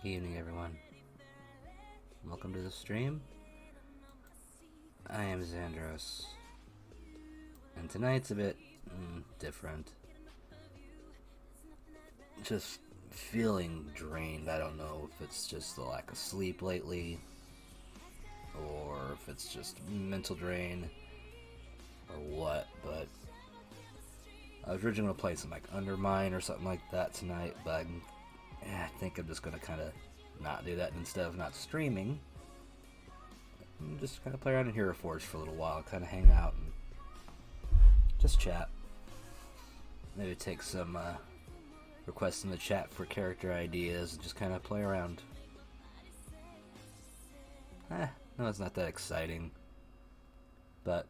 Good evening, everyone. Welcome to the stream. I am Xandros, and tonight's a bit different. Just feeling drained. I don't know if it's just the lack of sleep lately, or if it's just mental drain, or what, but I was originally going to play some like Undermine or something like that tonight, but I think I'm just going to kind of not do that. Instead of not streaming, just kind of play around in Hero Forge for a little while, kind of hang out and just chat. Maybe take some requests in the chat for character ideas and just kind of play around. No, it's not that exciting, but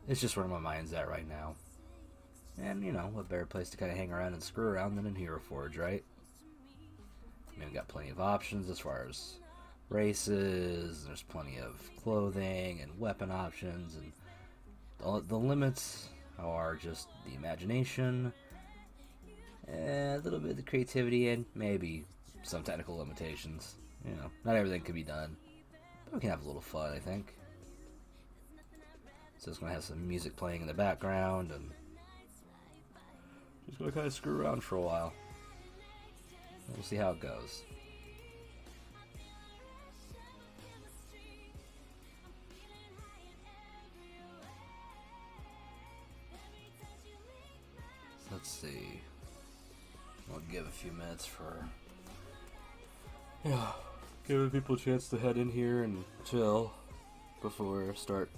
it's just where my mind's at right now. And, you know, what better place to kind of hang around and screw around than in Hero Forge, right? I mean, we got plenty of options as far as races, there's plenty of clothing and weapon options, and the limits are just the imagination, a little bit of the creativity, and maybe some technical limitations. You know, not everything can be done, but we can have a little fun, I think. So it's going to have some music playing in the background, and just going to kind of screw around for a while. We'll see how it goes. So let's see. We'll give a few minutes for giving people a chance to head in here and chill before we start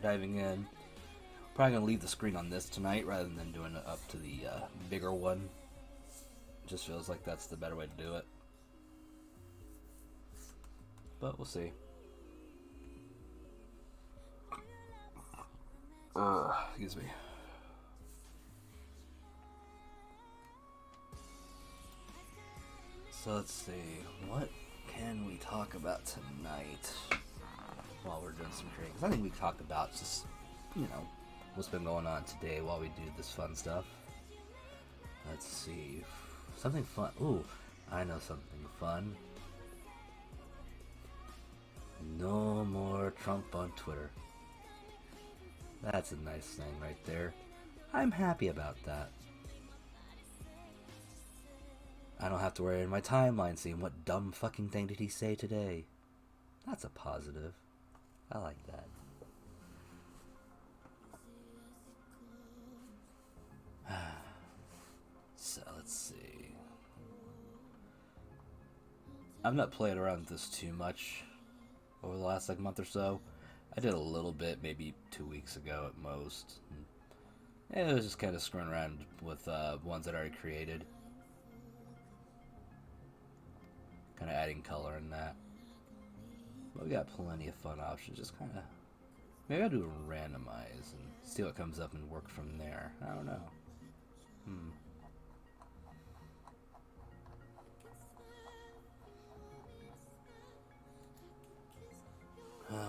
diving in. Probably gonna leave the screen on this tonight rather than doing it up to the bigger one. Just feels like that's the better way to do it. But we'll see. Excuse me. So let's see. What can we talk about tonight while we're doing some creating? I think we talked about just, you know, what's been going on today while we do this fun stuff. Let's see. Something fun. Ooh, I know something fun. No more Trump on Twitter. That's a nice thing right there. I'm happy about that. I don't have to worry in my timeline seeing what dumb fucking thing did he say today. That's a positive. I like that. So let's see. I've not played around with this too much over the last month or so. I did a little bit maybe 2 weeks ago at most. And it was just kind of screwing around with ones that I already created. Kind of adding color in that. But we got plenty of fun options. Just kind of... Maybe I'll do a randomize and see what comes up and work from there. I don't know.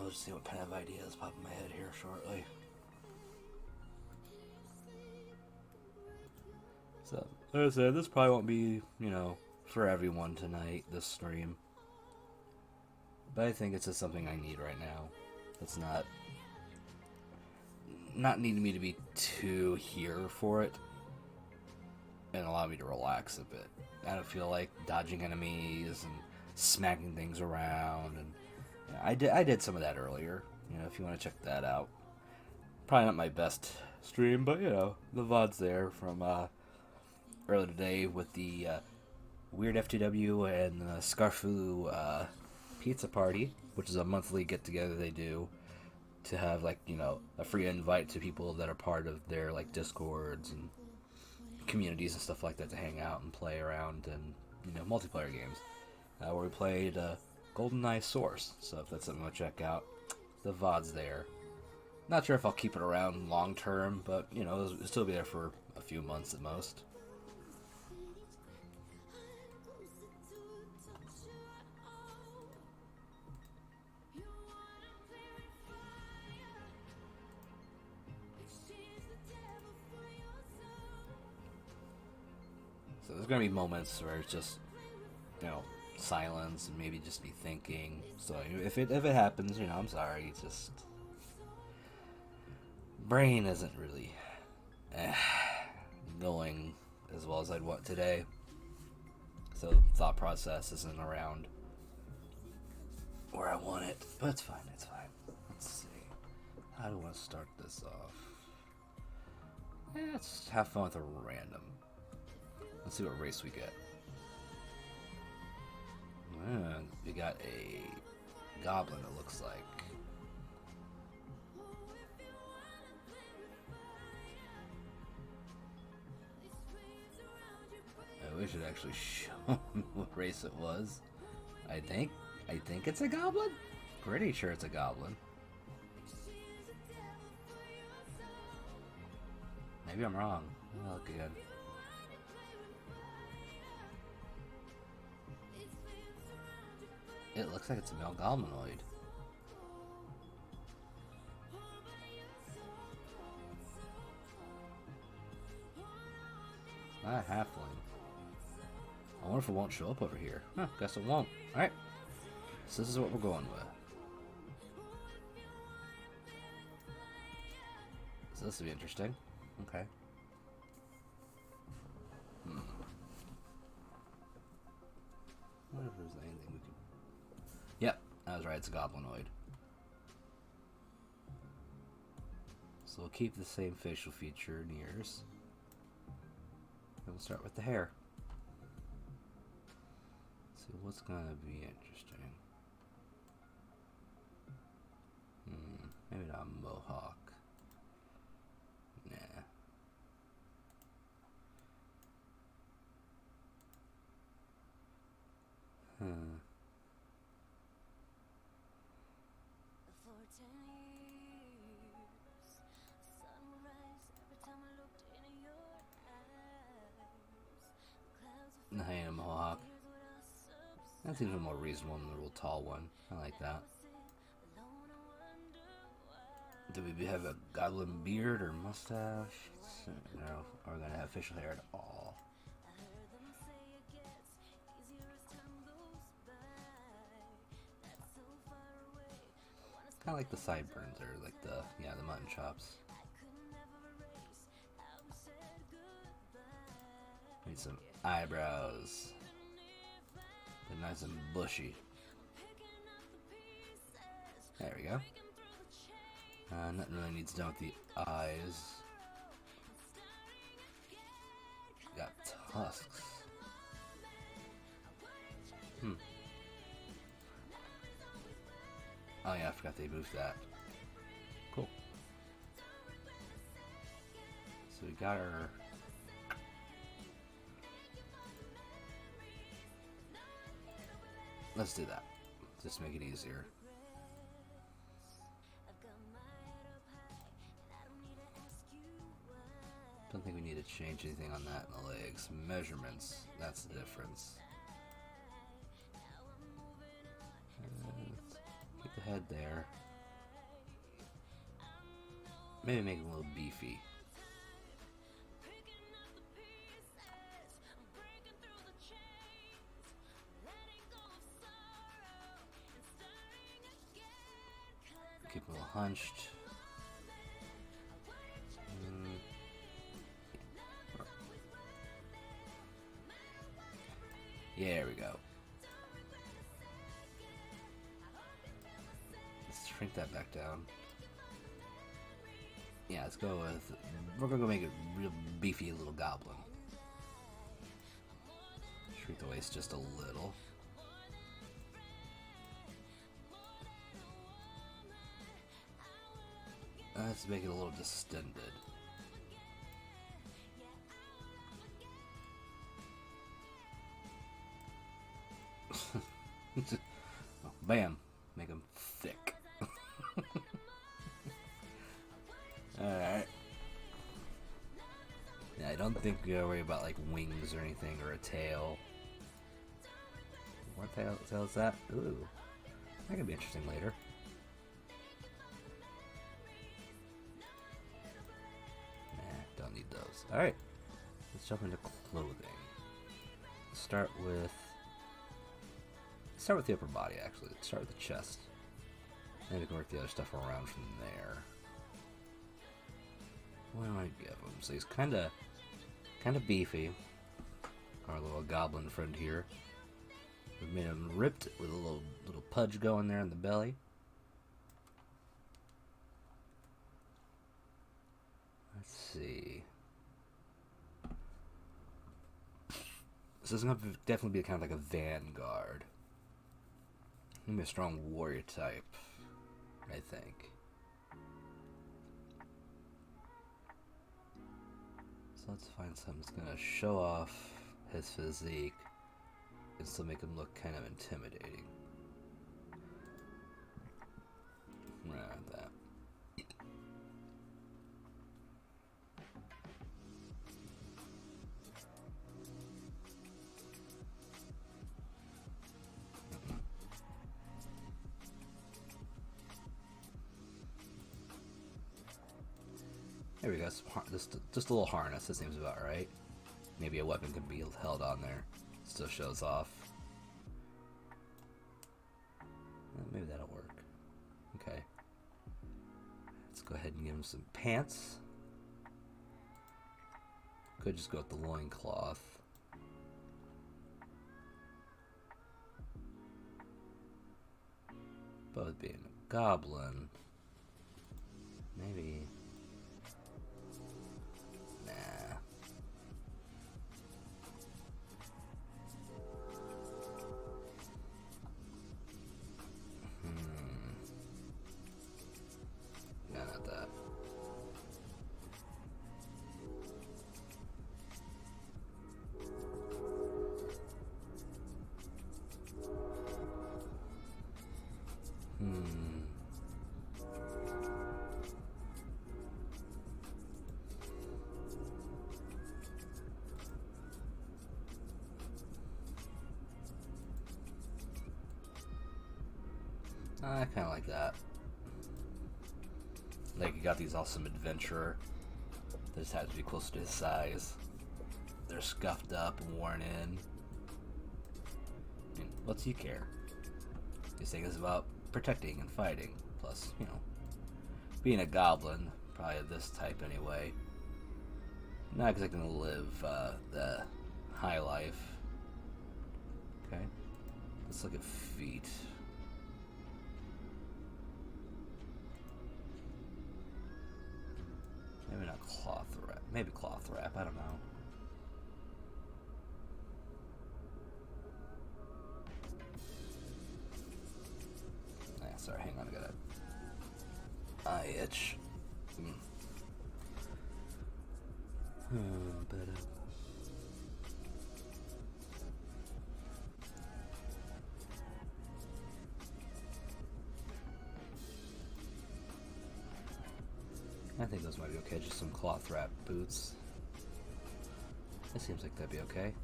We'll just see what kind of ideas pop in my head here shortly. So, like I said, this probably won't be, you know, for everyone tonight, this stream. But I think it's just something I need right now. It's not needing me to be too here for it, and allow me to relax a bit. I don't feel like dodging enemies and smacking things around, and I did some of that earlier. You know, if you want to check that out. Probably not my best stream, but you know, the VOD's there from earlier today with the Weird FTW and Scarfu Pizza Party, which is a monthly get together they do to have, like, you know, a free invite to people that are part of their like Discords and communities and stuff like that to hang out and play around and, you know, multiplayer games. Where we played GoldenEye Source, so if that's something you want to check out, the VOD's there. Not sure if I'll keep it around long term, but, you know, it'll still be there for a few months at most. So there's going to be moments where it's just, you know, silence and maybe just be thinking. So if it happens, I'm sorry. It's just brain isn't really going as well as I'd want today. So thought process isn't around where I want it, but it's fine. It's fine. Let's see. How do I want to start this off? Let's have fun with a random. Let's see what race we get. We got a goblin, it looks like. I wish it actually showed what race it was. I think it's a goblin. Pretty sure it's a goblin. Maybe I'm wrong. I'll look again. It looks like it's a male goblinoid. It's not a halfling. I wonder if it won't show up over here. Huh, guess it won't. Alright. So this is what we're going with. So this will be interesting. Okay. I wonder if there's anything we can... Yep, I was right, it's a goblinoid. So we'll keep the same facial feature and ears. And we'll start with the hair. Let's see what's gonna be interesting. Maybe not a mohawk. Nah. I am a mohawk. That seems a more reasonable than the real tall one. I like that. Do we have a goblin beard or mustache? No, we're gonna have facial hair at all. Kind of like the sideburns or like the mutton chops. Need some eyebrows. They're nice and bushy. There we go. Nothing really needs done with the eyes. Got tusks. Oh yeah, I forgot they moved that. Cool. So we got our... Let's do that. Just make it easier. Don't think we need to change anything on that in the legs. Measurements, that's the difference. Keep the head there. Maybe make it a little beefy. Keep it a little hunched. There we go. Let's shrink that back down. Yeah, let's go with... We're gonna go make it real beefy little goblin. Shrink the waist just a little. Let's make it a little distended. Bam. Make them thick. Alright. Yeah, I don't think we gotta worry about like wings or anything or a tail. What the hell is that? Ooh. That could be interesting later. Nah, don't need those. Alright. Let's jump into clothing. Start with start with the upper body, actually. Let's start with the chest. Then we can work the other stuff around from there. What do I give him? So he's kind of beefy. Our little goblin friend here. We've made him ripped with a little pudge going there in the belly. Let's see. So this is going to definitely be kind of like a vanguard. Maybe a strong warrior type, I think. So let's find something that's going to show off his physique and still make him look kind of intimidating. Like that. There we go. Just a little harness. That seems about right. Maybe a weapon can be held on there. Still shows off. Maybe that'll work. Okay. Let's go ahead and give him some pants. Could just go with the loincloth. But with being a goblin, maybe. Nah. No, not that. I kind of like that. Like, you got these awesome adventurer. They just have to be closer to his size. They're scuffed up and worn in. I mean, what's he care? This thing is about protecting and fighting. Plus, you know, being a goblin, probably this type anyway. Not exactly gonna live the high life. Okay, let's look at feet. Maybe not cloth wrap. Maybe cloth wrap. I don't know. Sorry, hang on. I got an eye itch. I think those might be okay. Just some cloth wrap boots. It seems like that'd be okay.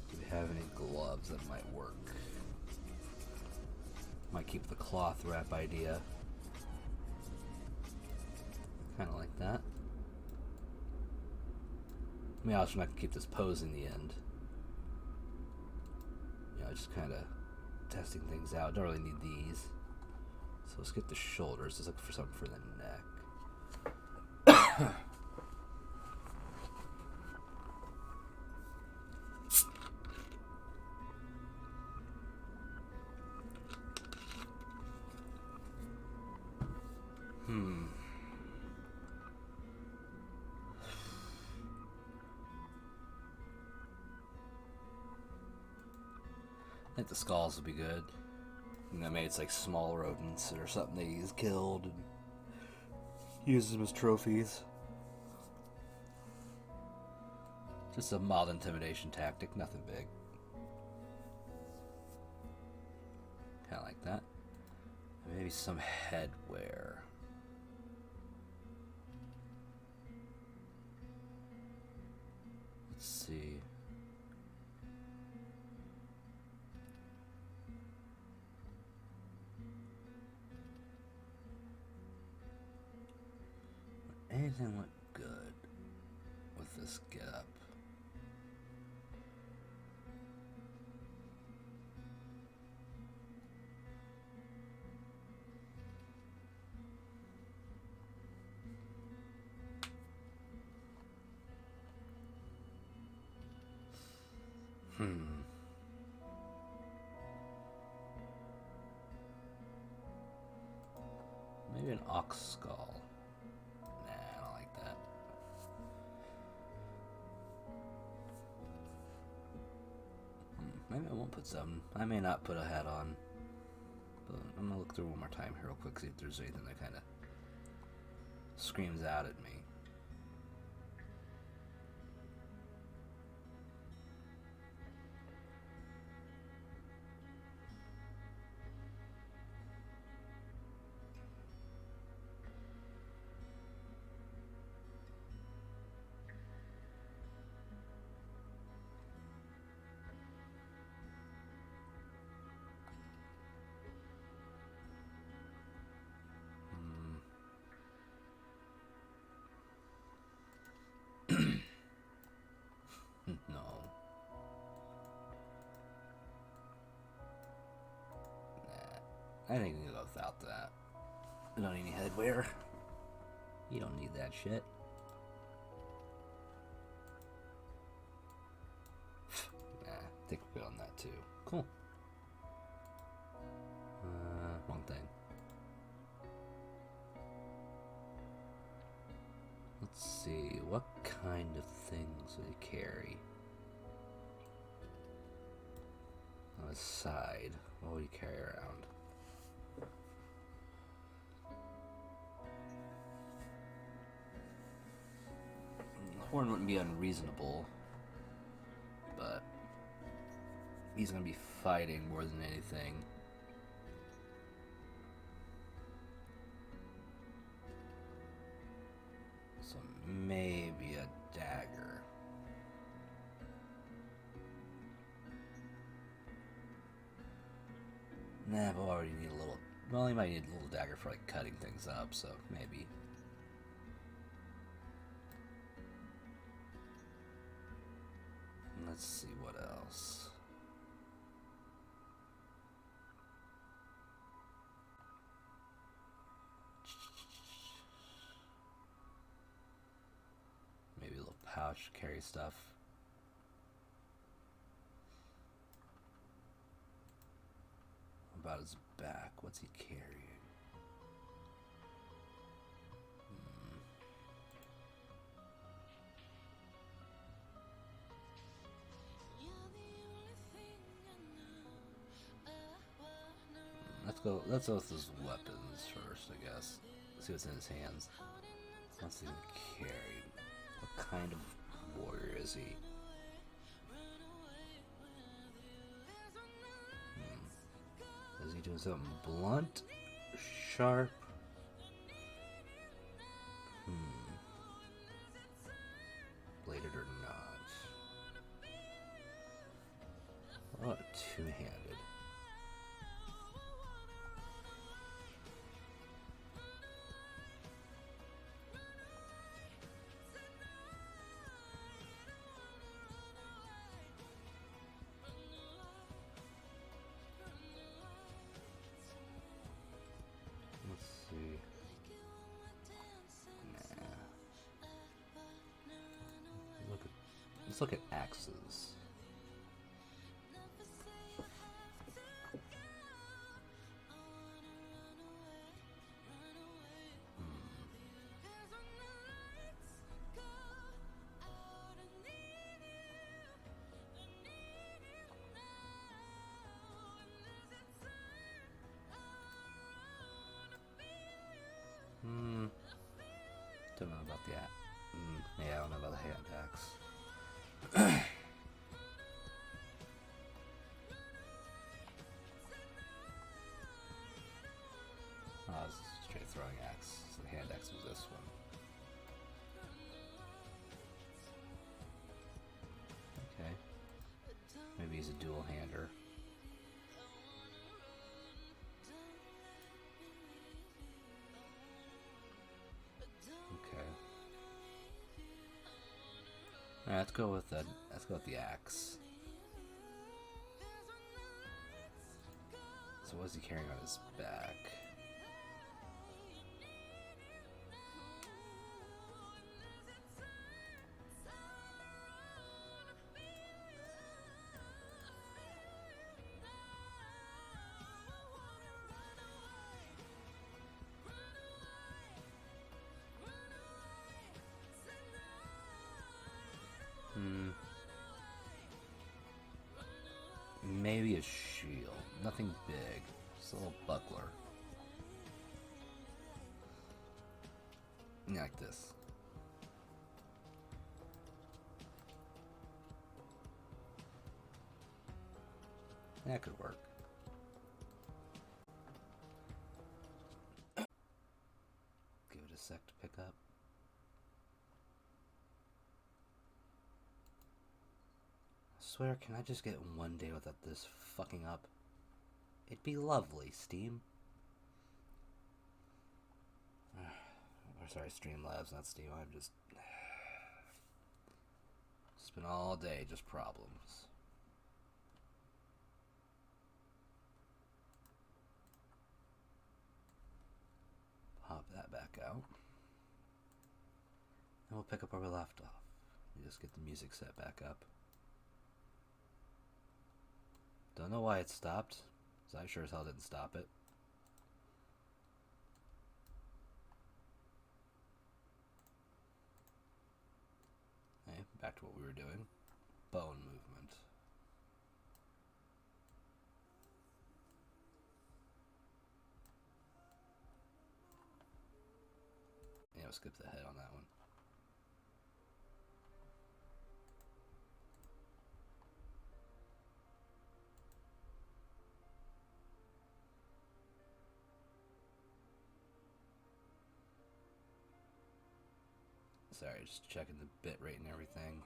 Do we have any gloves that might work? Might keep the cloth wrap idea. Kind of like that. I mean, I also might keep this pose in the end. You know, just kind of testing things out. Don't really need these. So let's get the shoulders. Let's look for something for the neck. I think the skulls would be good. You know, maybe it's like small rodents or something that he's killed and uses them as trophies. Just a mild intimidation tactic, nothing big. Kind of like that. Maybe some headwear. Let's see. Anything look good with this getup? Hmm. Maybe an ox skull. Nah, I don't like that. Maybe I won't put some. I may not put a hat on. But I'm gonna look through one more time here real quick, see if there's anything that kind of screams out at me. No. Nah. I think we can go without that. I don't need any headwear. You don't need that shit. Nah, I think we're good on that too. Cool. One thing. Let's see, what kind of things do they carry? On the side, what would you carry around? The horn wouldn't be unreasonable, but he's gonna be fighting more than anything. So maybe a dagger. Nah, but I already need a little. Well, you might need a little dagger for like cutting things up, so maybe. Let's see what else. Maybe a little pouch to carry stuff. What about his back? What's he carrying? Let's go with his weapons first, I guess. See what's in his hands. What's he carry? What kind of warrior is he? Is he doing something blunt? Sharp? Bladed or not? Oh, two-handed. Let's look at axes. Don't know about that. Yeah, I don't know about the hand axe. Oh, this is straight throwing axe. So the hand axe was this one. Okay. Maybe he's a dual hander. Okay. Alright, let's go with the axe. So what's he carrying on his back? maybe a shield. Nothing big. Just a little buckler. Yeah, like this. That could work. Give it a sec to pick up. I swear, can I just get one day without this fucking up? It'd be lovely, Steam. Or sorry, Streamlabs, not Steam. I've just been all day just problems. Pop that back out. And we'll pick up where we left off. We just get the music set back up. Don't know why it stopped, because I sure as hell didn't stop it. Okay, back to what we were doing. Bone movement. Yeah, we'll skip the head on that one. Sorry, just checking the bit rate and everything.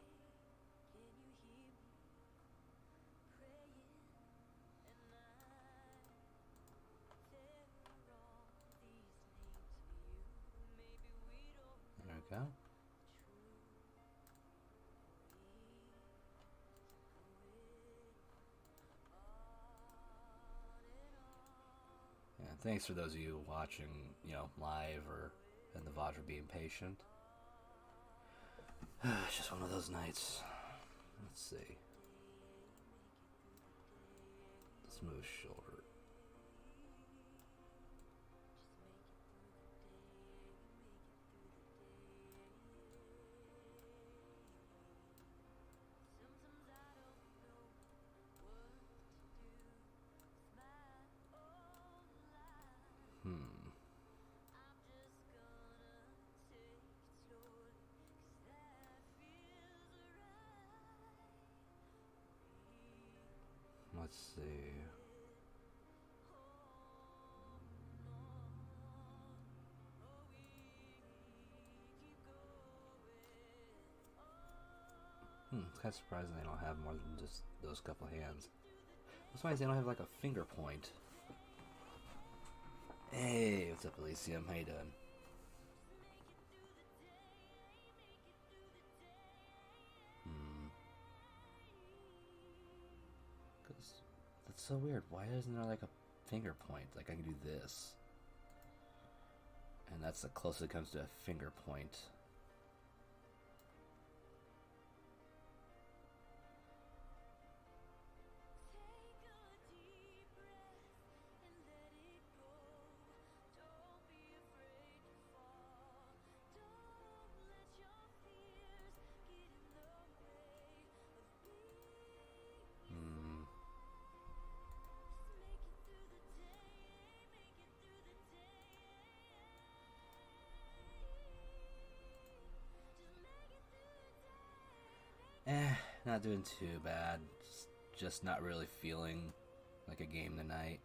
There we go. Yeah, thanks for those of you watching, live or in the VOD for being patient. It's just one of those nights. Let's see. Smooth shoulder. Let's see. It's kind of surprising they don't have more than just those couple hands. That's why they don't have like a finger point. Hey, what's up, Elysium? How you doing? Because that's so weird. Why isn't there like a finger point? Like I can do this. And that's the closest it comes to a finger point. Not doing too bad. Just not really feeling like a game tonight.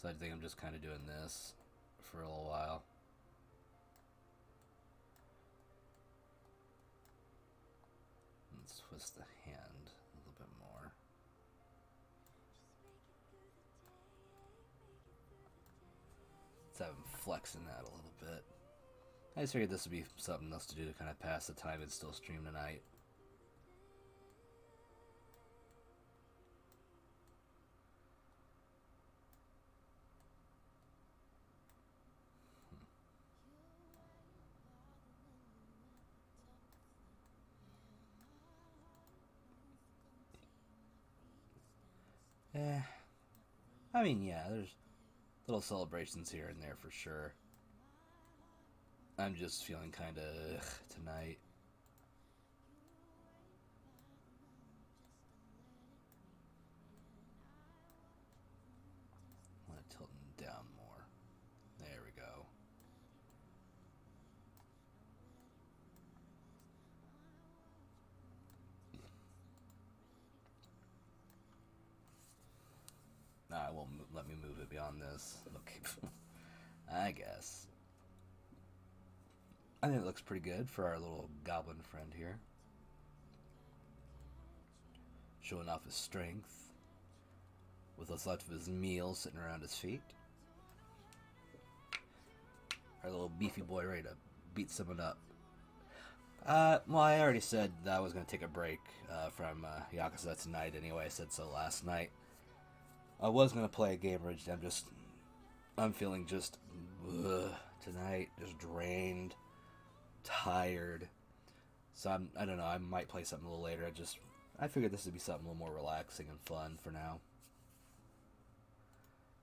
So I think I'm just kind of doing this for a little while. Let's twist the hand a little bit more. Let's have him flexing that a little bit. I just figured this would be something else to do to kind of pass the time and still stream tonight. I mean, yeah, there's little celebrations here and there for sure. I'm just feeling kind of tonight. won't let me move it beyond this. Okay. I guess. I think it looks pretty good for our little goblin friend here. Showing off his strength with what's left of his meal sitting around his feet. Our little beefy boy ready to beat someone up. Well, I already said that I was going to take a break from Yakuza tonight anyway. I said so last night. I was going to play a game Ridge. I'm feeling just tonight, just drained, tired. So I don't know, I might play something a little later. I figured this would be something a little more relaxing and fun for now.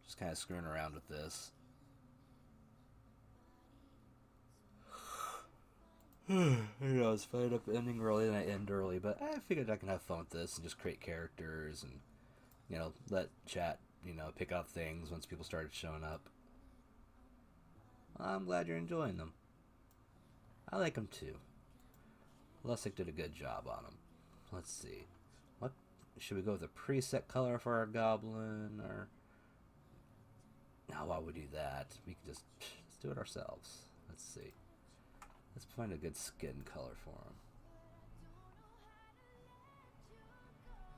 Just kind of screwing around with this. I was fed up ending early and I end early, but I figured I can have fun with this and just create characters and, let chat, pick up things once people started showing up. I'm glad you're enjoying them. I like them too. Lussick did a good job on them. Let's see. What should we go with a preset color for our goblin, or why would we do that? We can just let's do it ourselves. Let's see. Let's find a good skin color for him.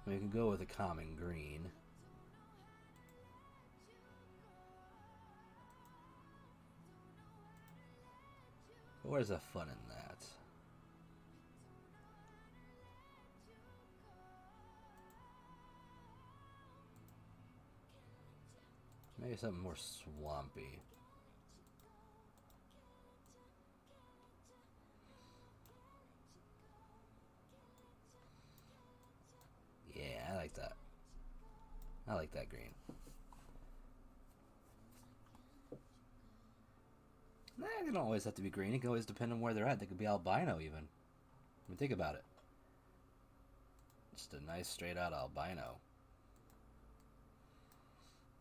We can go with a common green. But where's the fun in that? Maybe something more swampy. Yeah, I like that. I like that green. Nah, they don't always have to be green. It can always depend on where they're at. They could be albino even. I mean, think about it. Just a nice straight out albino.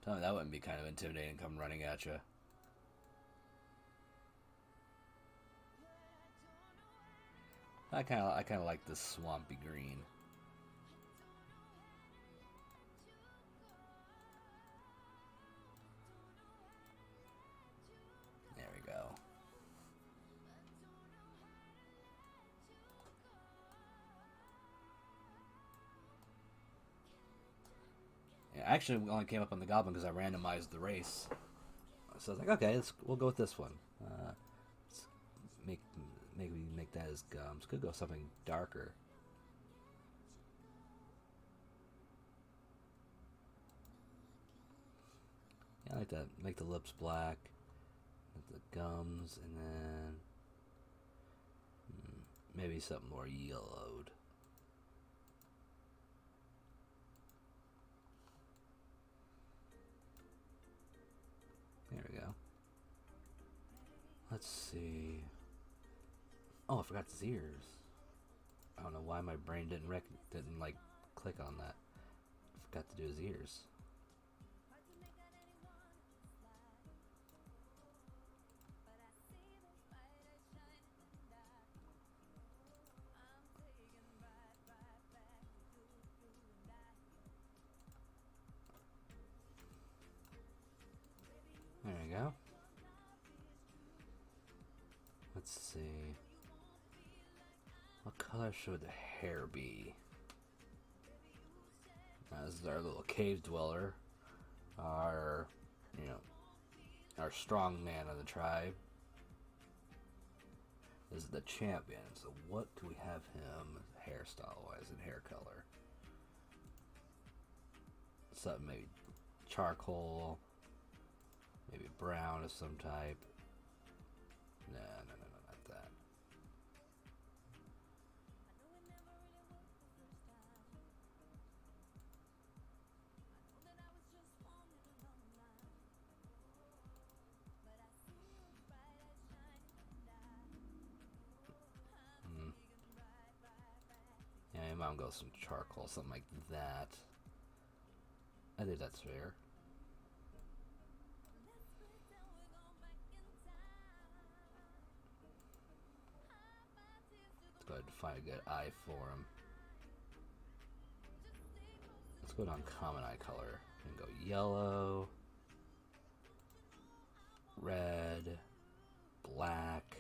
Tell me that wouldn't be kind of intimidating come running at you. I kind of like this swampy green. There we go. Yeah, actually, we only came up on the goblin because I randomized the race. So I was like, okay, we'll go with this one. Let's make that as gums. Could go something darker. Yeah, I like that. Make the lips black, the gums, and then maybe something more yellowed. There we go. Let's see. Oh, I forgot his ears. I don't know why my brain didn't click on that. I forgot to do his ears. There we go. Let's see. What color should the hair be? This is our little cave dweller. Our strong man of the tribe. This is the champion. So what do we have him hairstyle-wise and hair color? Something maybe charcoal. Maybe brown of some type. No, not that. Yeah, my mom goes some charcoal, something like that. I think that's fair. Let's go ahead and find a good eye for him. Let's go down common eye color. And go yellow, red, black.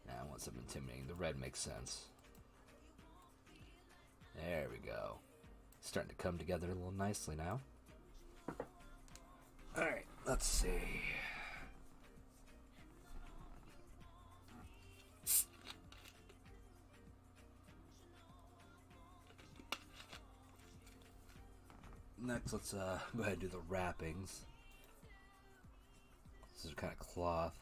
Now I want something intimidating. The red makes sense. There we go. Starting to come together a little nicely now. Alright, let's see. Next, let's go ahead and do the wrappings. This is kind of cloth.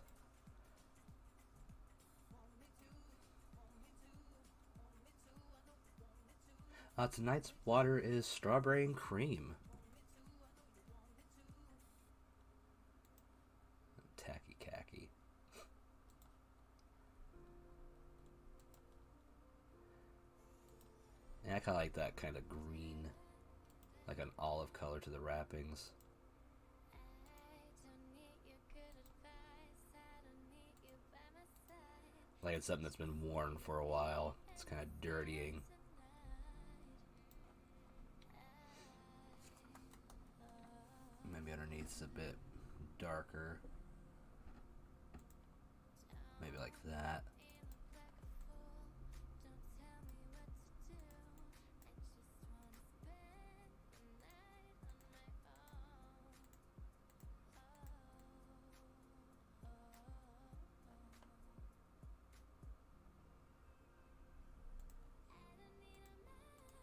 Tonight's water is strawberry and cream. Tacky khaki. Yeah, I kind of like that kind of green, like an olive color to the wrappings. Like it's something that's been worn for a while. It's kind of dirtying. Maybe underneath it's a bit darker. Maybe like that.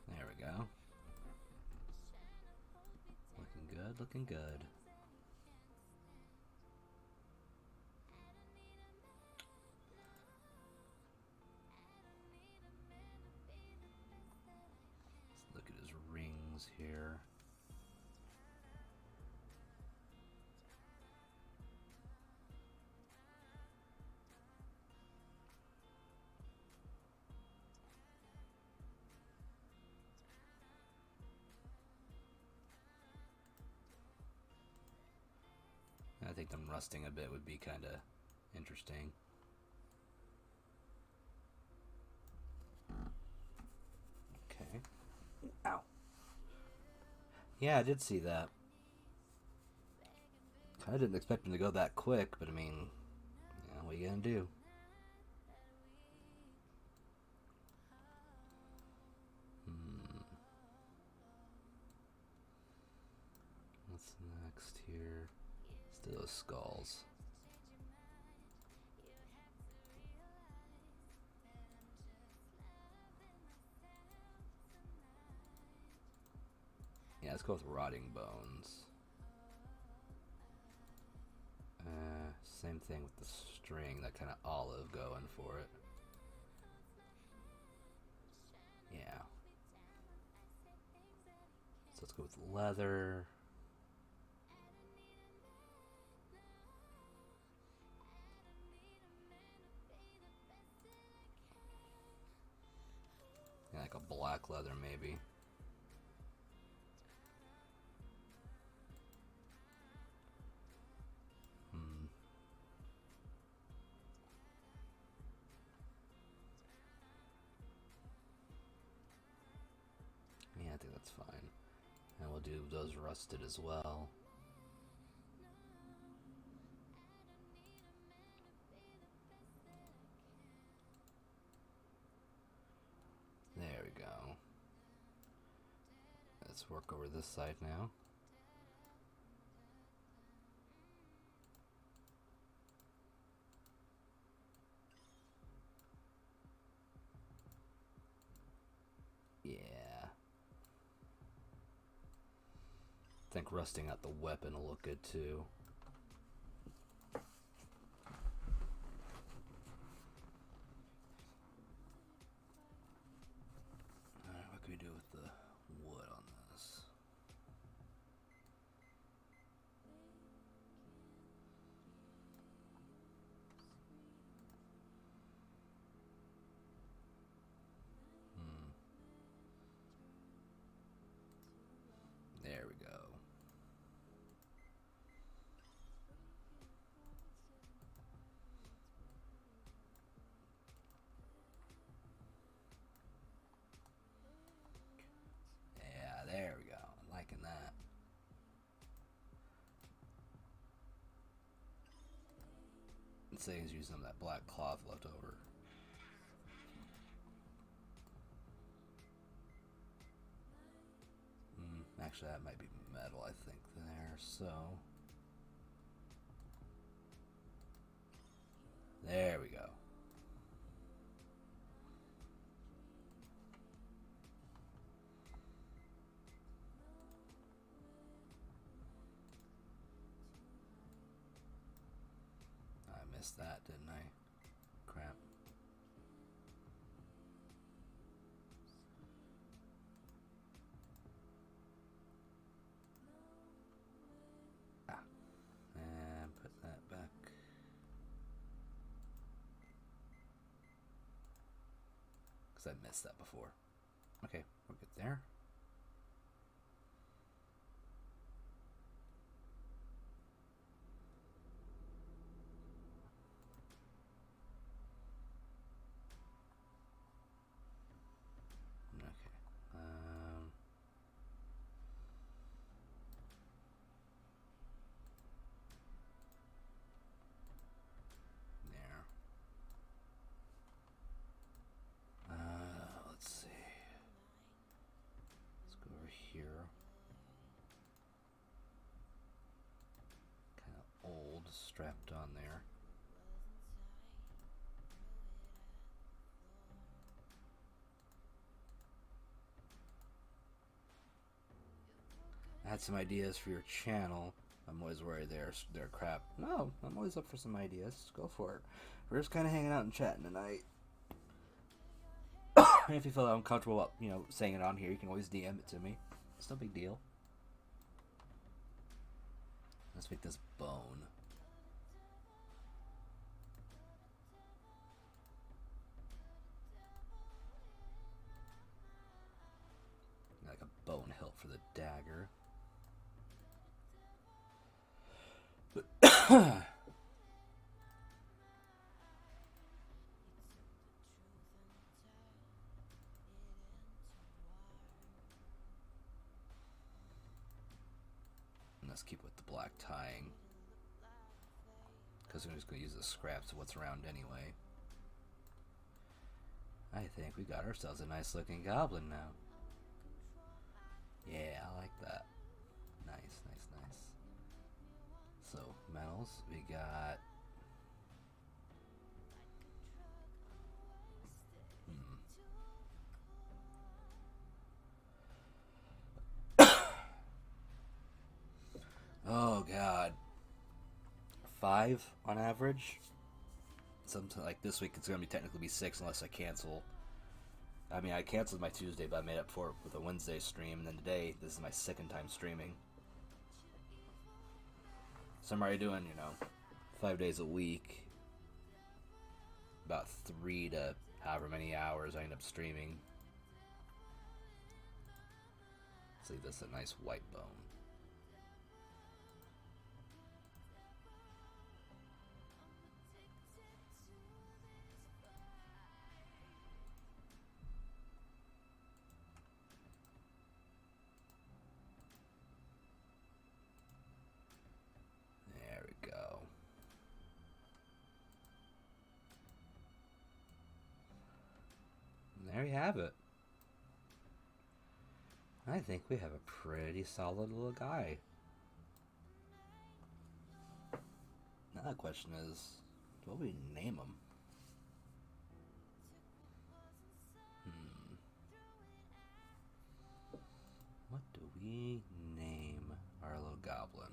There we go. Looking good, looking good. Let's look at his rings here. I think them rusting a bit would be kind of interesting. Okay. Ow. Yeah, I did see that. I didn't expect him to go that quick, but I mean, yeah, what are you gonna do? What's next here? Let's do those skulls. Yeah, let's go with rotting bones. Same thing with the string, that kind of olive going for it. Yeah. So let's go with leather. Yeah, like a black leather maybe. Yeah, I think that's fine. And we'll do those rusted as well. There we go. Let's work over this side now. Yeah. I think rusting out the weapon will look good too. Alright, what can we do with the wood on this? There we go. would say is use some of that black cloth left over. Actually, that might be metal, I think, there, so... There we go. I missed that, didn't I? Crap. And put that back. Because I missed that before. Okay, we're good there. Here, kind of old, strapped on there. I had some ideas for your channel. I'm always worried they're crap. No, I'm always up for some ideas. Go for it. We're just kind of hanging out and chatting tonight. If you feel uncomfortable, saying it on here, you can always DM it to me. It's no big deal. Let's make this bone. Like a bone hilt for the dagger. Let's keep with the black tying, because we're just going to use the scraps of what's around anyway. I think we got ourselves a nice looking goblin now. Yeah, I like that. Nice, nice, nice. So, metals, we got... Oh god. 5 on average. Something like this week it's gonna be technically be 6 unless I cancel. I mean, I canceled my Tuesday, but I made up for it with a Wednesday stream, and then today this is my second time streaming. So I'm already doing, 5 days a week, about 3 to however many hours I end up streaming. See, this is a nice white bone. There we go. And there you have it. I think we have a pretty solid little guy. Now the question is, what do we name him? What do we name our little goblin?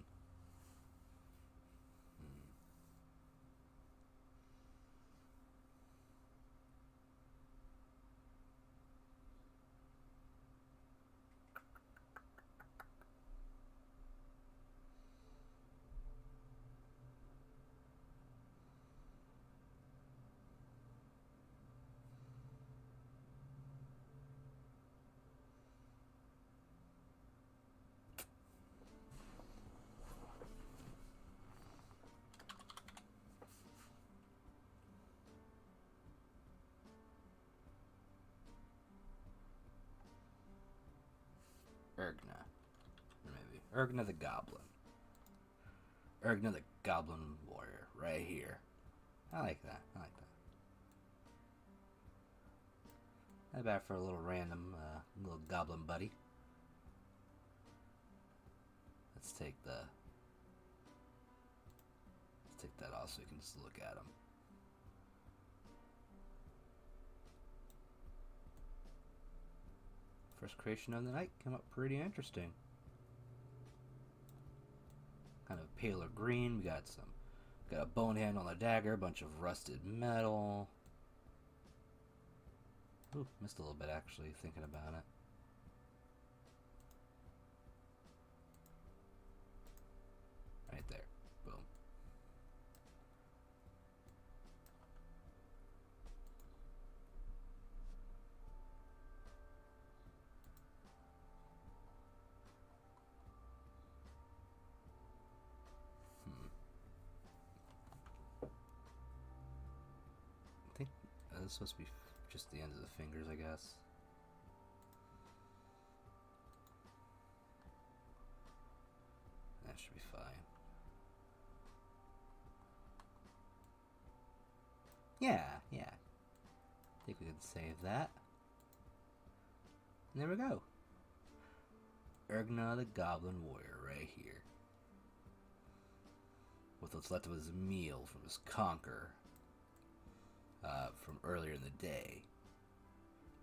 Ergna. Or maybe Ergna the Goblin. Ergna the Goblin Warrior, right here. I like that. I like that. Not bad for a little random, little goblin buddy. Let's take that off so we can just look at him. First creation of the night came up pretty interesting. Kind of paler green. We got a bone hand on the dagger, a bunch of rusted metal. Ooh, missed a little bit actually, thinking about it. Right there. Boom. I think this is supposed to be just the ends of the fingers, I guess. That should be fine. Yeah. I think we can save that. And there we go. Ergna the Goblin Warrior right here. With what's left of his meal from his conquer from earlier in the day.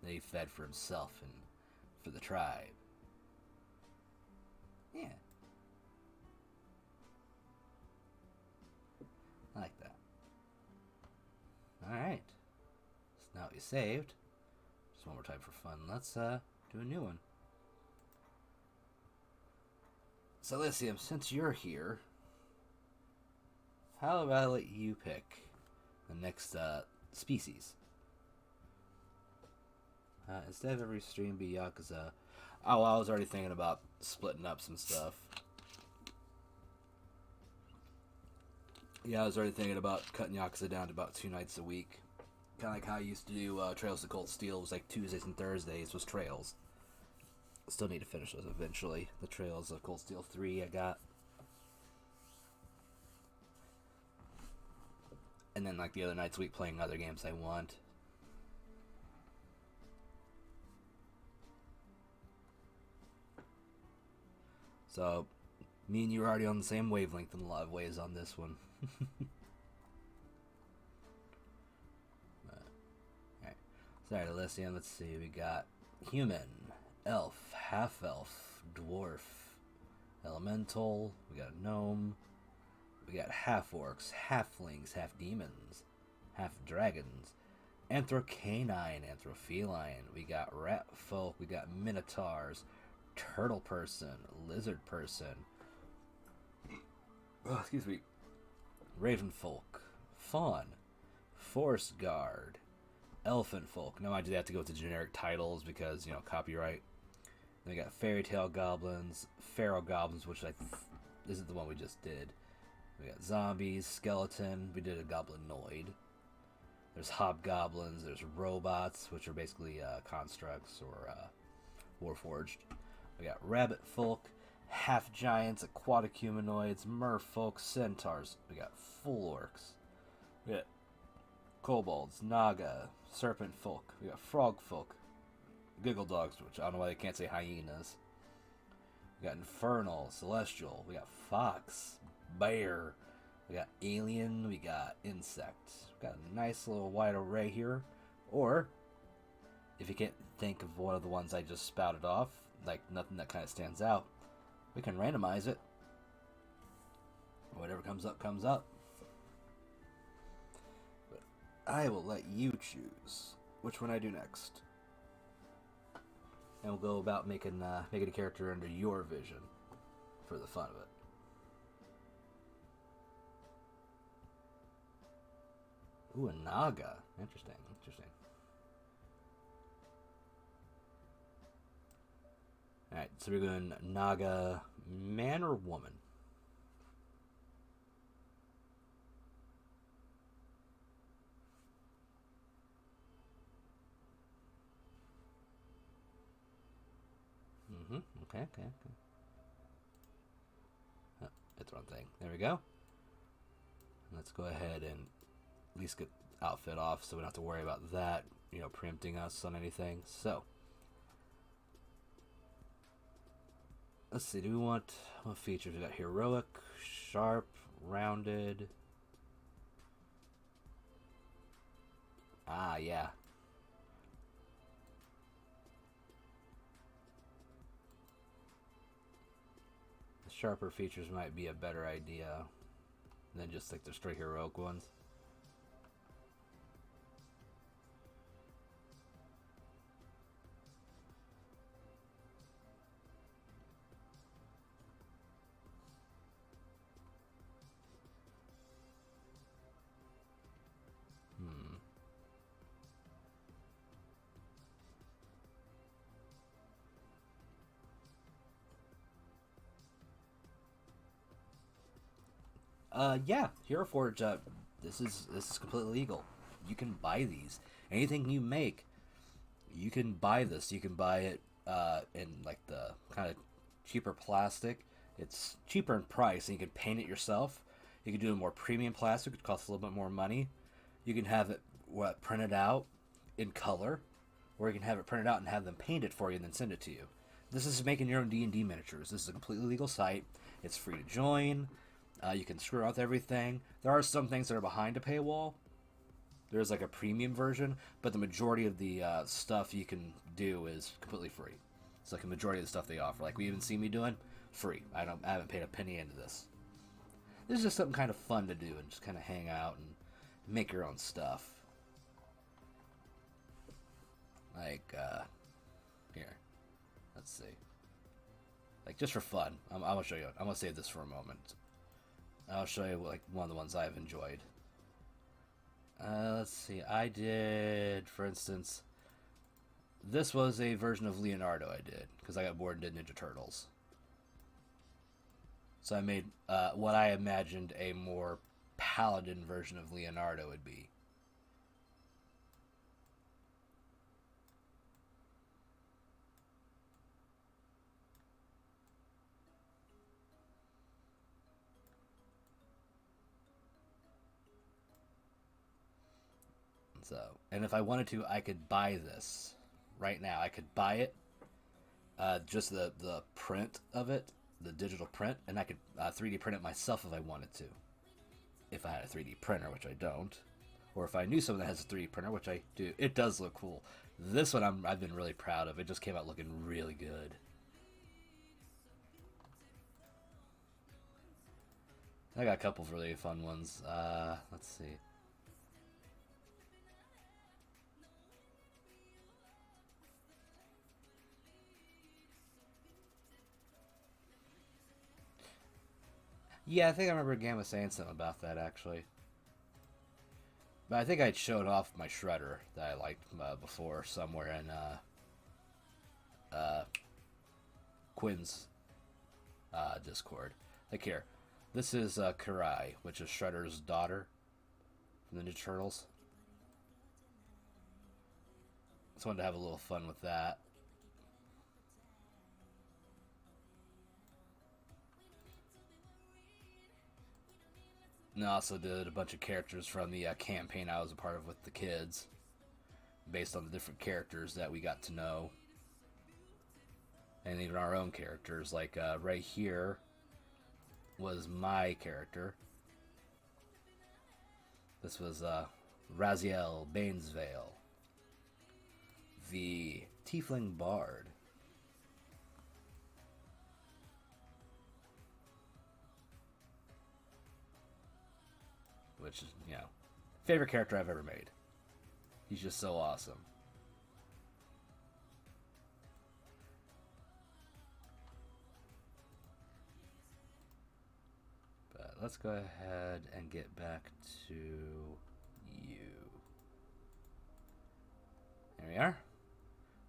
That he fed for himself and for the tribe. Yeah. I like that. Alright. So now we saved. Just one more time for fun. Let's do a new one. So Elysium, since you're here, how about I let you pick the next species? Instead of every stream be Yakuza. Oh, I was already thinking about splitting up some stuff. Yeah, I was already thinking about cutting Yakuza down to about 2 nights a week. Kind of like how I used to do Trails of Cold Steel. It was like Tuesdays and Thursdays was Trails. Still need to finish those eventually. The Trails of Cold Steel 3 I got. And then like the other nights a week playing other games I want. So, me and you are already on the same wavelength in a lot of ways on this one. Alright. Sorry, Elysium. Let's see. We got human, elf, half-elf, dwarf, elemental. We got gnome. We got half-orcs, halflings, half-demons, half-dragons, anthrocanine, anthropheline. We got rat folk. We got minotaurs, turtle person, lizard person. Oh, excuse me. Raven folk, faun, forest guard, elfin folk. Now I do have to go to generic titles because, copyright. Then we got fairy tale goblins, feral goblins, which isn't the one we just did. We got zombies, skeleton. We did a goblinoid. There's hobgoblins. There's robots, which are basically constructs or warforged. We got rabbit folk, half giants, aquatic humanoids, merfolk, centaurs. We got full orcs. We got kobolds, naga, serpent folk. We got frog folk, giggle dogs, which I don't know why they can't say hyenas. We got infernal, celestial. We got fox, bear. We got alien. We got insect. We got a nice little wide array here. Or, if you can't think of one of the ones I just spouted off, like nothing that kind of stands out, we can randomize it. Whatever comes up, comes up. But I will let you choose which one I do next. And we'll go about making a character under your vision for the fun of it. Ooh, a naga. Interesting. Alright, so we're going naga, man or woman? Okay. Oh, that's the wrong thing. There we go. Let's go ahead and at least get outfit off, so we don't have to worry about that, preempting us on anything. So, let's see. Do we want what features? We got heroic, sharp, rounded. Ah, yeah. The sharper features might be a better idea than just like the straight heroic ones. Hmm. Yeah, Hero Forge. This is completely legal. You can buy these. Anything you make, you can buy this. You can buy it in like the kind of cheaper plastic. It's cheaper in price, and you can paint it yourself. You can do a more premium plastic, which costs a little bit more money. You can have it printed out in color, or you can have it printed out and have them paint it for you and then send it to you. This is making your own D&D miniatures. This is a completely legal site. It's free to join. You can screw around with everything. There are some things that are behind a paywall. There's like a premium version, but the majority of the stuff you can do is completely free. It's like a majority of the stuff they offer. Like we even see me doing, free. I haven't paid a penny into this. This is just something kind of fun to do and just kind of hang out and make your own stuff. Like here, let's see. Like just for fun, I'm gonna show you. I'm gonna save this for a moment. I'll show you like one of the ones I've enjoyed. Let's see. I did, for instance, this was a version of Leonardo I did because I got bored and did Ninja Turtles. So I made what I imagined a more paladin version of Leonardo would be. So, and if I wanted to, I could buy this right now. I could buy it, just the print of it, the digital print, and I could 3D print it myself if I wanted to. If I had a 3D printer, which I don't, or if I knew someone that has a 3D printer, which I do, it does look cool. This one I've been really proud of. It just came out looking really good. I got a couple of really fun ones. Let's see. Yeah, I think I remember Gamma saying something about that actually. But I think I'd showed off my shredder that I liked before somewhere in uh, Quinn's Discord. Like here, this is Karai, which is Shredder's daughter from the Ninja Turtles. Just wanted to have a little fun with that. And I also did a bunch of characters from the campaign I was a part of with the kids, based on the different characters that we got to know, and even our own characters. Like right here was my character. This was Raziel Bainesvale, the Tiefling Bard. Which is, favorite character I've ever made. He's just so awesome. But let's go ahead and get back to you. There we are.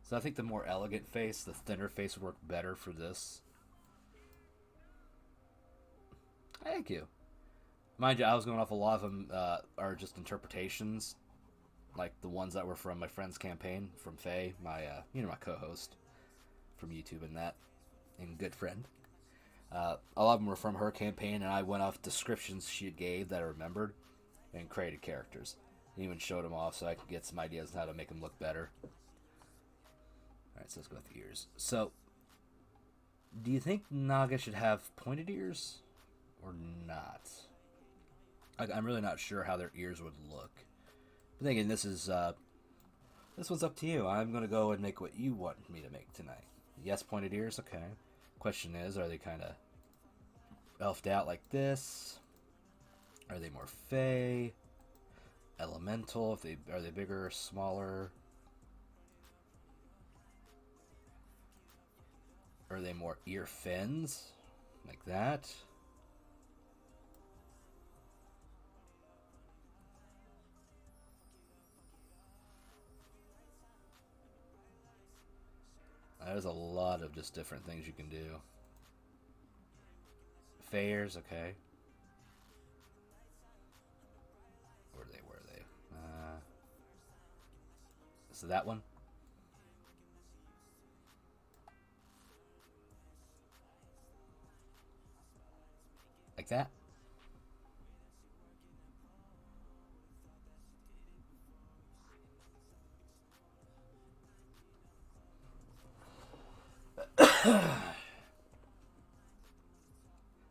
So I think the more elegant face, the thinner face would work better for this. Thank you. Mind you, I was going off a lot of them are just interpretations, like the ones that were from my friend's campaign from Faye, my my co-host from YouTube and that, and good friend. A lot of them were from her campaign, and I went off descriptions she gave that I remembered, and created characters. And even showed them off so I could get some ideas on how to make them look better. Alright, so let's go with the ears. So, do you think Naga should have pointed ears or not? I'm really not sure how their ears would look. But then again, this one's up to you. I'm going to go and make what you want me to make tonight. Yes, pointed ears? Okay. Question is, are they kind of elfed out like this? Are they more fey? Elemental? Are they bigger or smaller? Are they more ear fins? Like that? There's a lot of just different things you can do. Fairs, okay. Where are they? So that one? Like that?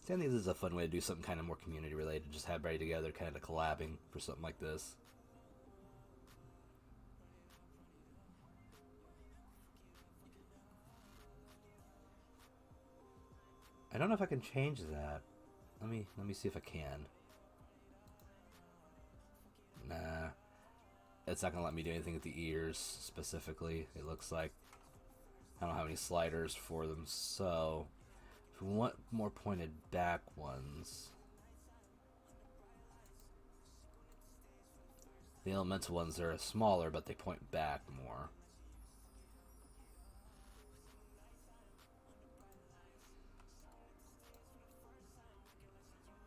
See, I think this is a fun way to do something kind of more community related. Just have everybody together kind of collabing for something like this. I don't know if I can change that. Let me see if I can. Nah. It's not gonna let me do anything with the ears specifically, it looks like. I don't have any sliders for them, so if we want more pointed back ones, the elemental ones are smaller, but they point back more.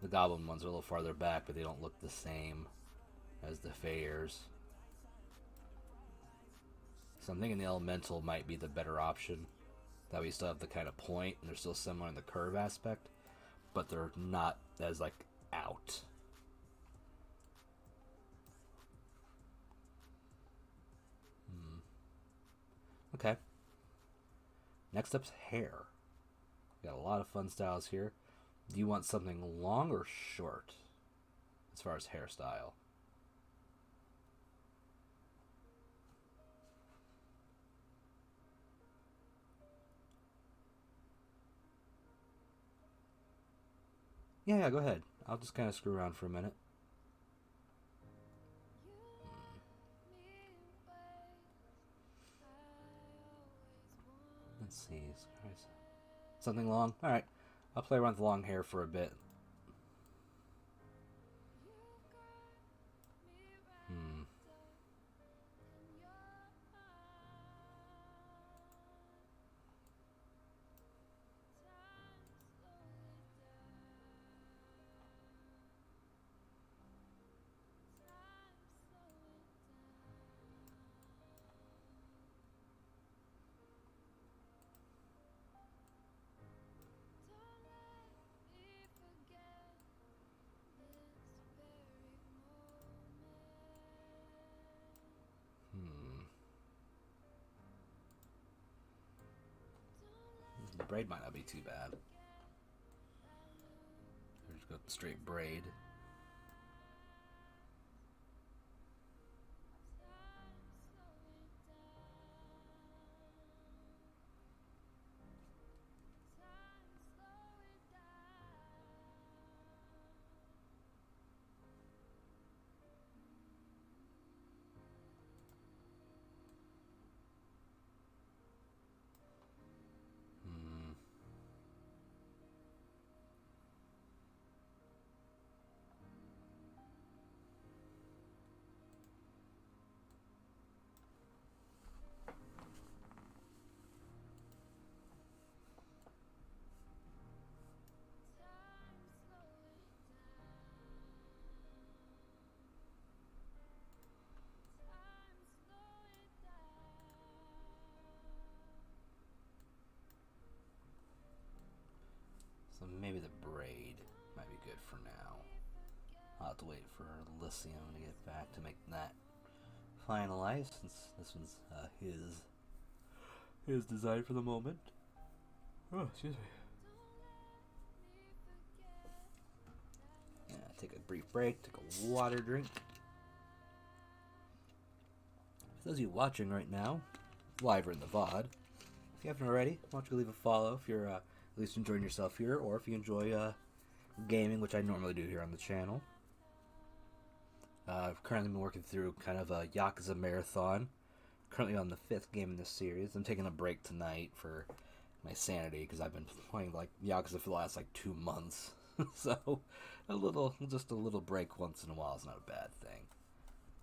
The goblin ones are a little farther back, but they don't look the same as the fairs. So I'm thinking the elemental might be the better option. That way you still have the kind of point, and they're still similar in the curve aspect, but they're not as, like, out. Okay. Next up's hair. Got a lot of fun styles here. Do you want something long or short as far as hairstyle? Yeah, go ahead. I'll just kind of screw around for a minute. Let's see. Something long? Alright. I'll play around with the long hair for a bit. The braid might not be too bad. Just go straight braid. to wait for Elysium to get back to make that finalized, since this one's his design for the moment. Oh, excuse me. Yeah, take a brief break, take a water drink. For those of you watching right now, live or in the VOD, if you haven't already, why don't you leave a follow if you're at least enjoying yourself here, or if you enjoy gaming, which I normally do here on the channel. I've currently been working through kind of a Yakuza marathon. Currently on the 5th game in this series. I'm taking a break tonight for my sanity because I've been playing like Yakuza for the last like 2 months. So just a little break once in a while is not a bad thing.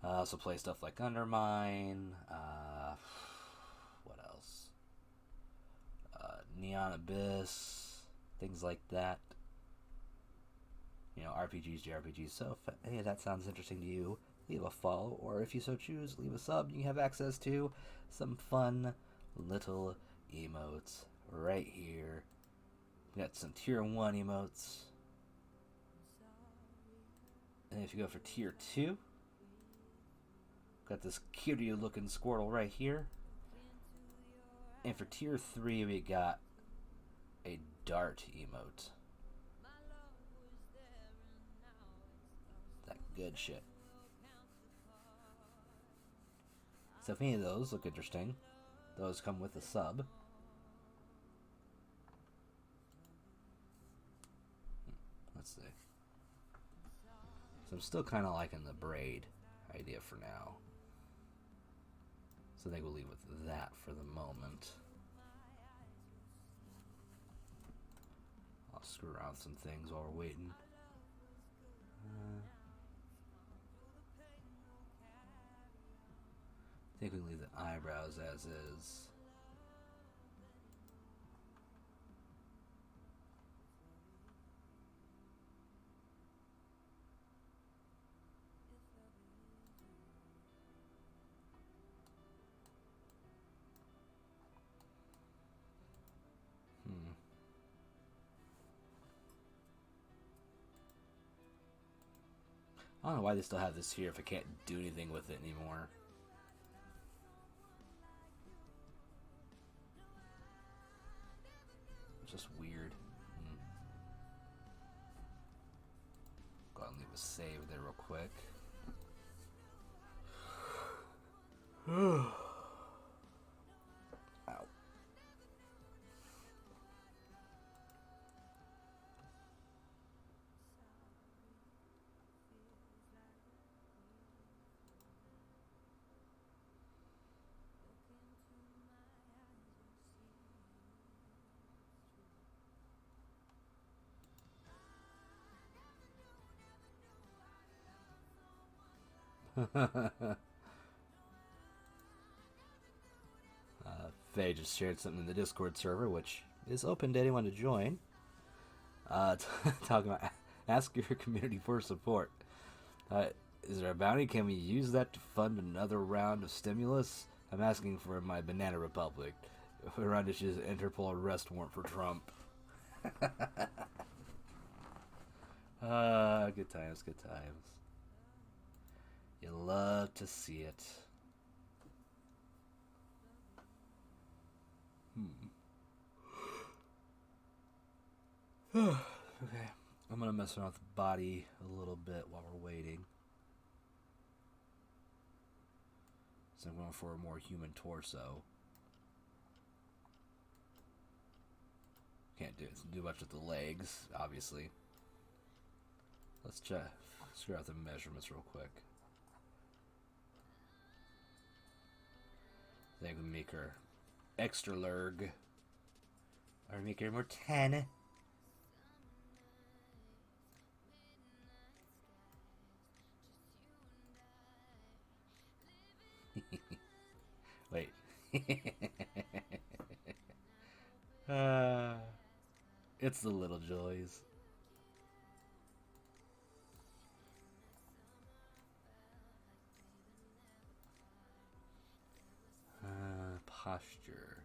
I also play stuff like Undermine. What else? Neon Abyss, things like that. You know, RPGs, JRPGs. So if any of that sounds interesting to you, leave a follow, or if you so choose, leave a sub. You have access to some fun little emotes right here. We got some tier 1 emotes. And if you go for tier 2, got this cutie looking Squirtle right here. And for tier 3, we got a dart emote. That good shit. So if any of those look interesting, those come with a sub. Let's see. So I'm still kind of liking the braid idea for now. So I think we'll leave with that for the moment. I'll screw around with some things while we're waiting. I think we can leave the eyebrows as is. I don't know why they still have this here if I can't do anything with it anymore. It's just weird. Go ahead and leave a save there real quick. Ow. Faye just shared something in the Discord server, which is open to anyone to join. Talking about ask your community for support. Is there a bounty? Can we use that to fund another round of stimulus? I'm asking for my Banana Republic. Around issues Interpol arrest warrant for Trump. Good times, good times. You love to see it. Okay, I'm gonna mess around with the body a little bit while we're waiting. So I'm going for a more human torso. Can't do much with the legs, obviously. Let's check. Screw out the measurements real quick. I think we make her extra large. Or make her more 10. Wait. It's the little joys. Posture.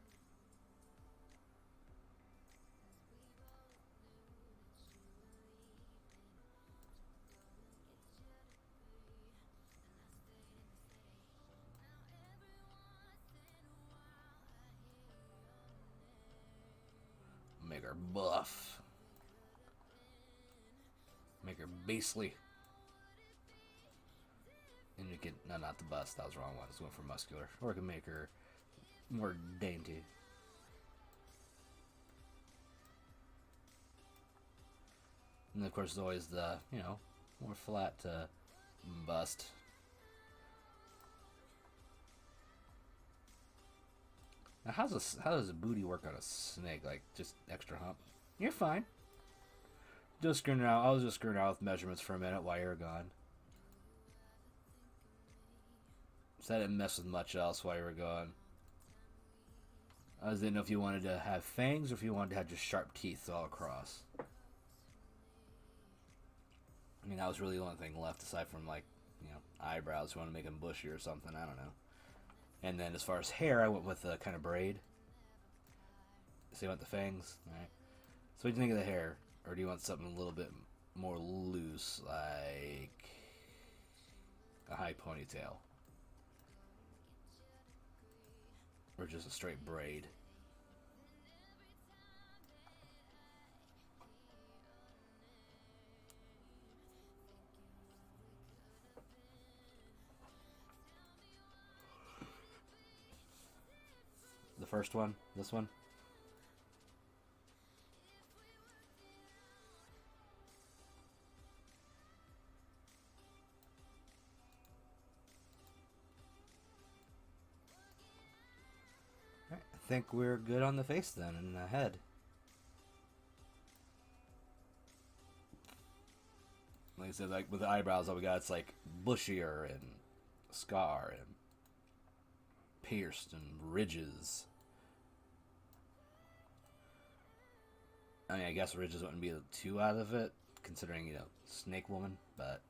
buff. Make her beastly. And you can, no, not the bust, that was the wrong one. I was going for muscular. Or I can make her more dainty. And of course, there's always the, you know, more flat bust. Now, how does a booty work on a snake? Like, just extra hump? You're fine. Just screwing around. I was just screwing around with measurements for a minute while you're gone. So I didn't mess with much else while you were gone. I just didn't know if you wanted to have fangs or if you wanted to have just sharp teeth all across. I mean, that was really the only thing left aside from, like, you know, eyebrows. You want to make them bushy or something. I don't know. And then as far as hair, I went with a kind of braid. So you want the fangs? Alright. So what do you think of the hair? Or do you want something a little bit more loose, like a high ponytail? Or just a straight braid? The first one? This one? Alright, I think we're good on the face then, and the head. Like I said, like with the eyebrows, all we got, it's like bushier and scar and pierced and ridges. I mean, I guess ridges wouldn't be the two out of it, considering, you know, snake woman, but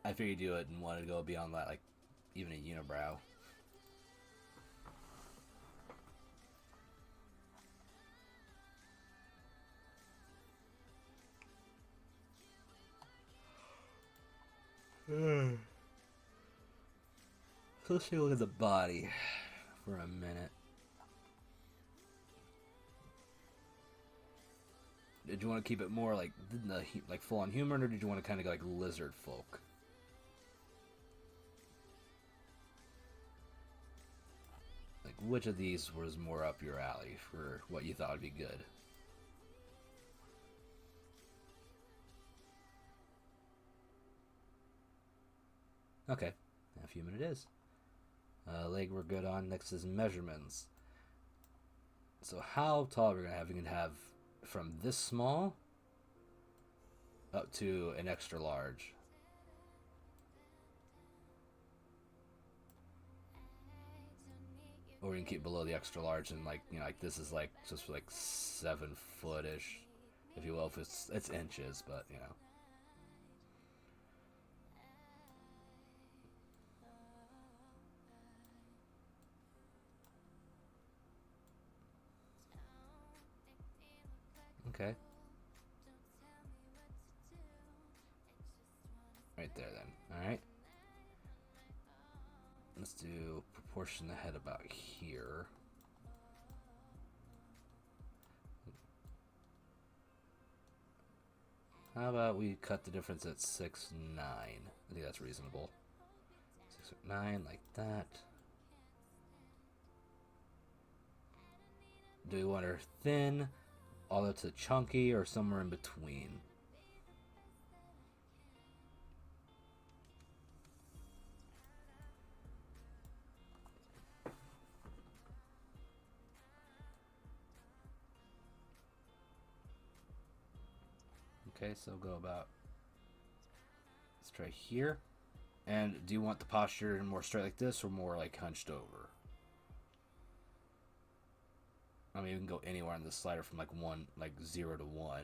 I figured you do it and wanted to go beyond that, like even a unibrow. So let's take a look at the body for a minute. Did you want to keep it more like full-on human, or did you want to kind of go like lizard folk? Like, which of these was more up your alley for what you thought would be good? Okay, half human it is. Leg we're good on. Next is measurements. So how tall are we gonna have? We can have from this small up to an extra large. Or we can keep below the extra large and, like, you know, like this is like just like 7 foot-ish, if you will. If it's inches, but you know. Okay. Right there then. Alright. Let's do proportion the head about here. How about we cut the difference at 6'9"? I think that's reasonable. 6'9", like that. Do we want her thin, all the way to chunky, or somewhere in between? Okay, so go about, let's try here. And do you want the posture more straight like this or more like hunched over? I mean, you can go anywhere on the slider from like 0 to 1.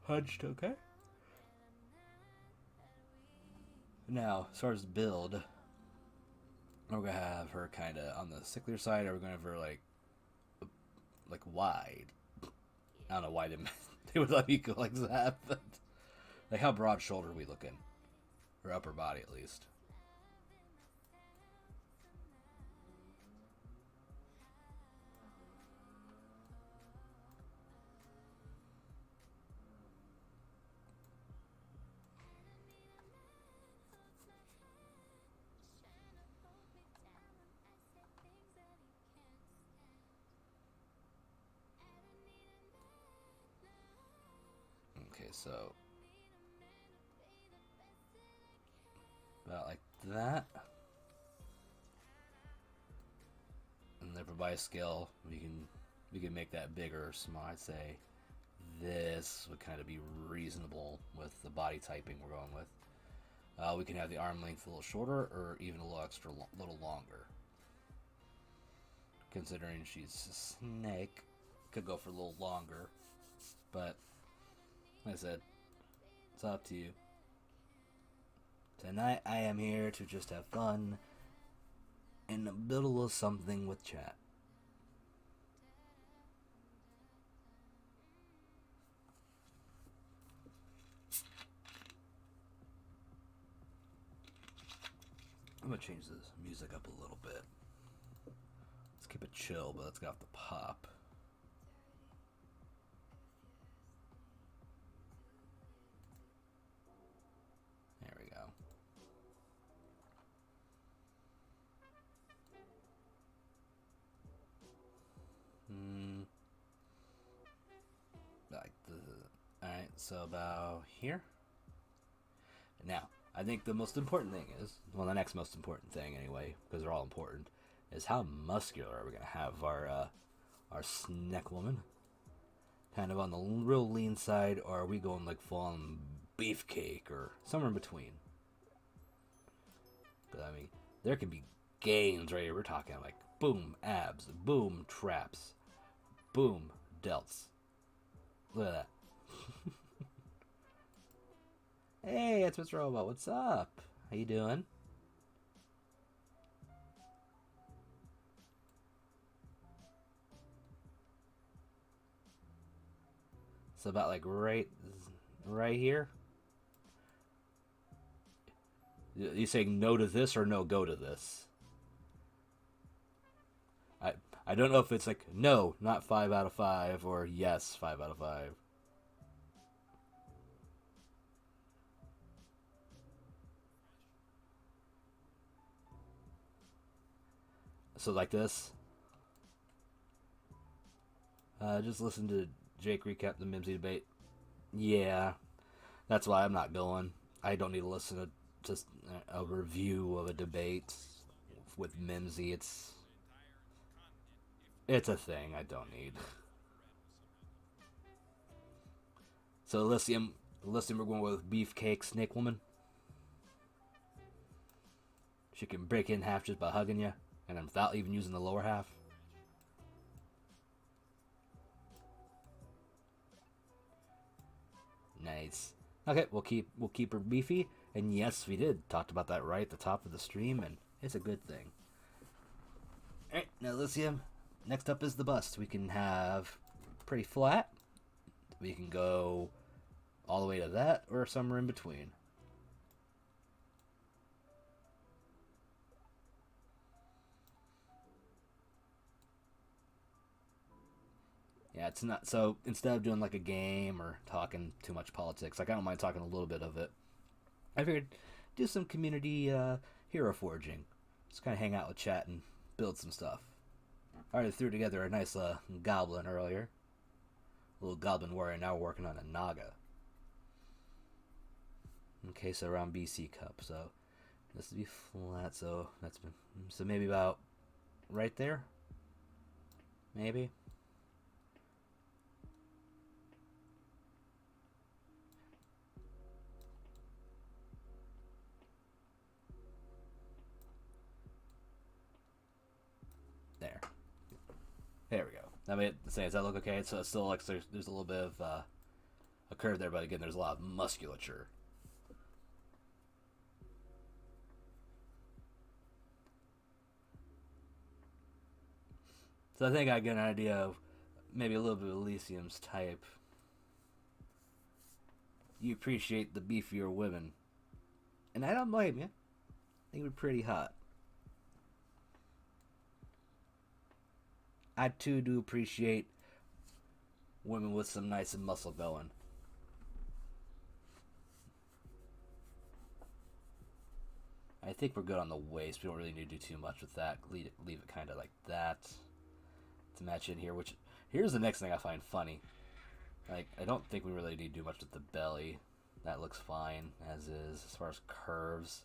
Hunched, okay. Now, as far as build, we're gonna have her kind of on the sicklier side, or we're gonna have her like wide. I don't know why they would let me go like that, but like how broad shoulder are we looking? Her upper body, at least. Okay, so about like that. And then by scale, we can make that bigger or small. I'd say this would kind of be reasonable with the body typing we're going with. We can have the arm length a little shorter or even a little extra, little longer. Considering she's a snake, could go for a little longer. But like I said, it's up to you. Tonight I am here to just have fun in the middle of something with chat. I'm gonna change this music up a little bit. Let's keep it chill, but let's get off the pop. There we go. Like the. Alright, so about here. Now, I think the most important thing is, well, the next most important thing anyway, because they're all important, is how muscular are we going to have our snack woman? Kind of on the real lean side, or are we going like full on beefcake or somewhere in between? But I mean, there can be gains right here. We're talking like boom abs, boom traps, boom delts. Look at that. Hey, it's Mr. Robot. What's up? How you doing? So about like right here. You saying no to this or no go to this? I don't know if it's like no, not 5 out of 5, or yes, 5 out of 5. So like this. Just listen to Jake recap the Mimsy debate. Yeah, that's why I'm not going. I don't need to listen to just a review of a debate with Mimsy. It's a thing I don't need. So Elysium, we're going with Beefcake Snake Woman. She can break in half just by hugging you, and then without even using the lower half. Nice. Okay, we'll keep her beefy, and yes, we did talked about that right at the top of the stream, and it's a good thing. All right, now Elysium. Next up is the bust. We can have pretty flat. We can go all the way to that or somewhere in between. Yeah, it's not so. Instead of doing like a game or talking too much politics, like I don't mind talking a little bit of it. I figured do some community hero forging. Just kind of hang out with chat and build some stuff. I already threw together a nice goblin earlier. A little goblin warrior. Now we're working on a naga. Okay, so around BC cup. So this would be flat. So so maybe about right there. Maybe. There. There we go. I mean, does that look okay? So it still looks there's a little bit of a curve there, but again, there's a lot of musculature. So I think I get an idea of maybe a little bit of Elysium's type. You appreciate the beefier women, And I don't blame you. I think it'd be pretty hot. I too do appreciate women with some nice and muscle going. I think we're good on the waist. We don't really need to do too much with that. Leave it kind of like that to match in here. Which here's the next thing I find funny. Like, I don't think we really need to do much with the belly. That looks fine as is. As far as curves,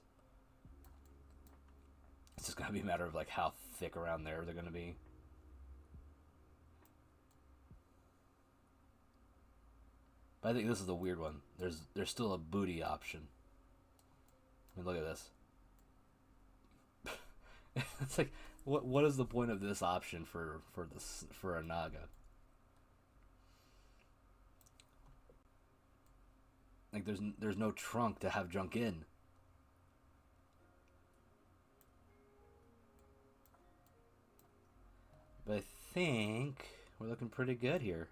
it's just gonna be a matter of like how thick around there they're gonna be. But I think this is the weird one. There's still a booty option. I mean, look at this. It's like, what is the point of this option for a Naga? Like, there's no trunk to have junk in. But I think we're looking pretty good here.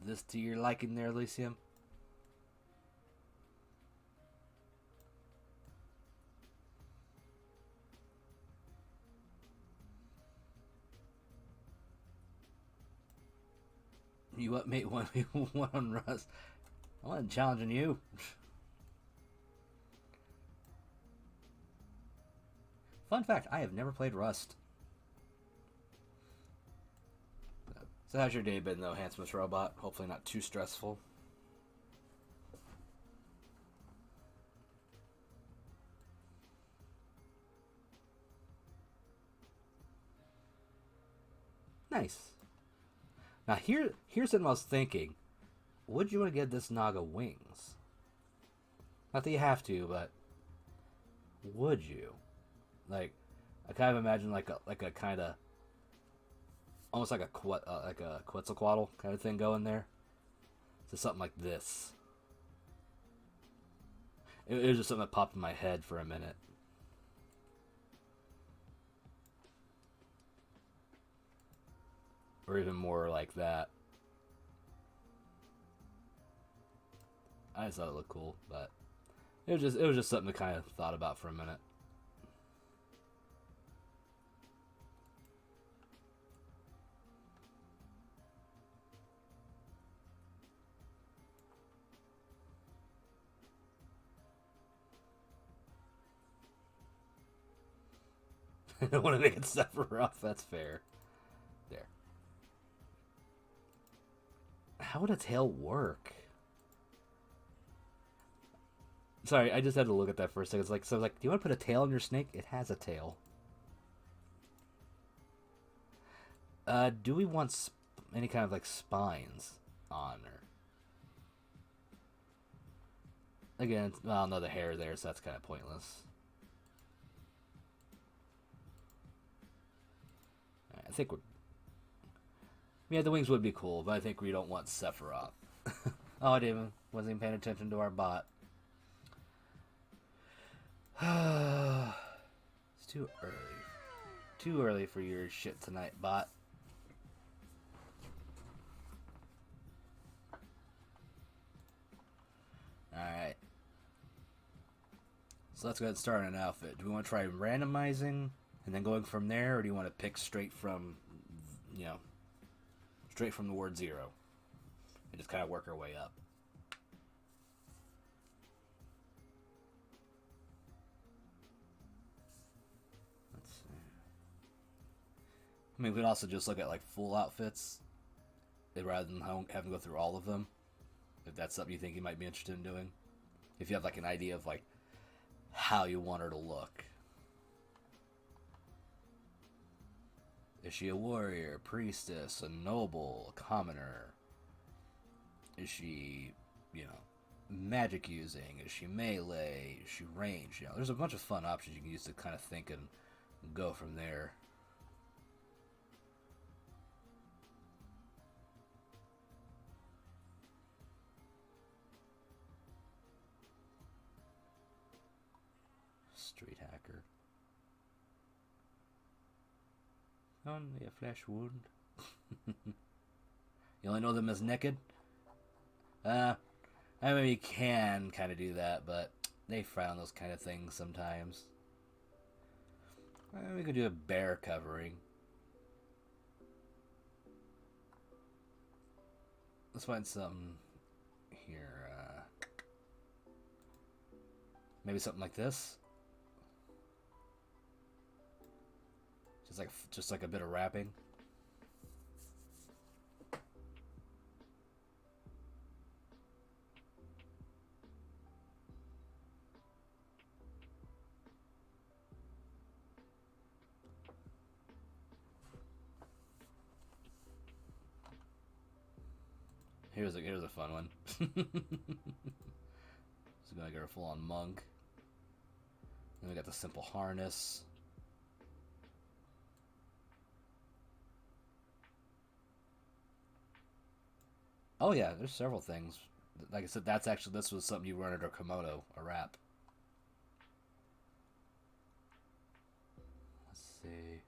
This to your liking there, Elysium? You what, mate? 1v1 on Rust? I wasn't challenging you. Fun fact, I have never played Rust. So how's your day been, though, handsomest robot? Hopefully not too stressful. Nice. Now here's what I was thinking. Would you want to give this Naga wings? Not that you have to, but would you? Like, I kind of imagine like a kind of almost like a Quetzalcoatl kind of thing going there. So something like this. It was just something that popped in my head for a minute. Or even more like that. I just thought it looked cool, but it was just something to kind of thought about for a minute. I don't want to make it Sephiroth. That's fair. There. How would a tail work? Sorry, I just had to look at that for a second. It's like, so like, do you want to put a tail on your snake? It has a tail. Do we want any kind of like spines on her? Again, well, no, the hair there, so that's kind of pointless. I think we're... Yeah, the wings would be cool, but I think we don't want Sephiroth. Oh, I wasn't even paying attention to our bot. It's too early. Too early for your shit tonight, bot. Alright. So let's go ahead and start an outfit. Do we want to try randomizing and then going from there, or do you want to pick straight from, straight from the word zero and just kind of work our way up? Let's see. I mean, we could also just look at like full outfits rather than having to go through all of them, if that's something you think you might be interested in doing. If you have like an idea of like how you want her to look. Is she a warrior, a priestess, a noble, a commoner? Is she, magic using? Is she melee? Is she range? There's a bunch of fun options you can use to kind of think and go from there. Street hacker. Only a flesh wound. You only know them as naked? I mean, you can kind of do that, but they frown those kind of things sometimes. We could do a bear covering. Let's find something here. Maybe something like this. Just like a bit of wrapping. Here's a fun one. Just gonna go full on monk. Then we got the simple harness. Oh yeah, there's several things. Like I said, this was something you run under kimono, a wrap. Let's see.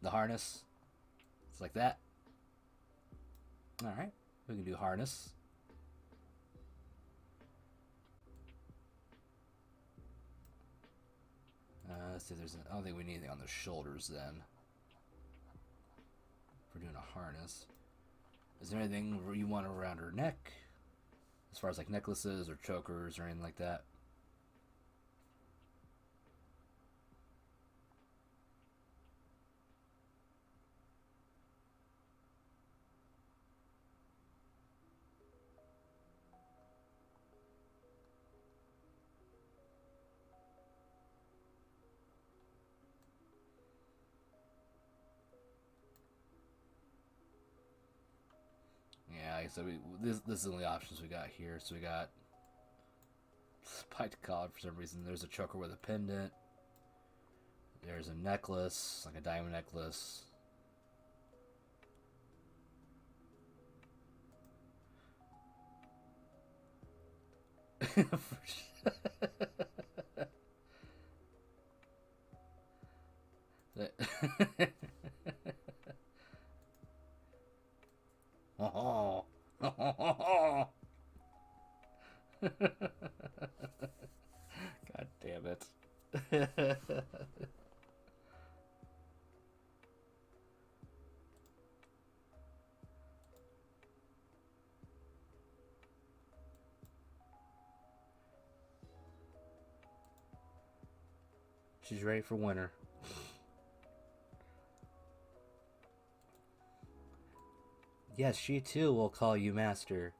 The harness. It's like that. Alright. We can do harness. Let's see if there's... I don't think we need anything on the shoulders then. If we're doing a harness. Is there anything you want around her neck? As far as like necklaces or chokers or anything like that? Yeah, so this is the only options we got here. So we got spiked collar for some reason. There's a choker with a pendant. There's a necklace, like a diamond necklace. Oh. God damn it. She's ready for winter. Yes, she too will call you master.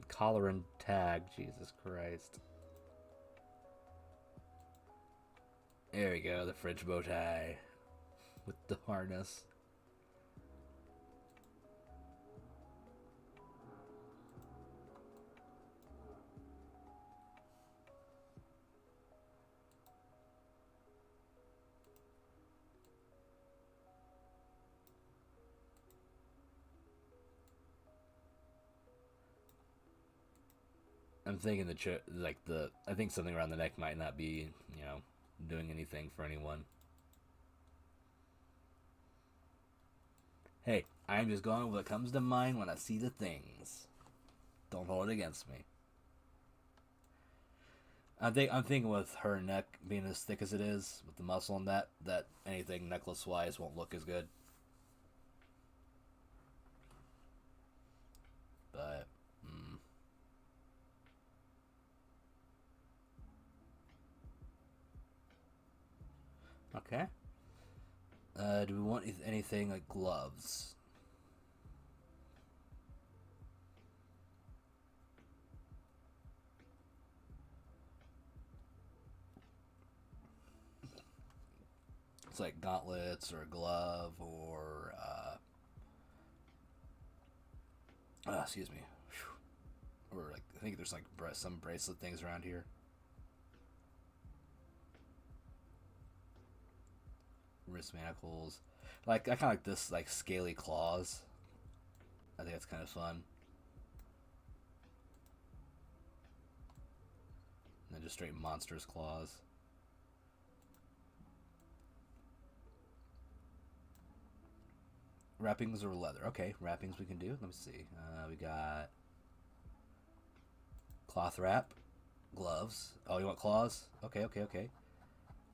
Collar and tag, Jesus Christ. There we go, the French bow tie with the harness. I'm thinking I think something around the neck might not be, doing anything for anyone. Hey, I'm just going with what comes to mind when I see the things. Don't hold it against me. I'm thinking with her neck being as thick as it is, with the muscle in that anything necklace wise won't look as good. But okay. Do we want anything like gloves? It's like gauntlets or a glove or excuse me. Whew. Or like I think there's like some bracelet things around here. Wrist manacles. Like I kind of like this like scaly claws. I think that's kind of fun. And then just straight monstrous claws. Wrappings or leather? Okay, wrappings we can do. Let me see. We got cloth wrap, gloves. Oh, you want claws? Okay, okay, okay.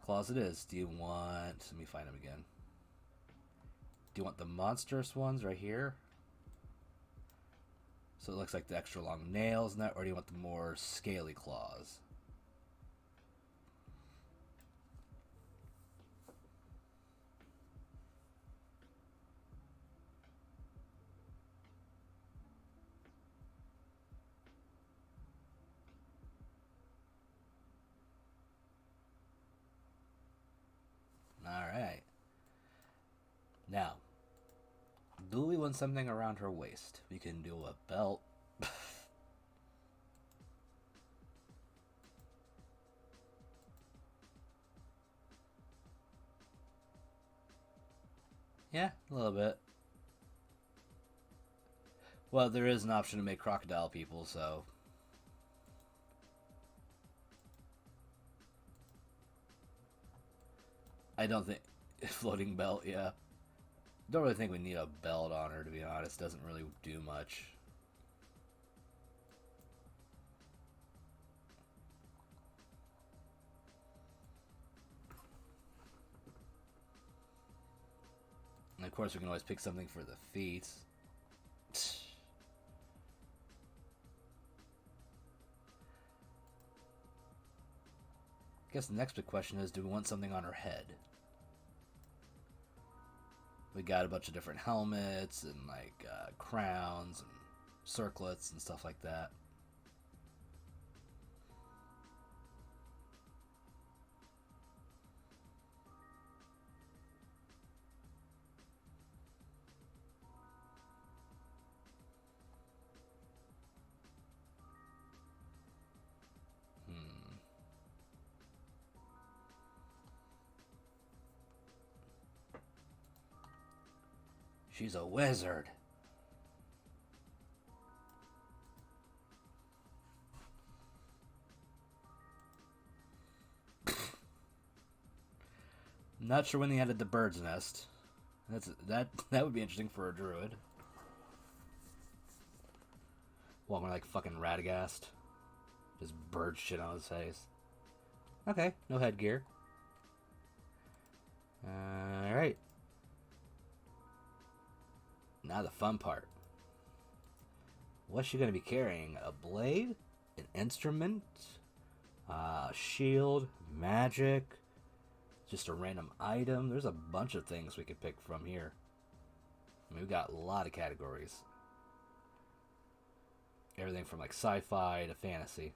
Claws it is. Do you want... Let me find them again. Do you want the monstrous ones right here? So it looks like the extra long nails and that, or do you want the more scaly claws? Alright. Now, do we want something around her waist? We can do a belt. Yeah, a little bit. Well, there is an option to make crocodile people, so... I don't think... Floating belt, yeah. Don't really think we need a belt on her, to be honest. Doesn't really do much. And of course, we can always pick something for the feet. I guess the next big question is, do we want something on her head? We got a bunch of different helmets and like crowns and circlets and stuff like that. She's a wizard. Not sure when they added the bird's nest. That would be interesting for a druid. Walking like fucking Radagast. Just bird shit on his face. Okay, no headgear. Alright. Now the fun part. What's she going to be carrying? A blade? An instrument? Shield? Magic? Just a random item? There's a bunch of things we could pick from here. I mean, we've got a lot of categories. Everything from like sci-fi to fantasy.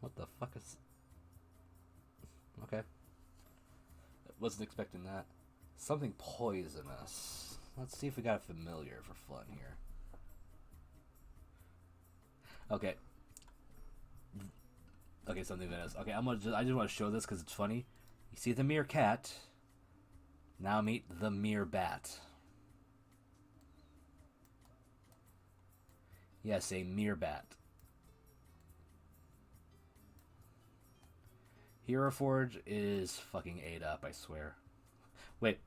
What the fuck is... Okay. Wasn't expecting that. Something poisonous. Let's see if we got a familiar for fun here. Okay. Okay, something venomous. Okay, I just want to show this because it's funny. You see the meerkat. Now meet the meerbat. Yes, a meerbat. Hero Forge is fucking ate up, I swear. Wait.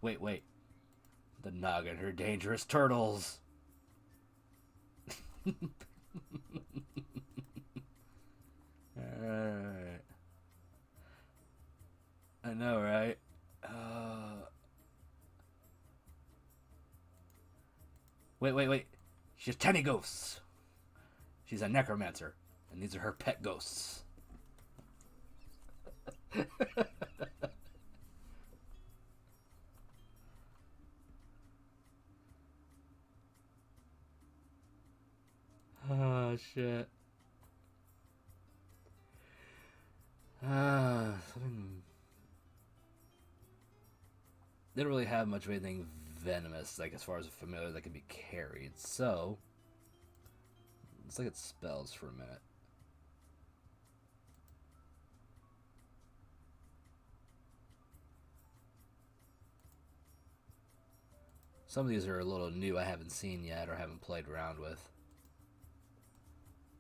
The Nog and her dangerous turtles. Alright. I know, right? Wait. She's tiny ghosts. She's a necromancer, and these are her pet ghosts. Oh shit. Something... They don't really have much of anything venomous, like as far as a familiar that can be carried. So let's look at spells for a minute. Some of these are a little new I haven't seen yet or haven't played around with.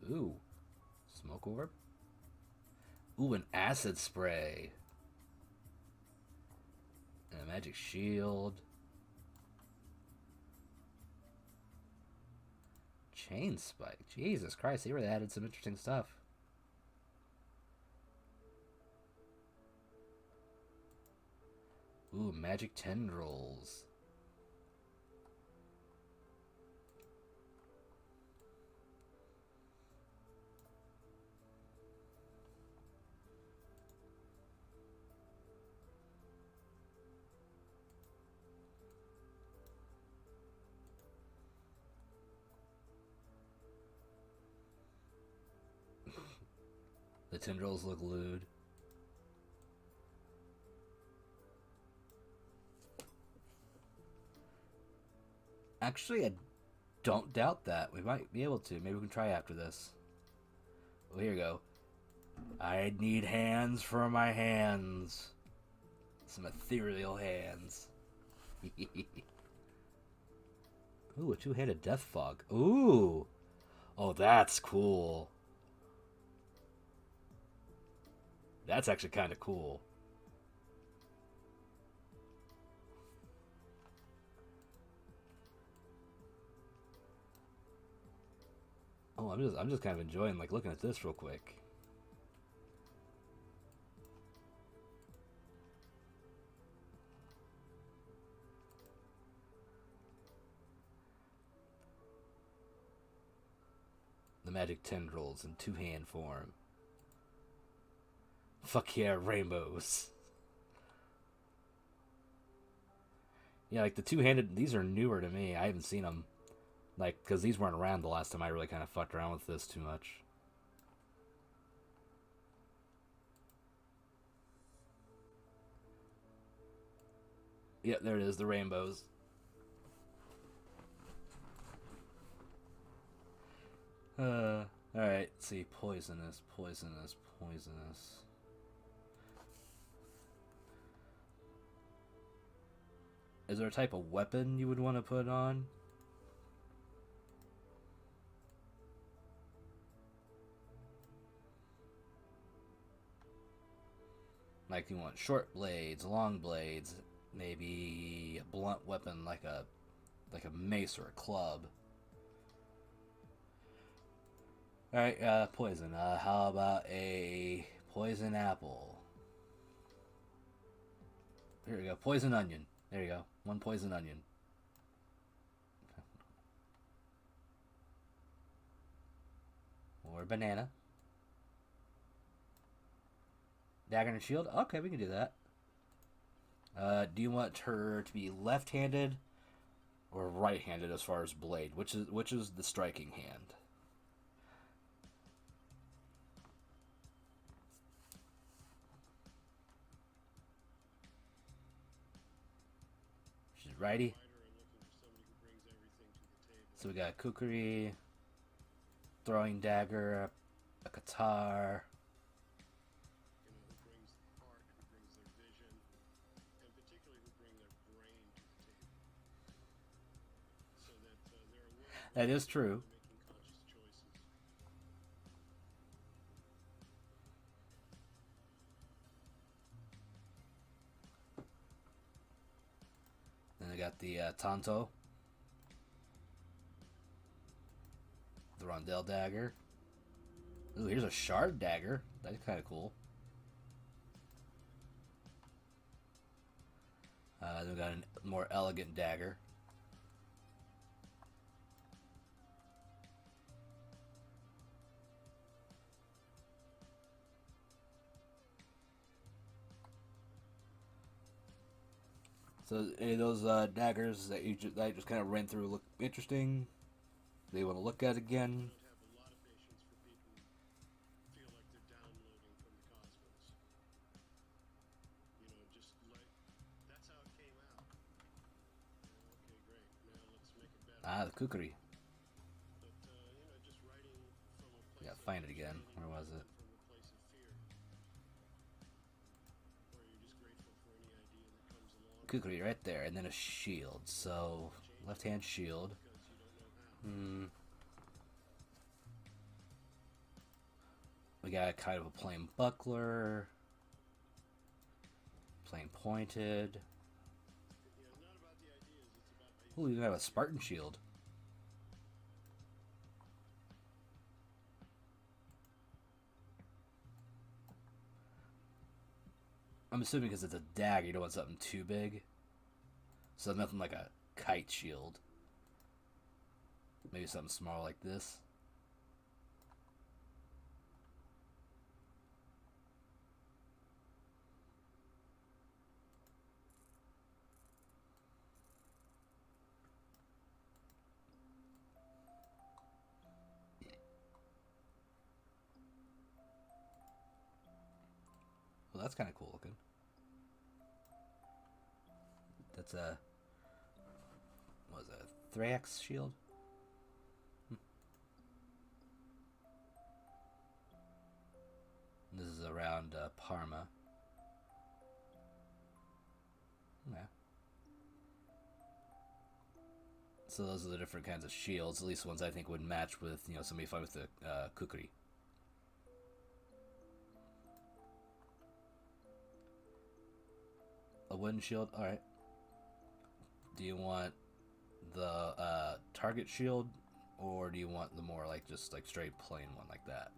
Ooh. Smoke orb. Ooh, an acid spray. And a magic shield. Chain spike. Jesus Christ, they really added some interesting stuff. Ooh, magic tendrils. The tendrils look lewd. Actually, I don't doubt that. We might be able to. Maybe we can try after this. Well, here you go. I need hands for my hands. Some ethereal hands. Ooh, a two-handed death fog. Ooh. Oh, that's cool. That's actually kind of cool. Oh, I'm just kind of enjoying like looking at this real quick. The magic tendrils in two-hand form. Fuck yeah, rainbows. Yeah, like the two-handed, these are newer to me. I haven't seen them. Like, because these weren't around the last time I really kind of fucked around with this too much. Yeah, there it is, the rainbows. Alright, let's see. Poisonous, poisonous, poisonous. Is there a type of weapon you would want to put on? Like you want short blades, long blades, maybe a blunt weapon like a mace or a club. Alright, poison. How about a poison apple? Here we go. Poison onion. There you go. One poison onion. Or banana. Dagger and shield? Okay, we can do that. Do you want her to be left-handed or right-handed as far as blade? Which is the striking hand? She's righty. So we got kukri, throwing dagger, a katar. That is true. Then I got the Tanto. The Rondell dagger. Ooh, here's a shard dagger. That's kind of cool. Then we got a more elegant dagger. So any of those daggers that you just kind of ran through look interesting? Do you want to look at again? Ah, the kukri. Yeah, find it again. Where was it? Kukri right there, and then a shield. So, left hand shield. We got kind of a plain buckler, plain pointed. Ooh, you have a Spartan shield. I'm assuming because it's a dagger, you don't want something too big. So nothing like a kite shield. Maybe something small like this. Well, that's kind of cool looking. That's a... what was that? Thrax shield? This is around Parma. Yeah. So those are the different kinds of shields. At least the ones I think would match with, you know, somebody fight with the kukri. A wooden shield? Alright. Do you want the target shield, or do you want the more like just like straight plain one like that?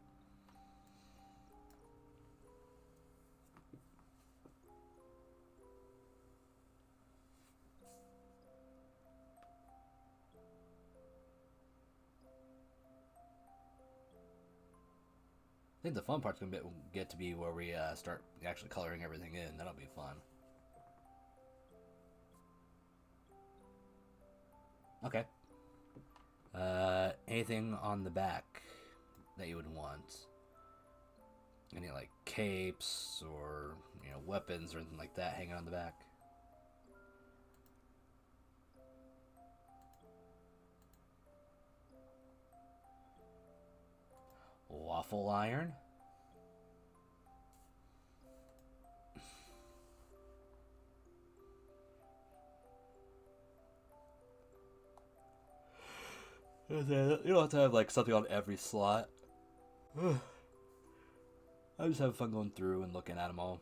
I think the fun part's gonna get to be where we start actually coloring everything in. That'll be fun. Okay. Anything on the back that you would want? Any like capes or, you know, weapons or anything like that hanging on the back? Waffle iron. You don't have to have like something on every slot. I just have fun going through and looking at them all.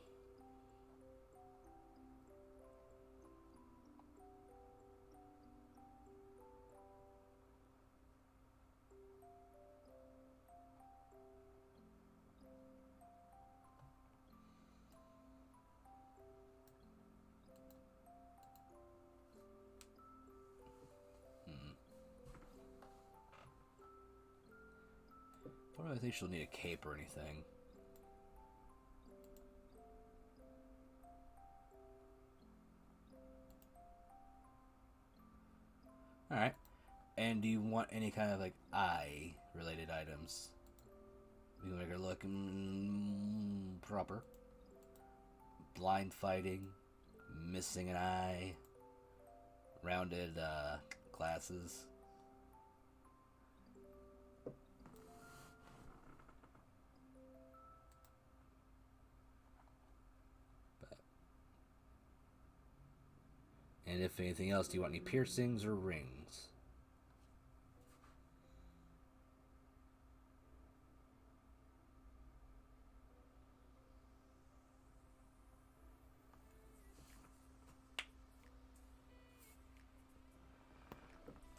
I don't really think she'll need a cape or anything. Alright. And do you want any kind of like eye related items? We can make her look proper. Blind fighting, missing an eye, rounded glasses. And if anything else, do you want any piercings or rings?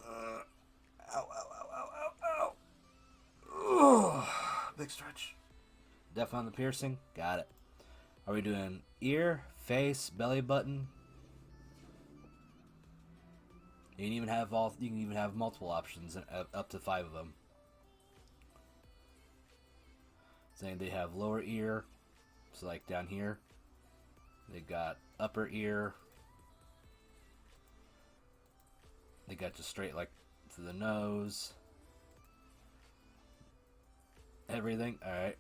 Ow, ow, ow, ow, ow, ow. Big stretch. Definitely on the piercing. Got it. Are we doing ear, face, belly button? You can even have multiple options, up to 5 of them. Saying they have lower ear, so like down here. They got upper ear. They got just straight like to the nose. Everything. All right.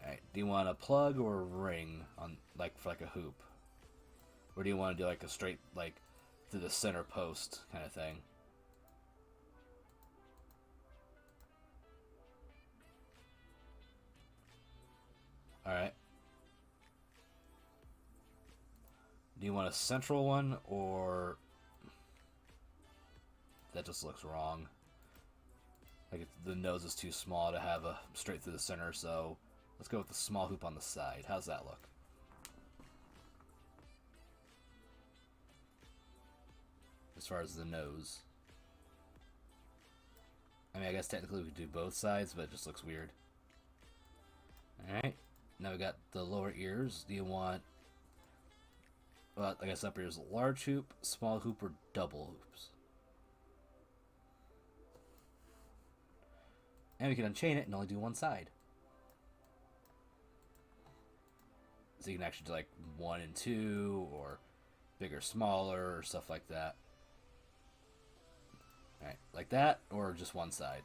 Alright, do you want a plug or a ring on like for like a hoop? Or do you want to do like a straight like to the center post kind of thing? Alright. Do you want a central one or That just looks wrong. Like the nose is too small to have a straight through the center, so let's go with the small hoop on the side. How's that look? As far as the nose. I mean, I guess technically we could do both sides, but it just looks weird. Alright, now we got the lower ears. Do you want, well, I guess up here is large hoop, small hoop, or double hoops? And we can unchain it and only do one side. So you can actually do like 1 and 2, or bigger, smaller, or stuff like that. Alright, like that, or just one side.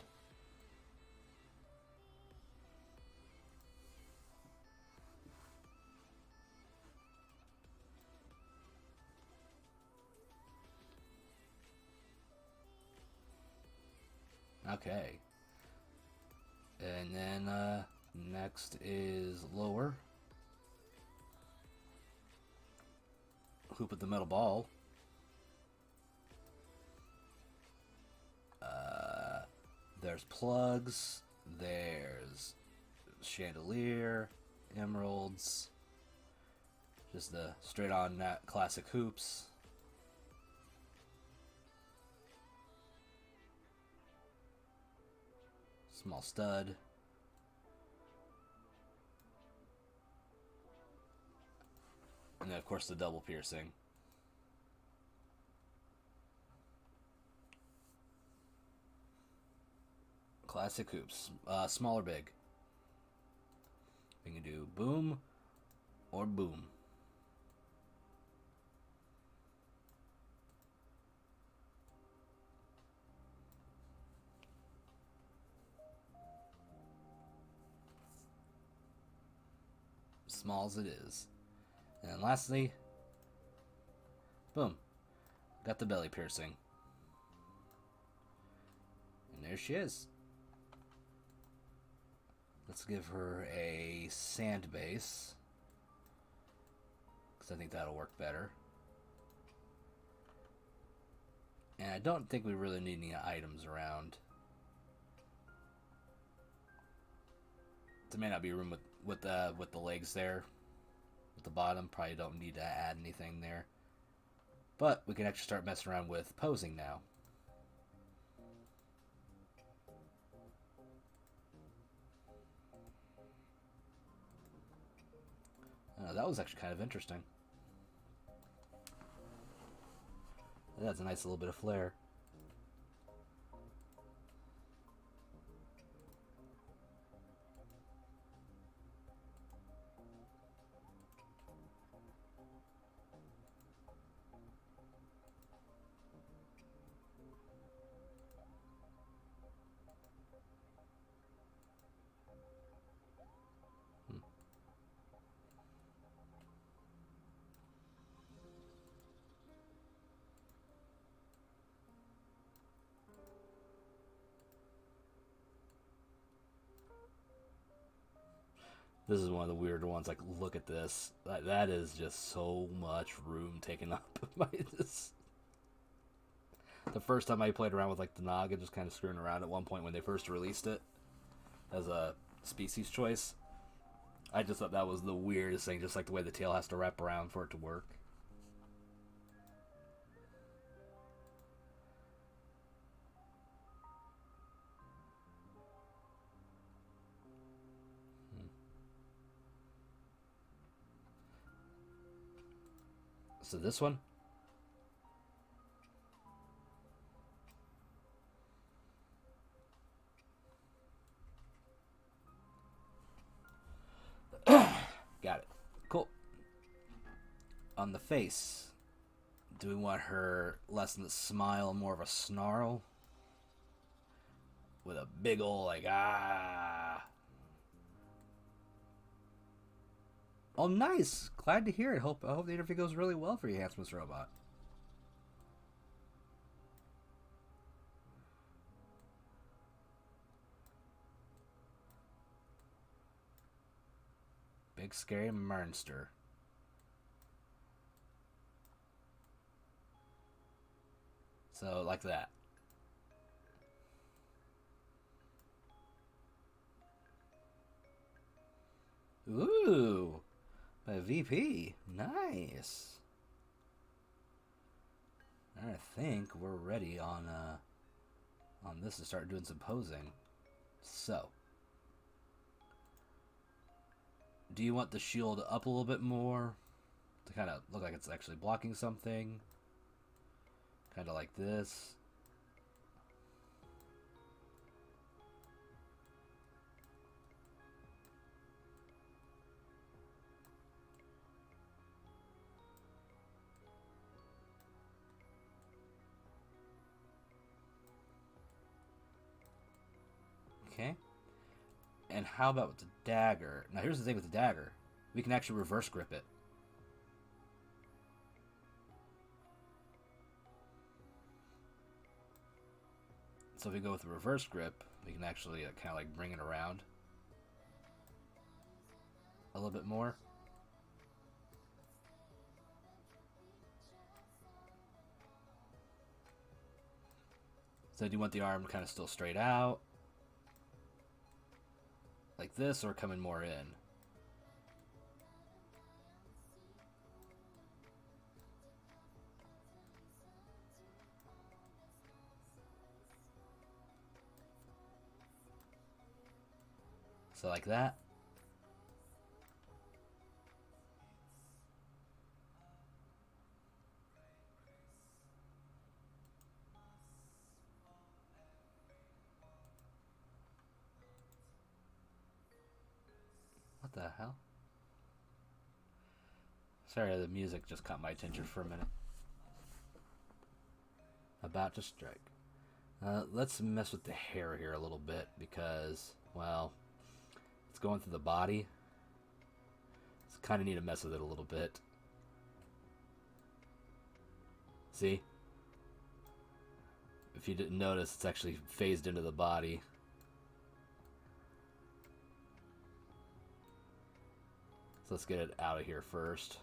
Okay. And then next is lower. Hoop with the metal ball. There's plugs. There's chandelier, emeralds. Just the straight on classic hoops. Small stud. And then, of course, the double piercing. Classic hoops. Small or big? We can do boom or boom. Small as it is. And then lastly, boom. Got the belly piercing. And there she is. Let's give her a sand base, because I think that'll work better. And I don't think we really need any items around. There may not be room with the legs there. At the bottom, probably don't need to add anything there. But we can actually start messing around with posing now. That was actually kind of interesting. That's a nice little bit of flair. This is one of the weirder ones. Like, look at this. That is just so much room taken up by this. The first time I played around with like the Naga, just kind of screwing around at one point when they first released it as a species choice, I just thought that was the weirdest thing. Just like the way the tail has to wrap around for it to work. So this one, got it. Cool. On the face, do we want her less than a smile, more of a snarl? With a big ol' like, ah. Oh, nice. Glad to hear it. I hope the interview goes really well for you, Handsomest Robot. Big Scary Monster. So, like that. Ooh, a VP. Nice. I think we're ready on this to start doing some posing. So, do you want the shield up a little bit more to kind of look like it's actually blocking something? Kind of like this. Okay. And how about with the dagger? Now here's the thing with the dagger. We can actually reverse grip it. So if we go with the reverse grip, we can actually kind of like bring it around a little bit more. So do you want the arm kind of still straight out? Like this, or coming more in? So like that. What the hell? Sorry, the music just caught my attention for a minute. About to strike. Let's mess with the hair here a little bit because, well, it's going through the body. So kind of need to mess with it a little bit. See? If you didn't notice, it's actually phased into the body. So let's get it out of here first.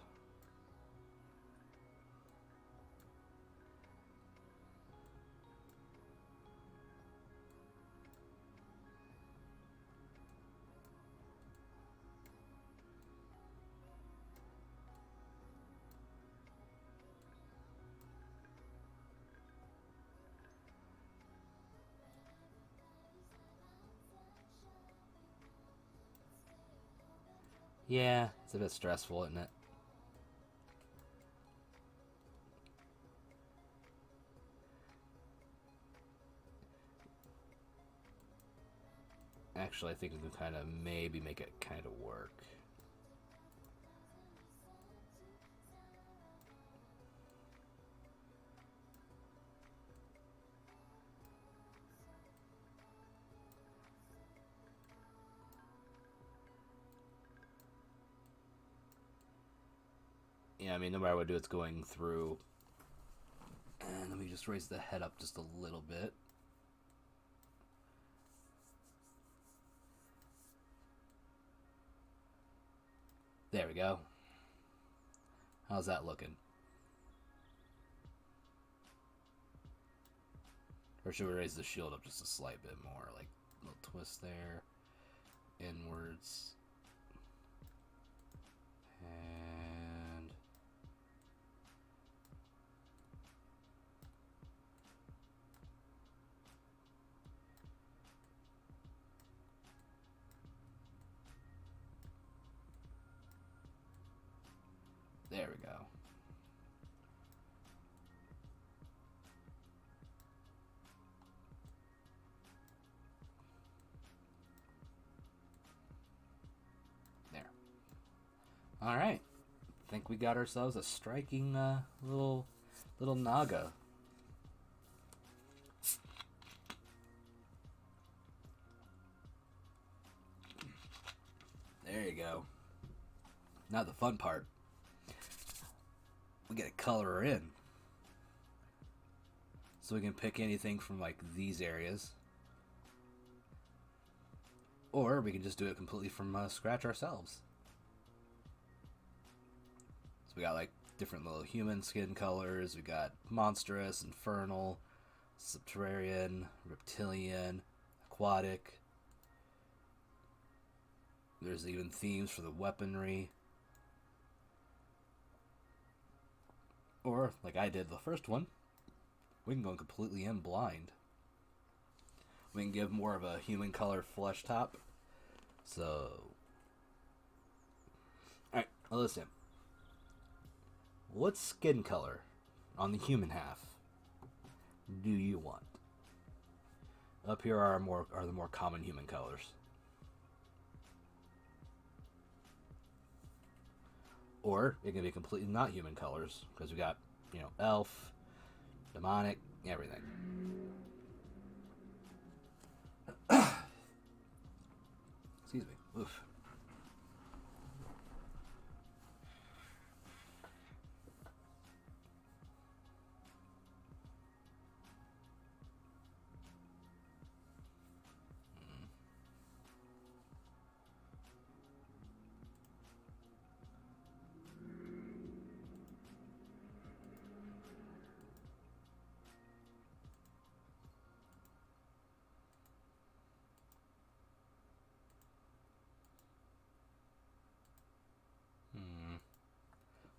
Yeah, it's a bit stressful, isn't it? Actually, I think we can kind of maybe make it kind of work. Yeah, I mean, no matter what I do, it's going through. And let me just raise the head up just a little bit. There we go. How's that looking? Or should we raise the shield up just a slight bit more? Like a little twist there. Inwards. And there we go. There. All right. I think we got ourselves a striking little Naga. There you go. Now the fun part. We gotta color her in. So we can pick anything from like these areas. Or we can just do it completely from scratch ourselves. So we got like different little human skin colors. We got monstrous, infernal, subterranean, reptilian, aquatic. There's even themes for the weaponry. Or, like I did the first one, we can go completely in blind. We can give more of a human color flesh top. So, alright, well, listen. What skin color on the human half do you want? Up here are the more common human colors. Or it can be completely not human colors, because we got, elf, demonic, everything. Excuse me. Oof.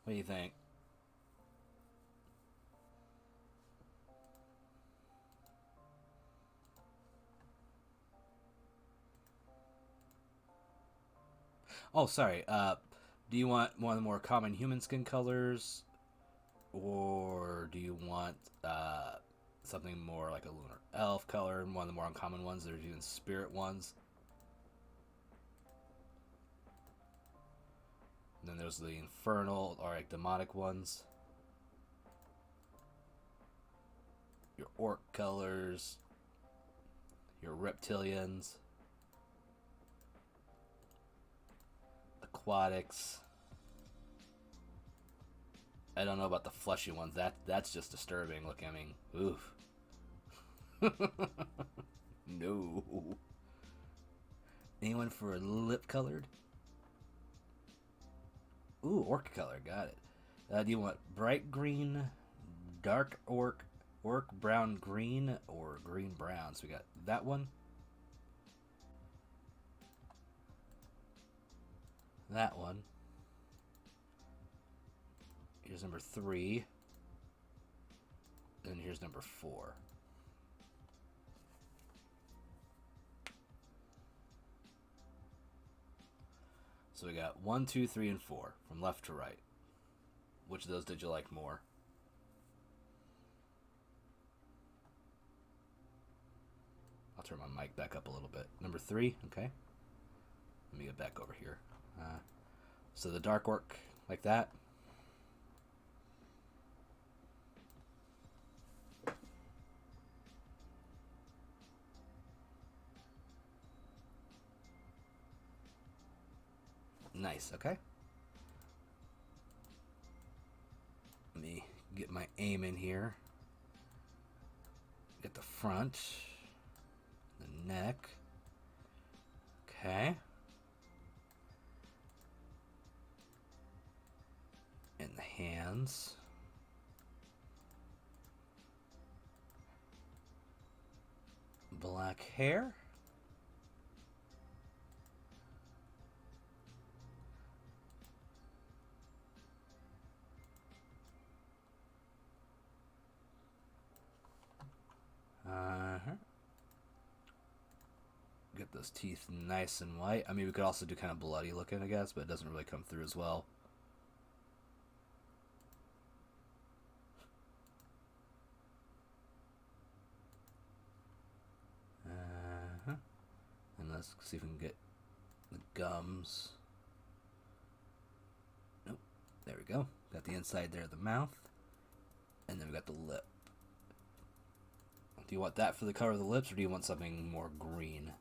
What do you think? Oh, sorry. Do you want one of the more common human skin colors, or do you want something more like a lunar elf color? One of the more uncommon ones. There's even spirit ones. And then there's the infernal or like demonic ones. Your orc colors. Your reptilians. Aquatics. I don't know about the fleshy ones. That's just disturbing. Look, I mean, oof. No. Anyone for lip colored? Ooh, orc color. Got it. Do you want bright green, dark orc brown green, or green brown? So we got that one. That one. Here's number 3. And here's number 4. So we got 1, 2, 3, and 4 from left to right. Which of those did you like more? I'll turn my mic back up a little bit. Number 3, okay. Let me get back over here. So the dark orc, like that. Nice, okay. Let me get my aim in here. Get the front, the neck. Okay. And the hands. Black hair. Get those teeth nice and white. I mean, we could also do kind of bloody looking, I guess, but it doesn't really come through as well. And let's see if we can get the gums. Nope. There we go. Got the inside there of the mouth. And then we got the lip. Do you want that for the color of the lips, or do you want something more green?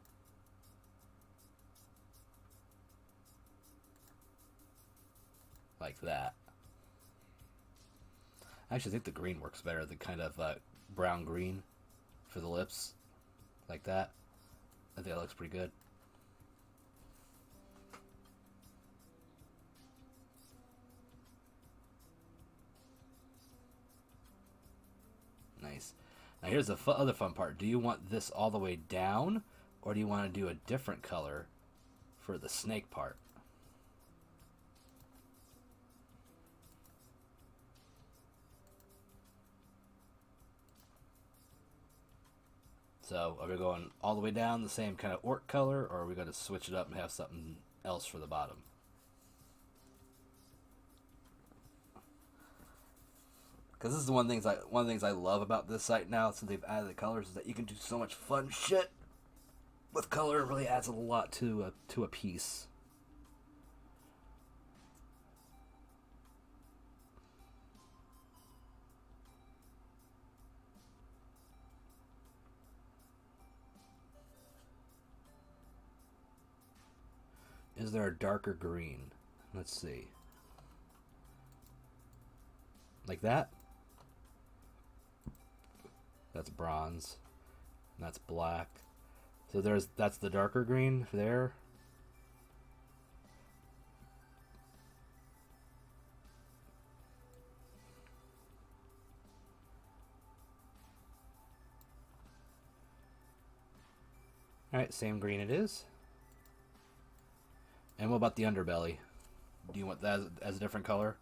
Like that. I actually think the green works better. The kind of brown green for the lips. Like that. I think that looks pretty good. Nice. Now here's the other fun part. Do you want this all the way down, or do you want to do a different color for the snake part. So are we going all the way down the same kind of orc color, or are we going to switch it up and have something else for the bottom? Because this is one of the things I love about this site now, since they've added the colors, is that you can do so much fun shit with color. It really adds a lot to a piece. Is there a darker green? Let's see. Like that? That's bronze. And that's black. So that's the darker green there. Alright, same green it is. And what about the underbelly? Do you want that as a different color?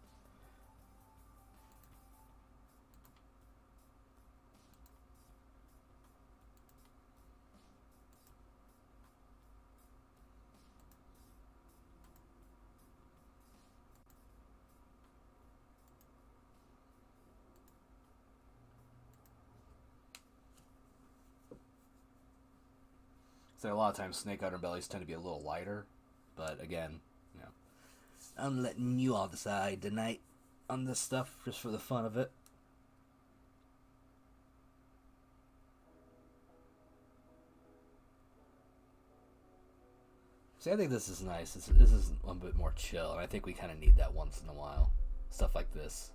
So a lot of times snake underbellies tend to be a little lighter, but again, you know, I'm letting you all decide tonight on this stuff just for the fun of it. See, I think this is nice. This is a bit more chill, and I think we kind of need that once in a while. Stuff like this.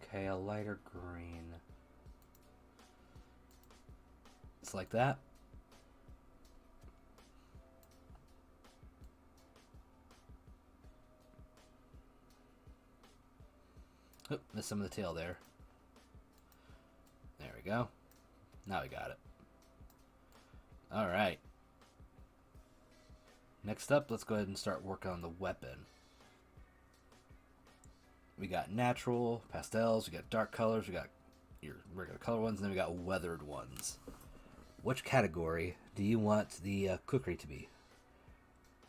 Okay, a lighter green. It's like that. Oop, missed some of the tail there. There we go. Now we got it. Alright. Next up, let's go ahead and start working on the weapon. We got natural, pastels, we got dark colors, we got your regular color ones, and then we got weathered ones. Which category do you want the cookery to be?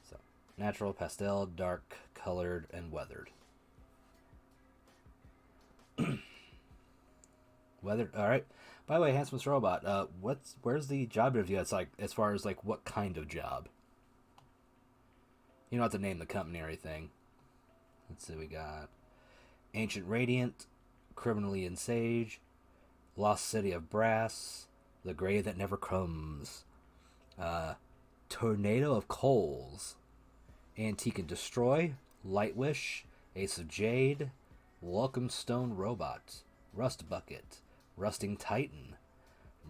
So, natural, pastel, dark, colored, and weathered. Weathered, all right. By the way, Handsome Robot, where's the job interview? It's like as far as like what kind of job? You don't have to name the company or anything. Let's see, we got Ancient Radiant, Criminally in Sage, Lost City of Brass, The Grave That Never Comes, Tornado of Coals, Antique and Destroy, Lightwish, Ace of Jade, Welcome Stone Robot, Rust Bucket, Rusting Titan,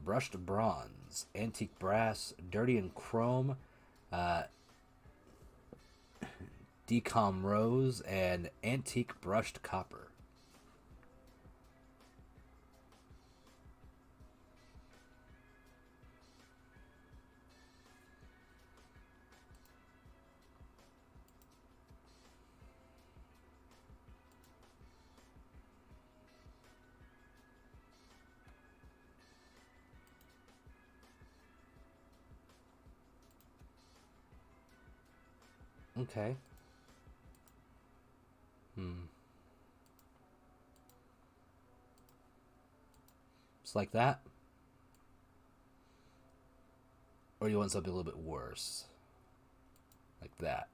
Brushed Bronze, Antique Brass, Dirty and Chrome, Decom Rose, and Antique Brushed Copper. Okay. Just like that? Or you want something a little bit worse? Like that.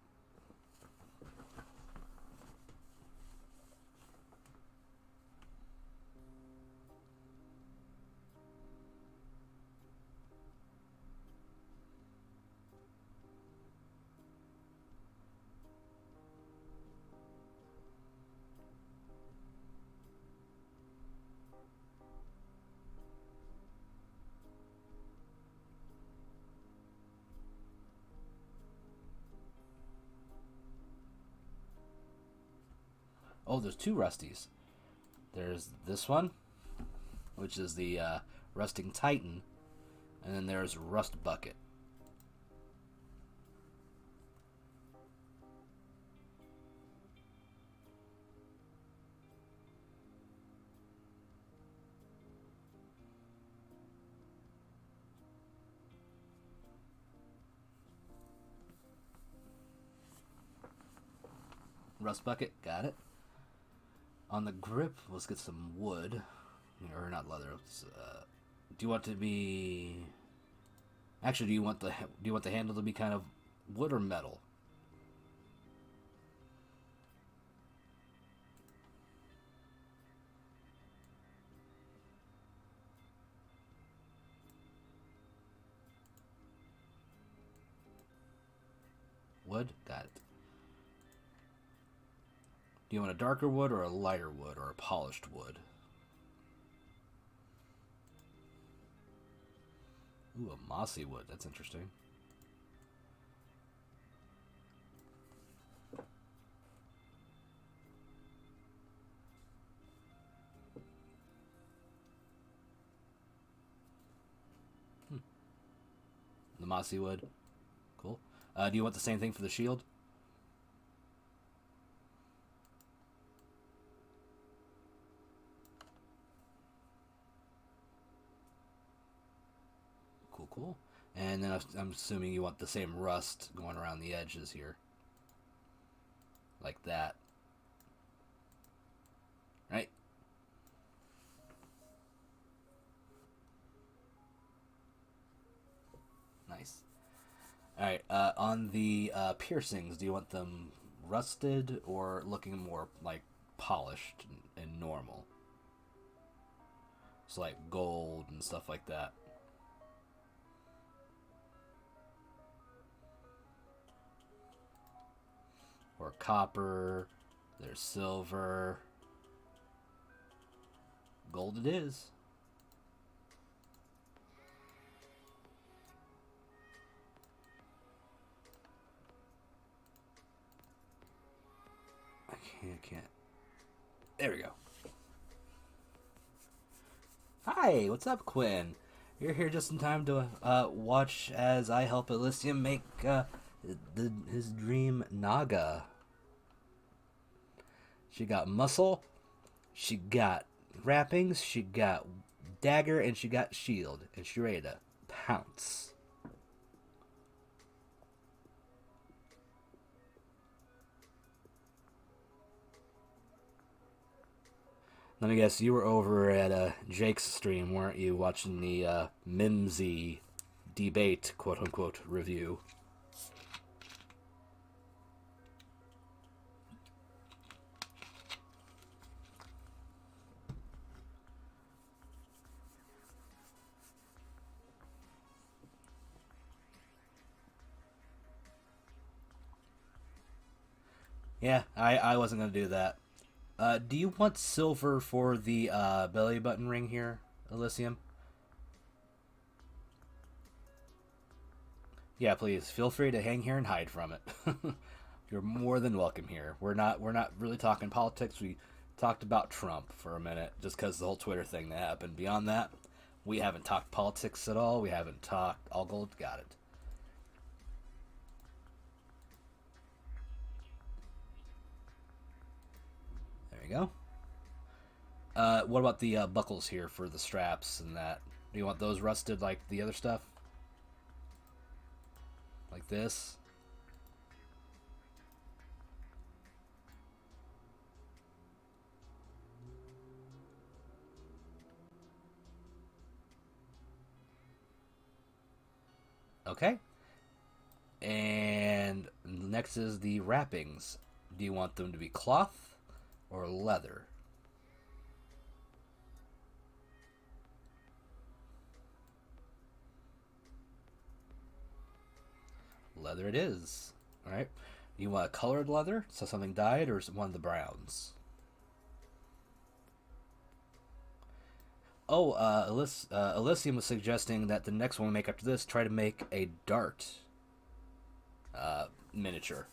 Oh, there's two Rusties. There's this one, which is the Rusting Titan, and then there's Rust Bucket. Rust Bucket, got it. On the grip, let's get some wood. Or not leather. Do you want to be... Actually, do you want the handle to be kind of wood or metal? Wood? Got it. Do you want a darker wood or a lighter wood or a polished wood? Ooh, a mossy wood. That's interesting. The mossy wood. Cool. Do you want the same thing for the shield? Cool. And then I'm assuming you want the same rust going around the edges here. Like that. Right? Nice. Alright, on the piercings, do you want them rusted or looking more like polished and normal? So like gold and stuff like that. Or copper, there's silver. Gold it is. I can't. There we go. Hi, what's up, Quinn? You're here just in time to watch as I help Elysium make his dream Naga. She got muscle, she got wrappings, she got dagger, and she got shield, and she ready to pounce. Let me guess, you were over at Jake's stream, weren't you, watching the Mimsy debate, quote-unquote, review? Yeah, I wasn't going to do that. Do you want silver for the belly button ring here, Elysium? Yeah, please feel free to hang here and hide from it. You're more than welcome here. We're not really talking politics. We talked about Trump for a minute just because the whole Twitter thing that happened. Beyond that, we haven't talked politics at all. We haven't talked all gold. Got it. There you go. What about the buckles here for the straps and that? Do you want those rusted like the other stuff? Like this? Okay. And next is the wrappings. Do you want them to be cloth or leather? Leather it is. Alright. You want a colored leather? So something dyed, or is it one of the browns? Oh, Elysium was suggesting that the next one we make after this, try to make a dart miniature.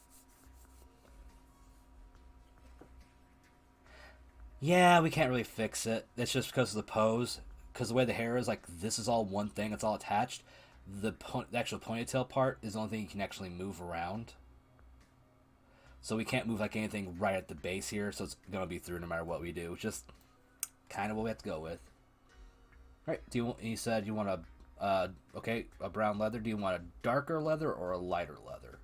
Yeah, we can't really fix it. It's just because of the pose. Because the way the hair is, like, this is all one thing. It's all attached. The actual ponytail part is the only thing you can actually move around. So we can't move, like, anything right at the base here. So it's going to be through no matter what we do. Just kind of what we have to go with. All right. You said you want okay, a brown leather. Do you want a darker leather or a lighter leather?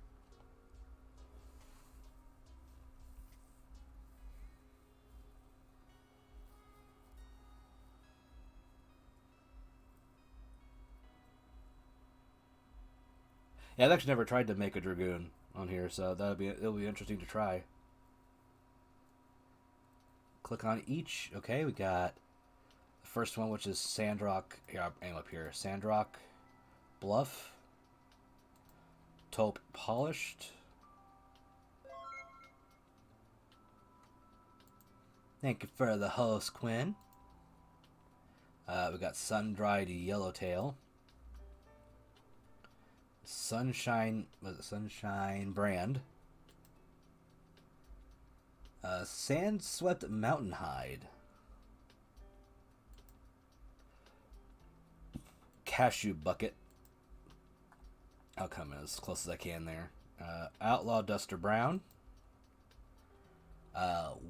Yeah, I've actually never tried to make a dragoon on here, so it'll be interesting to try. Click on each. Okay, we got the first one, which is Sandrock. Here, I'll aim up here. Sandrock Bluff. Taupe Polished. Thank you for the host, Quinn. We got Sun Dried Yellowtail. Sunshine. Was it Sunshine Brand? Sand Swept Mountain Hide. Cashew Bucket. I'll come as close as I can there. Outlaw Duster Brown.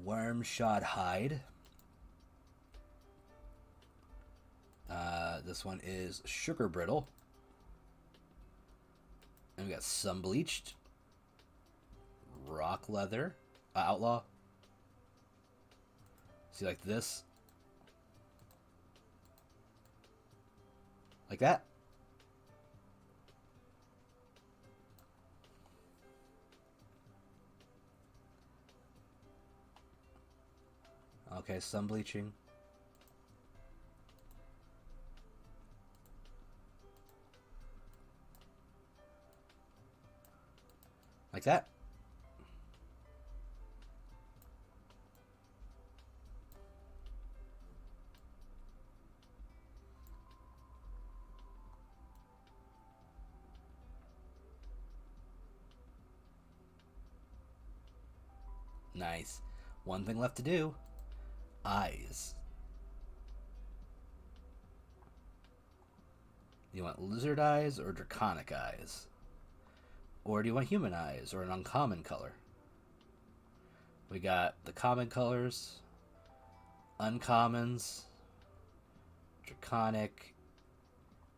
Worm Shod Hide. This one is Sugar Brittle. And we got Sun Bleached. Rock Leather. Outlaw. See, like this. Like that. Okay, sun bleaching. Like that. Nice. One thing left to do. Eyes. Do you want lizard eyes or draconic eyes? Or do you want human eyes or an uncommon color? We got the common colors, uncommons, draconic,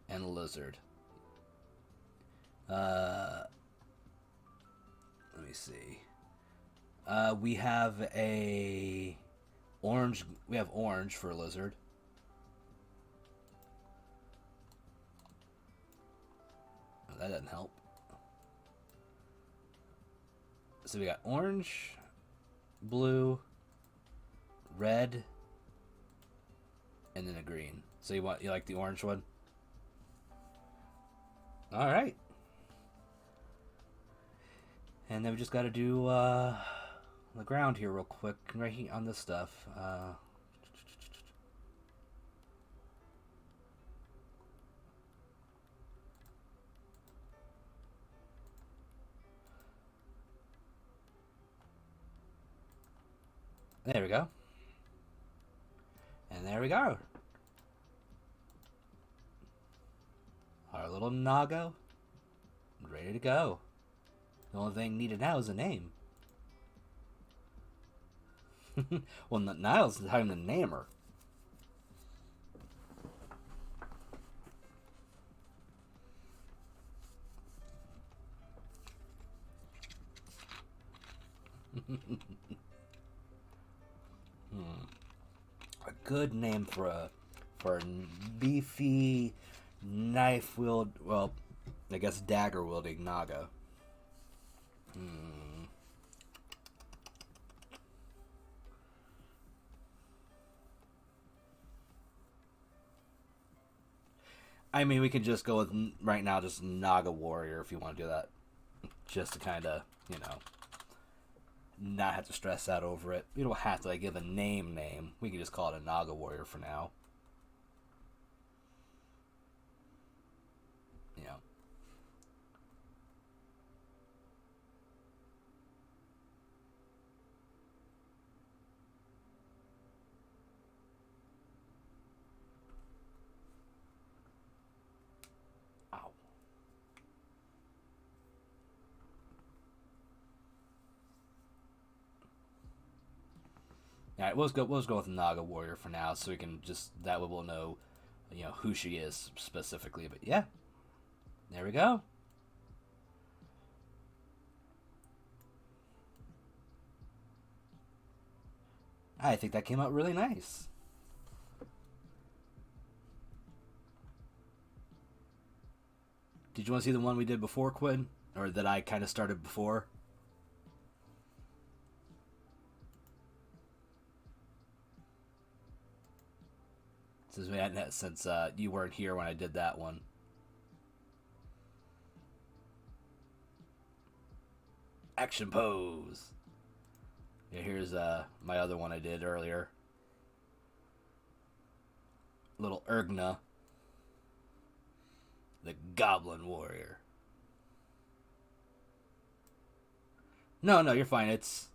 and lizard. Let me see. We have a orange. We have orange for a lizard. Oh, that doesn't help. So we got orange, blue, red, and then a green. So you like the orange one? All right. And then we just got to do the ground here real quick, right here on this stuff. There we go. And there we go. Our little Naga, ready to go. The only thing needed now is a name. Well, now it's time to name her. A good name for a beefy knife wield. Well, I guess dagger wielding Naga. I mean, we could just go with right now just Naga Warrior if you want to do that, just to kind of not have to stress out over it. You don't have to like give a name. We can just call it a Naga Warrior for now. You know. All right, we'll go with Naga Warrior for now, so we can just that way we'll know, who she is specifically. But yeah, there we go. I think that came out really nice. Did you want to see the one we did before, Quinn? Or that I kind of started before? Since you weren't here when I did that one. Action pose. Yeah, here's my other one I did earlier. Little Ergna, the Goblin Warrior. No, you're fine. It's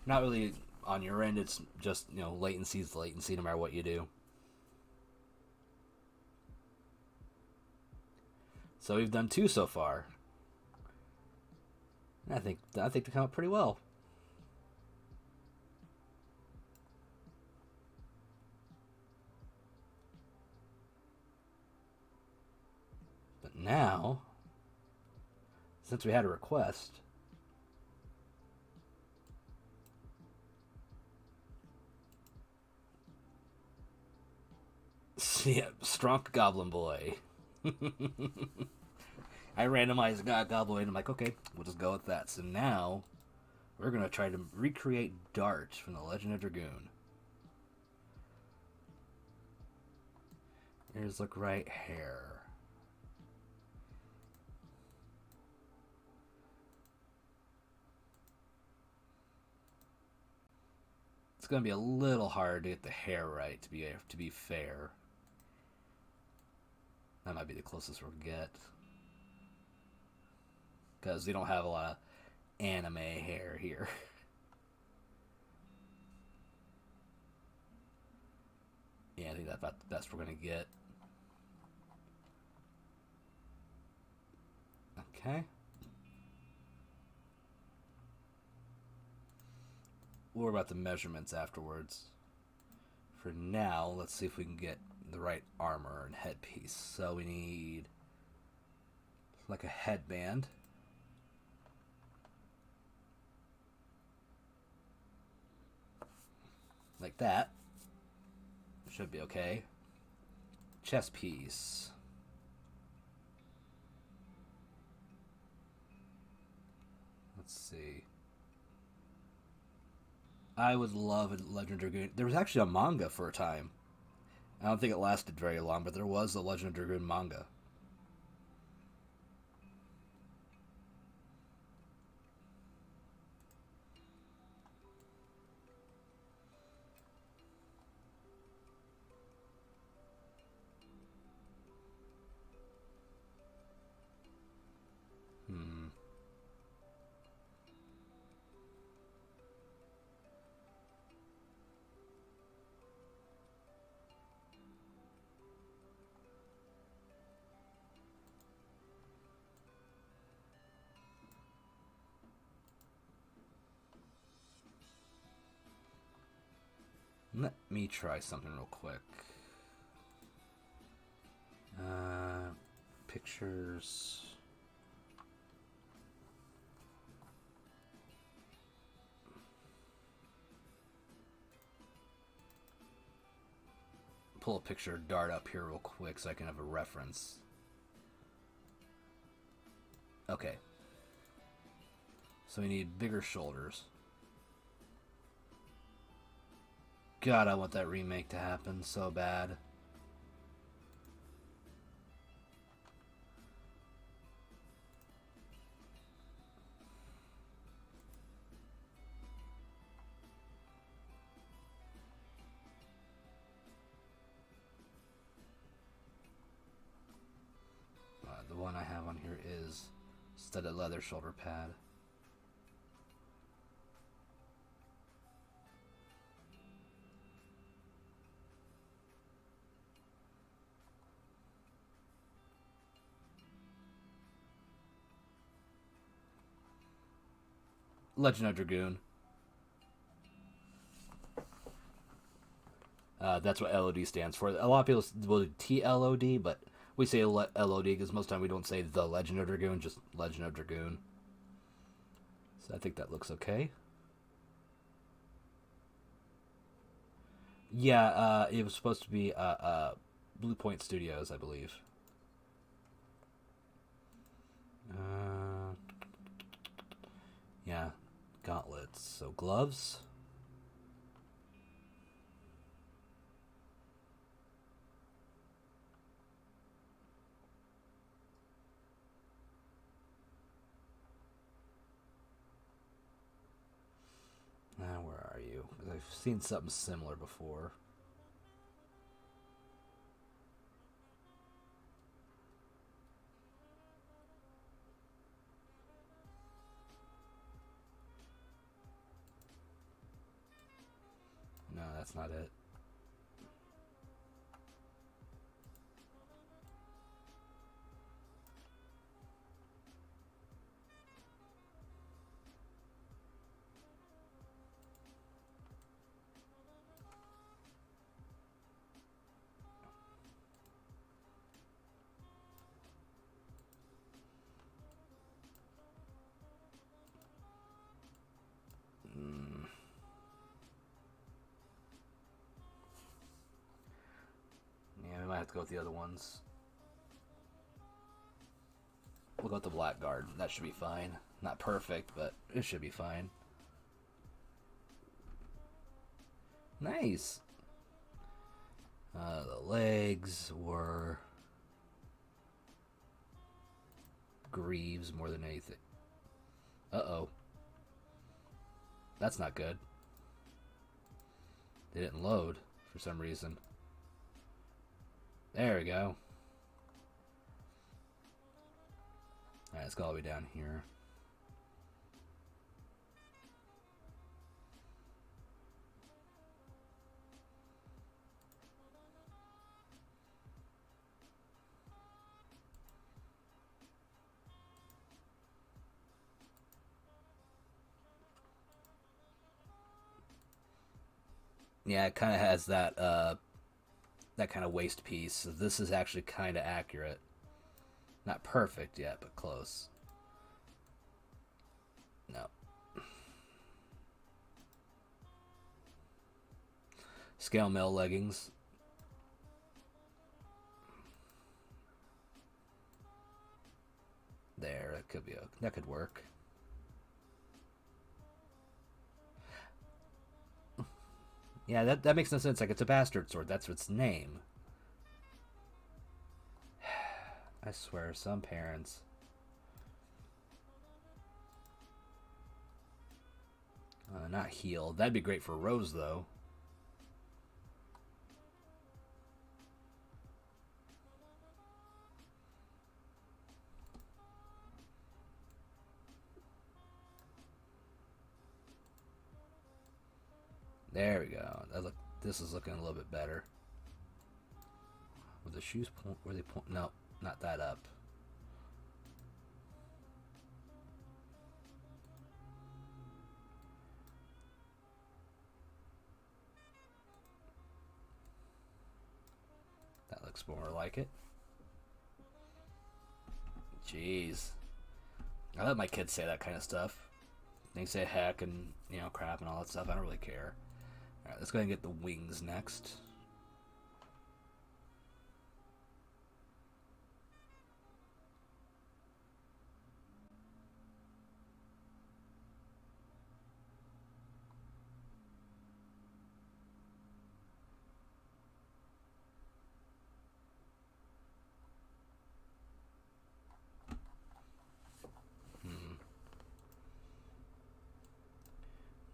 not really on your end. It's just, latency's latency no matter what you do. So we've done 2 so far. I think they come out pretty well. But now, since we had a request, yeah, Strunk Goblin Boy. I randomized Goblin and I'm like, okay, we'll just go with that. So now, we're going to try to recreate Dart from the Legend of Dragoon. Here's look right hair. It's going to be a little hard to get the hair right to be fair. That might be the closest we'll get. Because we don't have a lot of anime hair here. Yeah, I think that's about the best we're going to get. Okay. We'll worry about the measurements afterwards. For now, let's see if we can get the right armor and headpiece. So we need like a headband. Like that. Should be okay. Chest piece. Let's see. I would love a Legend of Dragoon. There was actually a manga for a time. I don't think it lasted very long, but there was a Legend of Dragoon manga. Let me try something real quick. Pictures. Pull a picture of Dart up here real quick so I can have a reference. Okay. So we need bigger shoulders. God, I want that remake to happen so bad. The one I have on here is studded leather shoulder pad. Legend of Dragoon. That's what LOD stands for. A lot of people will do TLOD, but we say LOD because most of the time we don't say The Legend of Dragoon, just Legend of Dragoon. So I think that looks okay. Yeah, it was supposed to be Blue Point Studios, I believe. Yeah, gauntlets. So gloves. Where are you? I've seen something similar before. No, that's not it. Mm. Yeah, we might have to go with the other ones. We'll go with the Blackguard. That should be fine. Not perfect, but it should be fine. Nice. The legs were Greaves more than anything. Uh-oh. That's not good. They didn't load for some reason. There we go. Alright, let's go all the way down here. Yeah, it kind of has that that kind of waist piece. So this is actually kind of accurate. Not perfect yet, but close. No. Scale mail leggings. There, that could work. Yeah, that makes no sense. Like, it's a bastard sword. That's its name. I swear, some parents. Not healed. That'd be great for Rose, though. There we go. This is looking a little bit better. Were the shoes point? Were they point? No, not that up. That looks more like it. Jeez. I let my kids say that kind of stuff. They say heck and, crap and all that stuff. I don't really care. Alright, let's go ahead and get the wings next.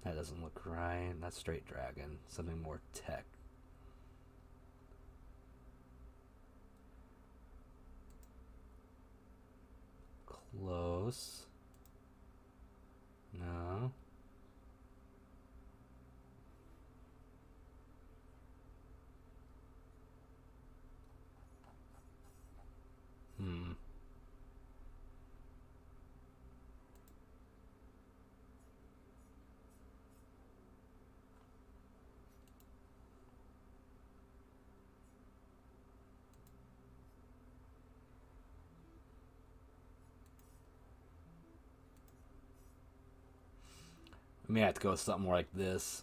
That doesn't look right. That's straight dragon. Something more tech. Close. No. Hmm. We may have to go with something more like this.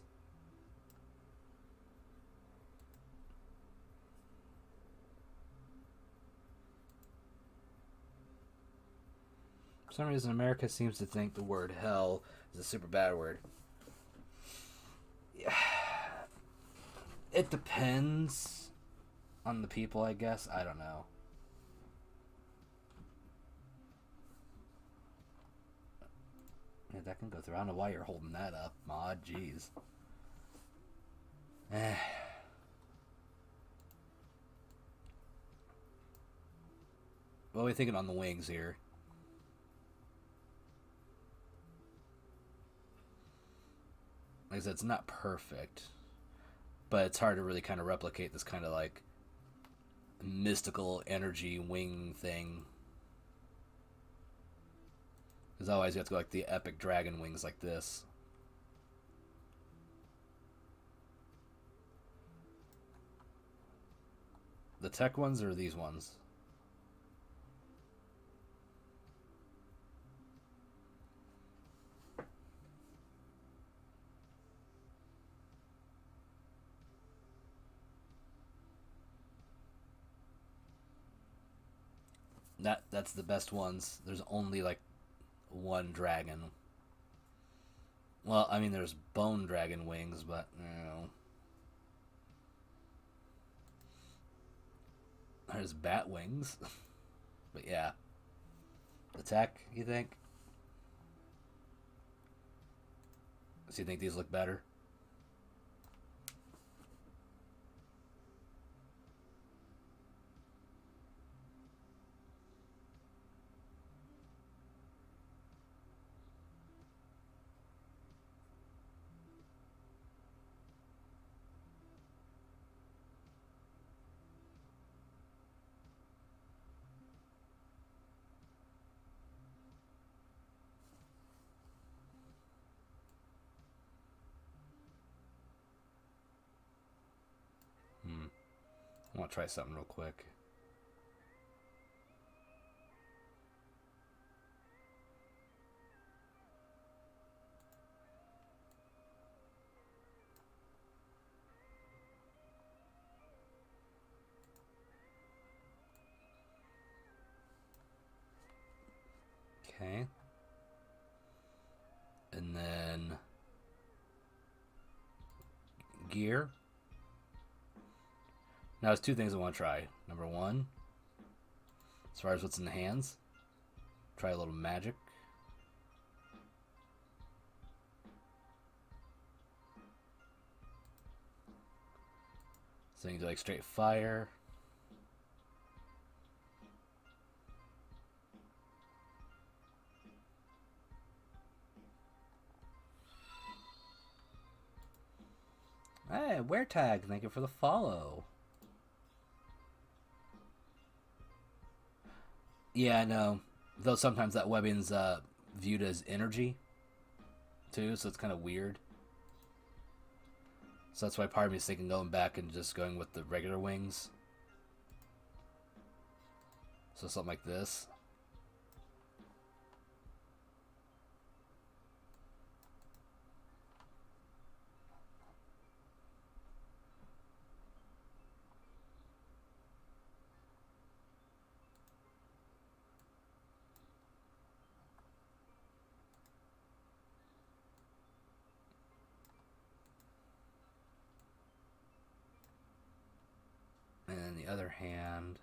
For some reason, America seems to think the word hell is a super bad word. Yeah. It depends on the people, I guess. I don't know. Yeah, that can go through. I don't know why you're holding that up, mod. Jeez. Eh. What are we thinking on the wings here? Like I said, it's not perfect, but it's hard to really kind of replicate this kind of like mystical energy wing thing. Because otherwise you have to go like the epic dragon wings like this. The tech ones or these ones? That's the best ones. There's only like one dragon. Well, I mean, there's bone dragon wings, but you know, there's bat wings. But yeah, the tech. You think? So you think these look better? Hmm. I want to try something real quick. Okay. And then gear. Now there's two things I want to try. Number one, as far as what's in the hands, try a little magic. So you can do like straight fire. Hey, Wear Tag, thank you for the follow. Yeah, I know. Though sometimes that webbing's viewed as energy, too, so it's kind of weird. So that's why part of me is thinking going back and just going with the regular wings. So something like this. And then the other hand.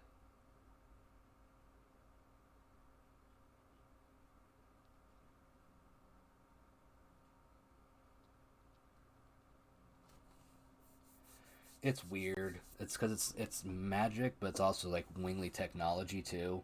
It's weird. It's because it's magic, but it's also like wingly technology too.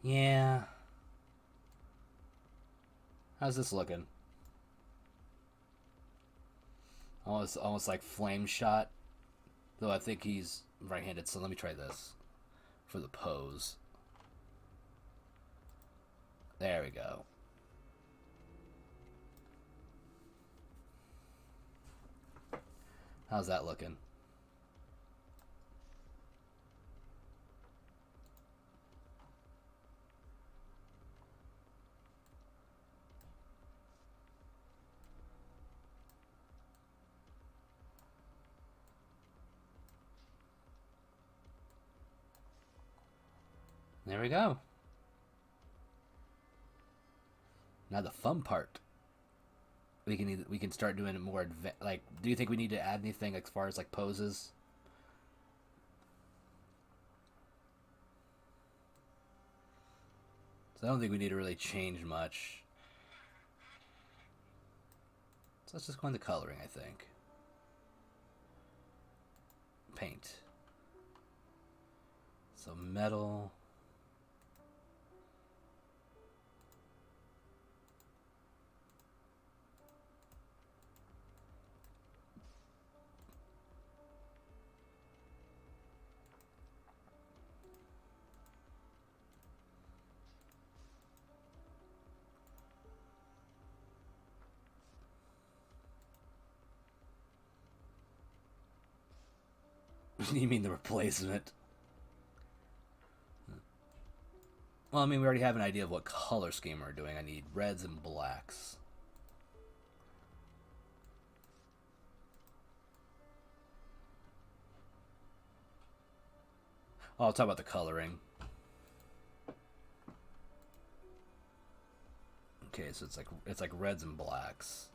Yeah. How's this looking? Almost like flame shot. Though I think he's right-handed, so let me try this. for the pose. There we go. How's that looking? There we go. Now the fun part. We can start doing it more like, do you think we need to add anything as far as like poses? So I don't think we need to really change much. So let's just go into coloring, I think. Paint. So metal. You mean the replacement? Well, I mean, we already have an idea of what color scheme we're doing. I need reds and blacks. Oh, I'll talk about the coloring. Okay, so it's like reds and blacks.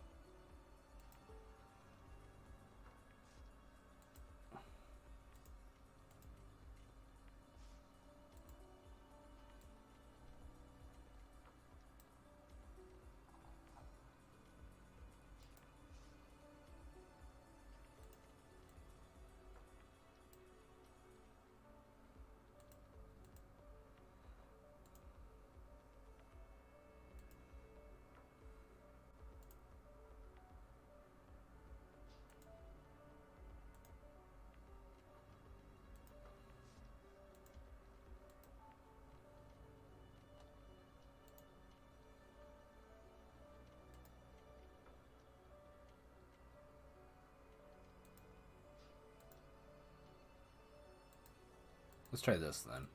Let's try this then.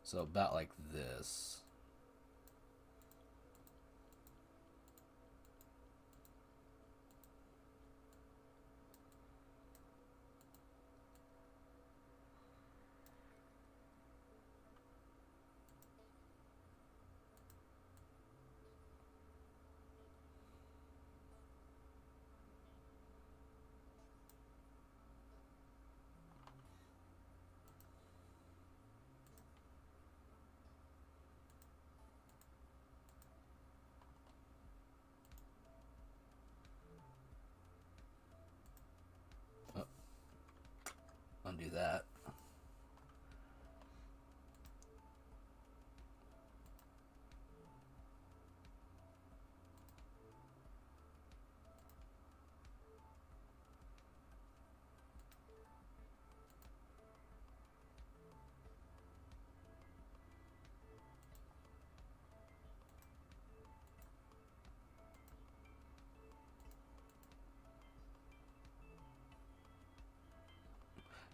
So about like this. Oh, undo that.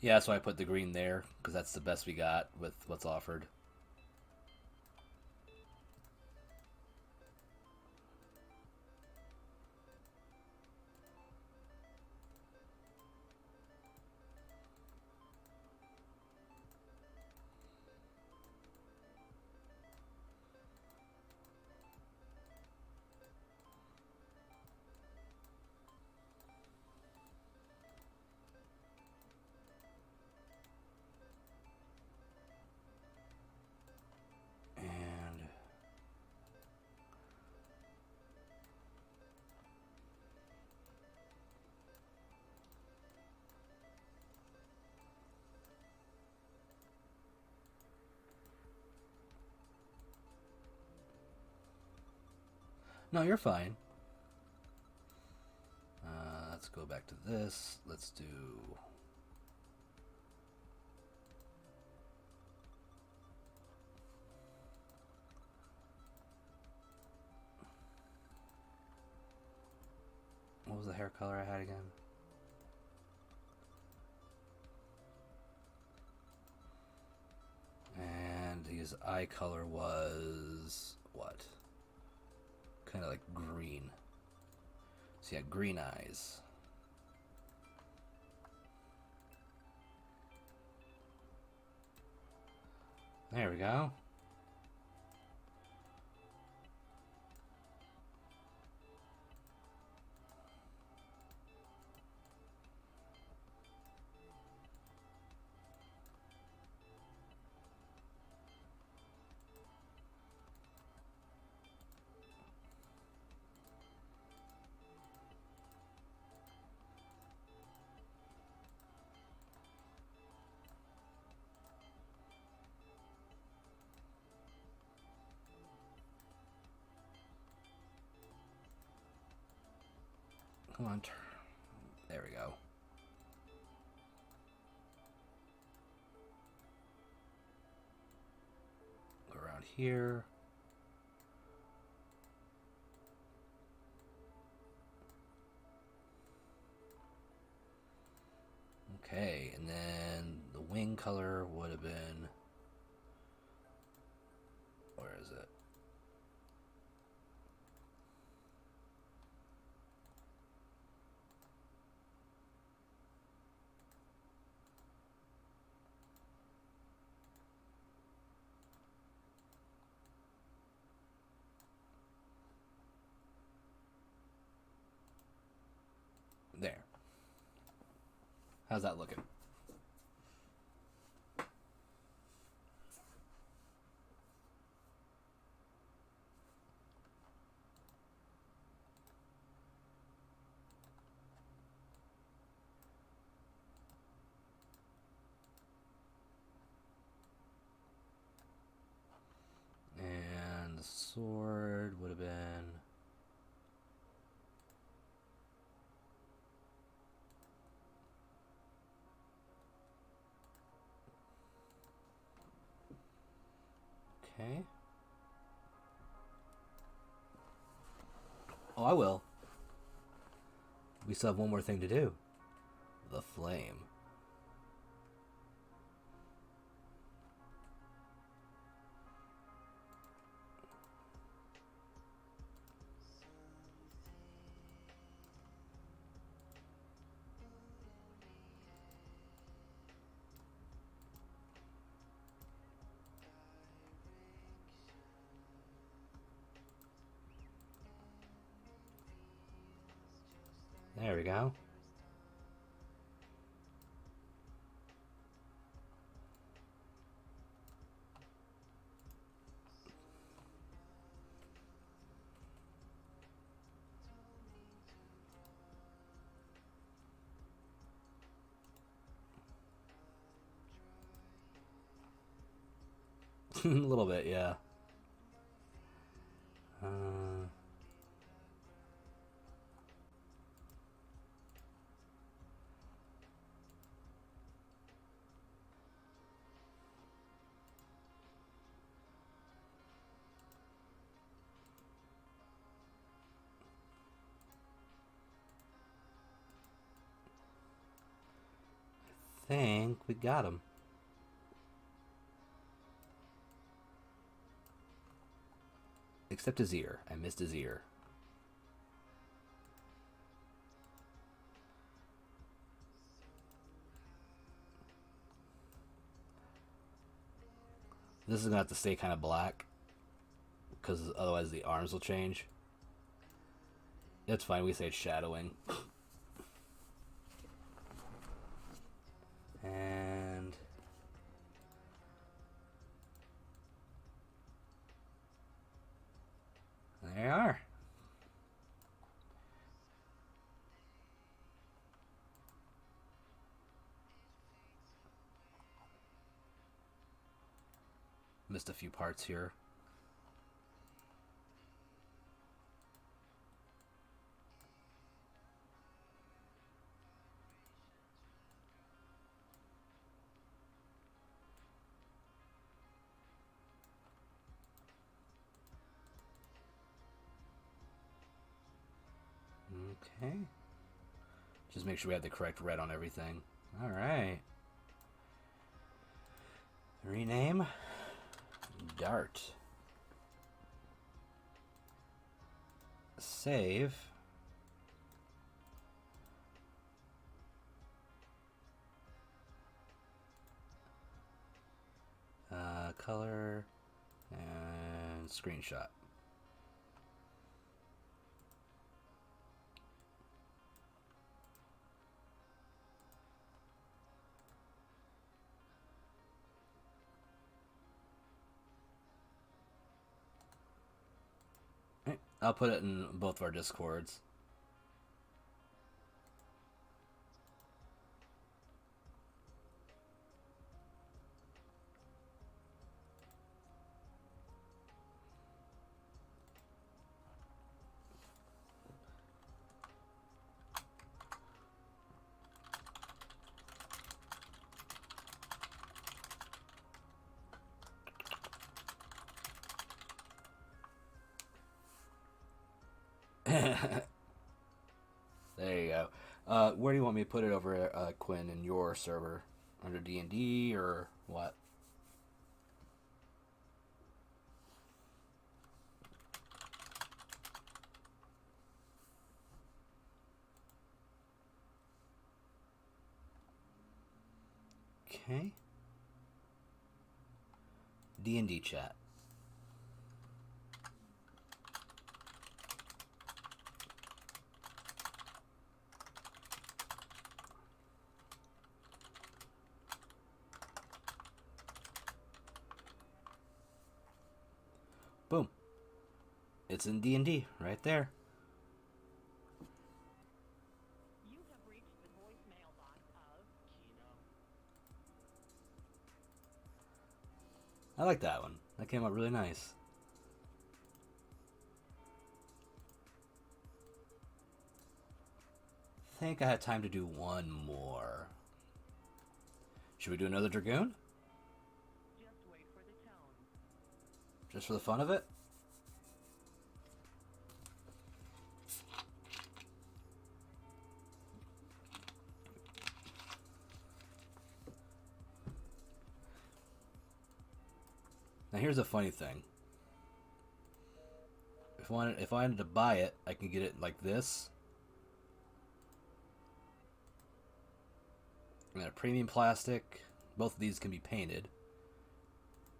Yeah, so I put the green there because that's the best we got with what's offered. No, you're fine. Let's go back to this. Let's do... What was the hair color I had again? And his eye color was... what? Kind of like green. So yeah, green eyes. There we go. Come on. There we go. Go around here. Okay, and then the wing color would have been... where is it? There. How's that looking? And the sword would have been... okay. Oh, I will. We still have one more thing to do. The flame. There we go. A little bit, yeah. I think we got him. Except his ear. I missed his ear. This is going to have to stay kind of black, because otherwise the arms will change. It's fine, we say it's shadowing. And... there you are. Missed a few parts here. Okay. Just make sure we have the correct red on everything. Alright. Rename. Dart. Save. Color and screenshot. I'll put it in both of our Discords. There you go. Where do you want me to put it over, Quinn, in your server? Under D&D or what? Okay. D&D chat. Boom. It's in D&D right there. You have reached the voicemail box of Kino. I like that one. That came out really nice. I think I had time to do one more. Should we do another Dragoon? Just wait for the tone. Just for the fun of it? Now here's a funny thing. If I wanted to buy it, I can get it like this. And a premium plastic. Both of these can be painted.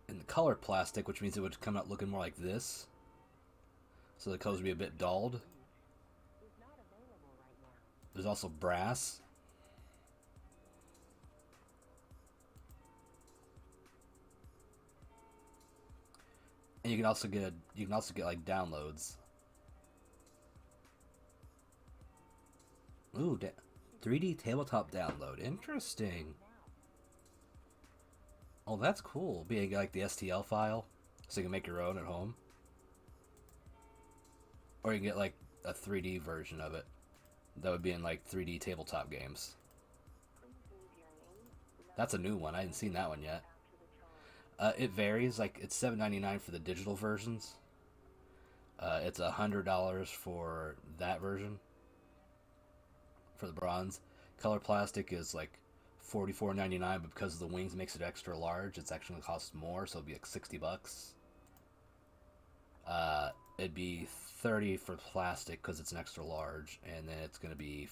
And the color plastic, which means it would come out looking more like this. So the colors would be a bit dulled. Is not available right now. There's also brass. And you can also get like downloads. Ooh, 3D tabletop download. Interesting. Oh, that's cool. Being like the STL file, so you can make your own at home. Or you can get like a 3D version of it. That would be in like 3D tabletop games. That's a new one. I hadn't seen that one yet. It varies. Like it's $7.99 for the digital versions. It's $100 for that version. For the bronze, color plastic is like $44.99, but because the wings makes it extra large, it's actually gonna cost more. So it'd be like $60. It'd be 30 for plastic because it's an extra large, and then it's gonna be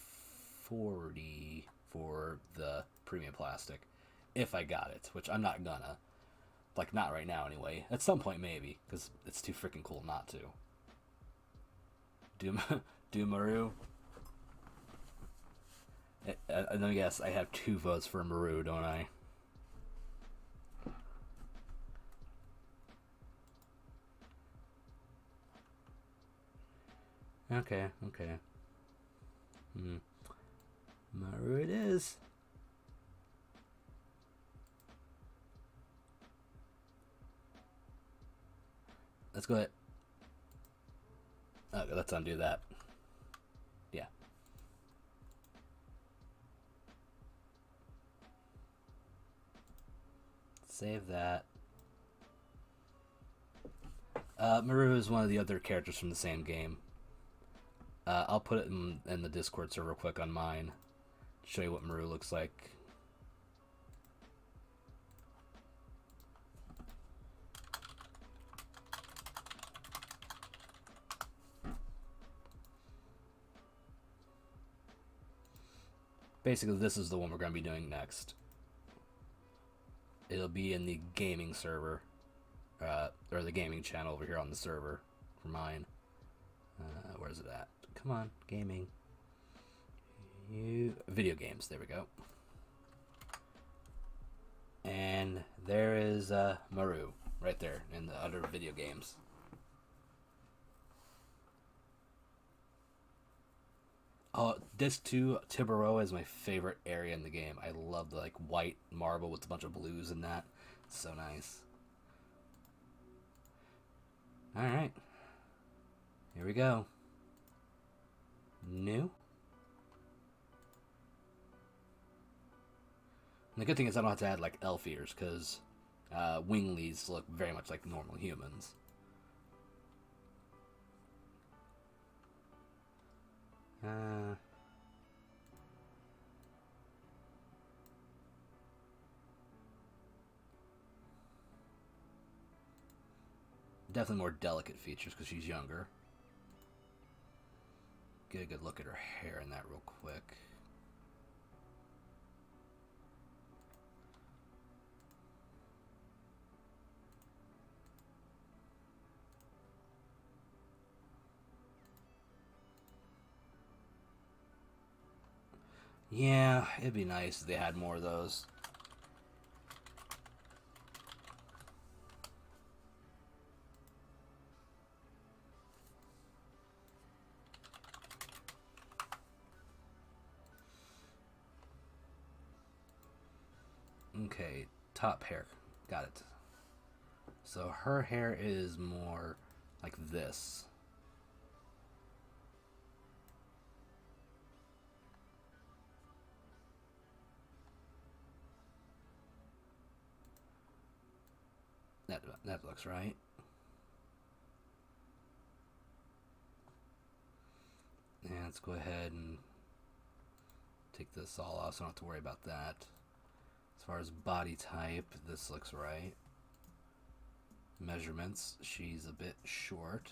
40 for the premium plastic if I got it, which I'm not gonna. Like, not right now anyway. At some point maybe, because it's too freaking cool not to. Maru. And then yes, I have 2 votes for Maru, don't I? Okay. Maru it is. Let's go ahead. Okay, let's undo that. Yeah. Save that. Maru is one of the other characters from the same game. I'll put it in the Discord server real quick on mine. Show you what Maru looks like. Basically, this is the one we're going to be doing next. It'll be in the gaming server, or the gaming channel over here on the server for mine. Where's it at? Come on, gaming. Video games. There we go. And there is Maru right there in the other video games. Oh, Disc 2 Tiburoa is my favorite area in the game. I love the like white marble with a bunch of blues in that. It's so nice. Alright. Here we go. New. And the good thing is I don't have to add like elf ears because winglies look very much like normal humans. Definitely more delicate features because she's younger. Get a good look at her hair in that real quick. Yeah, it'd be nice if they had more of those. Okay, top hair. Got it. So her hair is more like this. That looks right. And let's go ahead and take this all off so I don't have to worry about that. As far as body type, this looks right. Measurements, she's a bit short.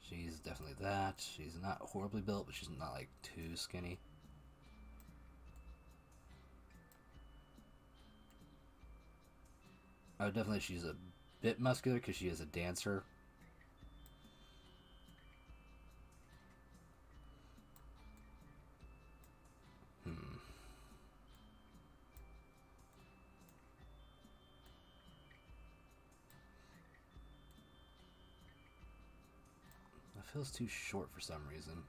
She's definitely that. She's not horribly built, but she's not like too skinny. Oh, definitely she's a bit muscular because she is a dancer. That feels too short for some reason.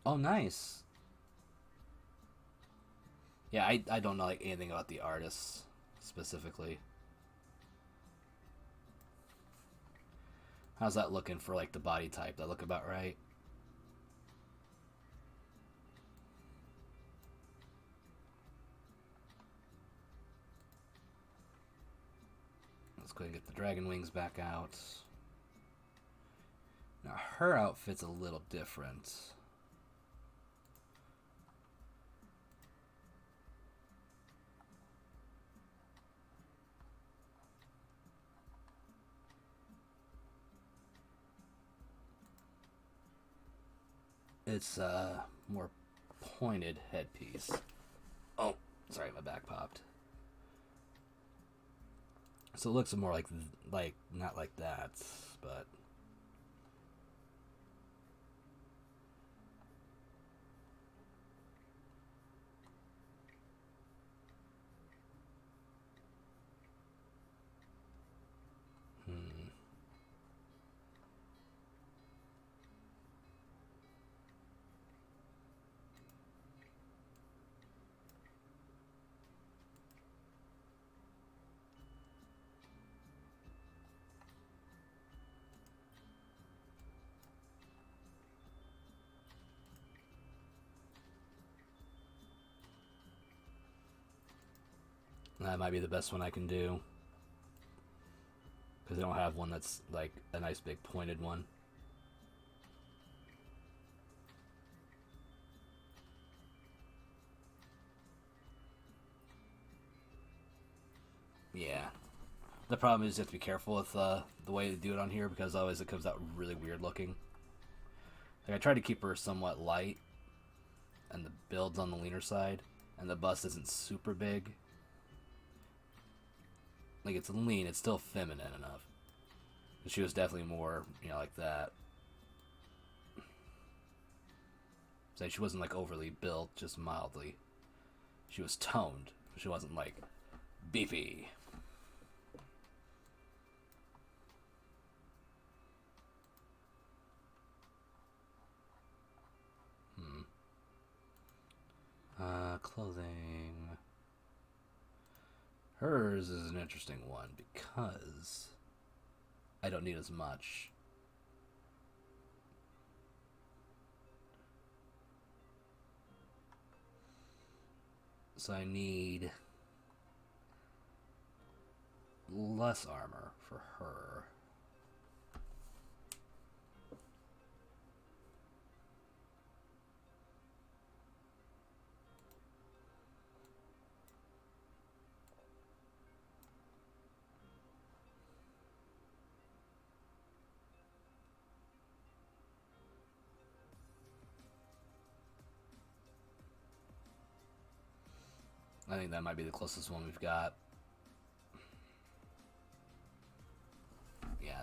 Oh, nice. Yeah, I don't know like anything about the artists specifically. How's that looking for like the body type? That look about right? Let's go ahead and get the dragon wings back out. Now her outfit's a little different. It's a more pointed headpiece. Oh, sorry, my back popped. So it looks more like not like that, but That might be the best one I can do. Because I don't have one that's like a nice big pointed one. Yeah. The problem is you have to be careful with the way to do it on here because otherwise it comes out really weird looking. Like I tried to keep her somewhat light and the build's on the leaner side and the bust isn't super big. Like it's lean, it's still feminine enough. But she was definitely more, like that. So she wasn't like overly built, just mildly. She was toned. She wasn't like beefy. Clothing. Hers is an interesting one because I don't need as much. So I need less armor for her. I think that might be the closest one we've got. Yeah.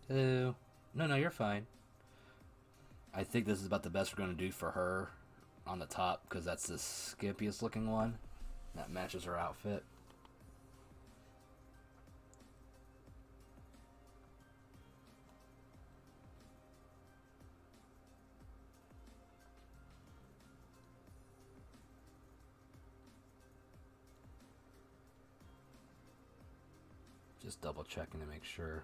Hello. No, you're fine. I think this is about the best we're going to do for her on the top because that's the skimpiest looking one. That matches her outfit. Just double checking to make sure.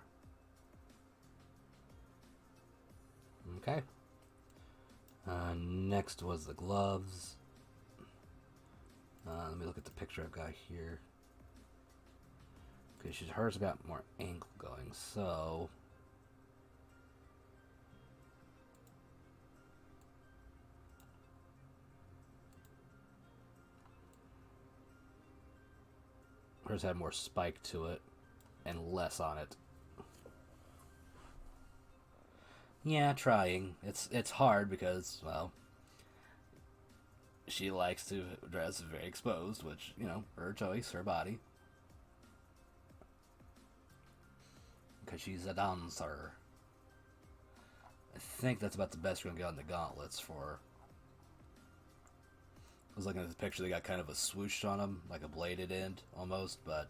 Okay. Next was the gloves. Let me look at the picture I've got here. Okay, hers got more angle going, so hers had more spike to it and less on it. Yeah, trying. It's hard because, well, she likes to dress very exposed, which, her choice, her body. Because she's a dancer. I think that's about the best we're going to get on the gauntlets for her. I was looking at the picture, they got kind of a swoosh on them, like a bladed end, almost, but,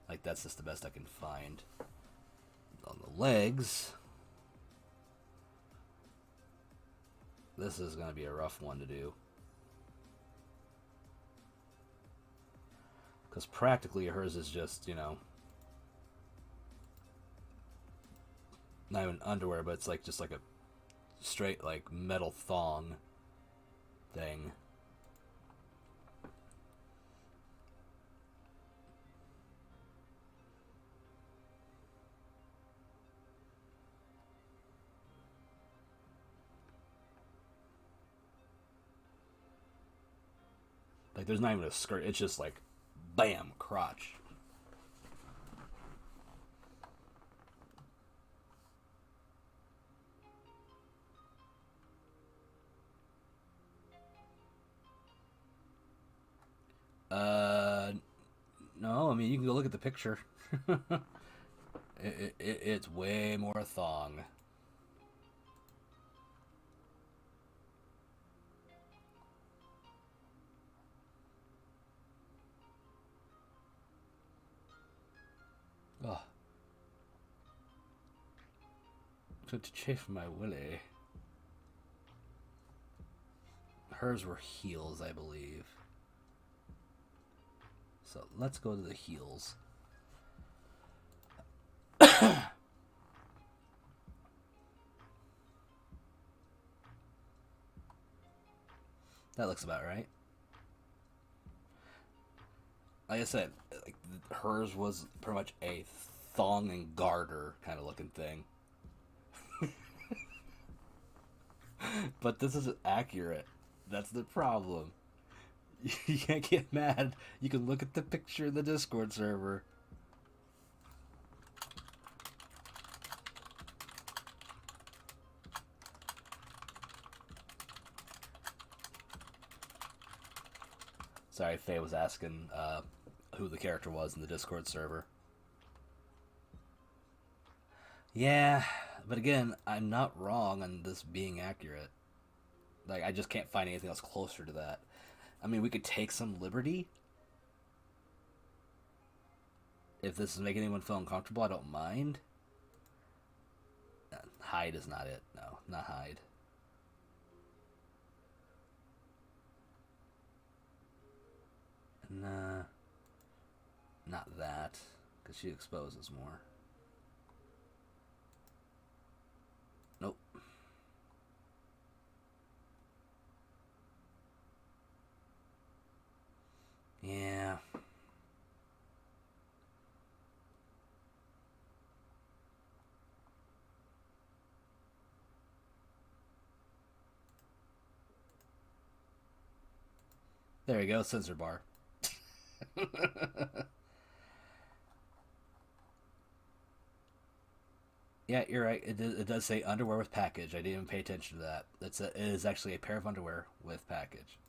like, that's just the best I can find. On the legs, this is going to be a rough one to do. Because practically hers is just, not even underwear, but it's like just like a straight like metal thong thing. Like there's not even a skirt, it's just like bam, crotch. No, I mean you can go look at the picture. It's way more thong. Oh. To chafe my willy. Hers were heels, I believe. So let's go to the heels. That looks about right. Like I said, like hers was pretty much a thong and garter kind of looking thing. But this isn't accurate. That's the problem. You can't get mad. You can look at the picture in the Discord server. Sorry, Faye was asking who the character was in the Discord server. Yeah, but again, I'm not wrong on this being accurate. Like, I just can't find anything else closer to that. I mean, we could take some liberty. If this is making anyone feel uncomfortable, I don't mind. Hide is not it. No, not hide. Nah, not that, because she exposes more. Nope. Yeah. There you go, censor bar. Yeah, you're right. It does say underwear with package. I didn't even pay attention to that. It is actually a pair of underwear with package.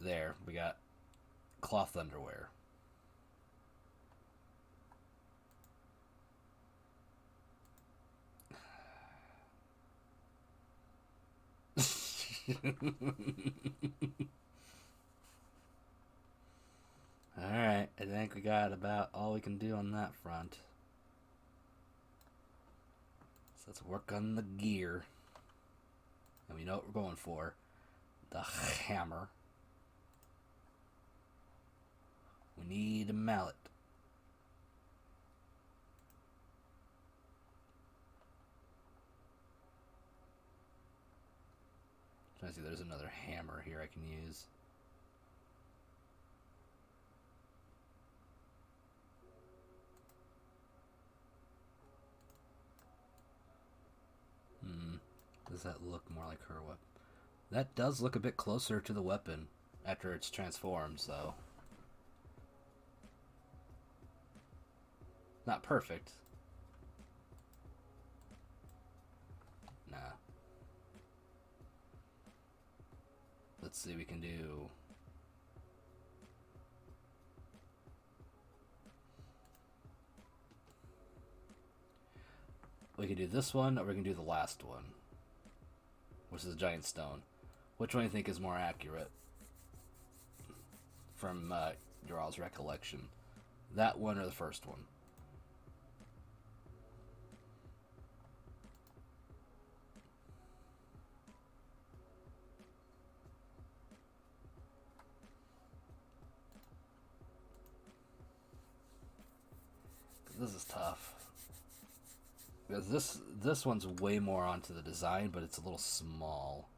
There, we got cloth underwear. Alright, I think we got about all we can do on that front. So let's work on the gear. And we know what we're going for. The hammer. We need a mallet. Trying to see if there's another hammer here I can use. Does that look more like her weapon? That does look a bit closer to the weapon after it's transformed, so. Not perfect. Nah. Let's see, we can do. We can do this one, or we can do the last one, which is a giant stone. Which one do you think is more accurate from your all's recollection? That one or the first one? This is tough. Because this one's way more onto the design, but it's a little small.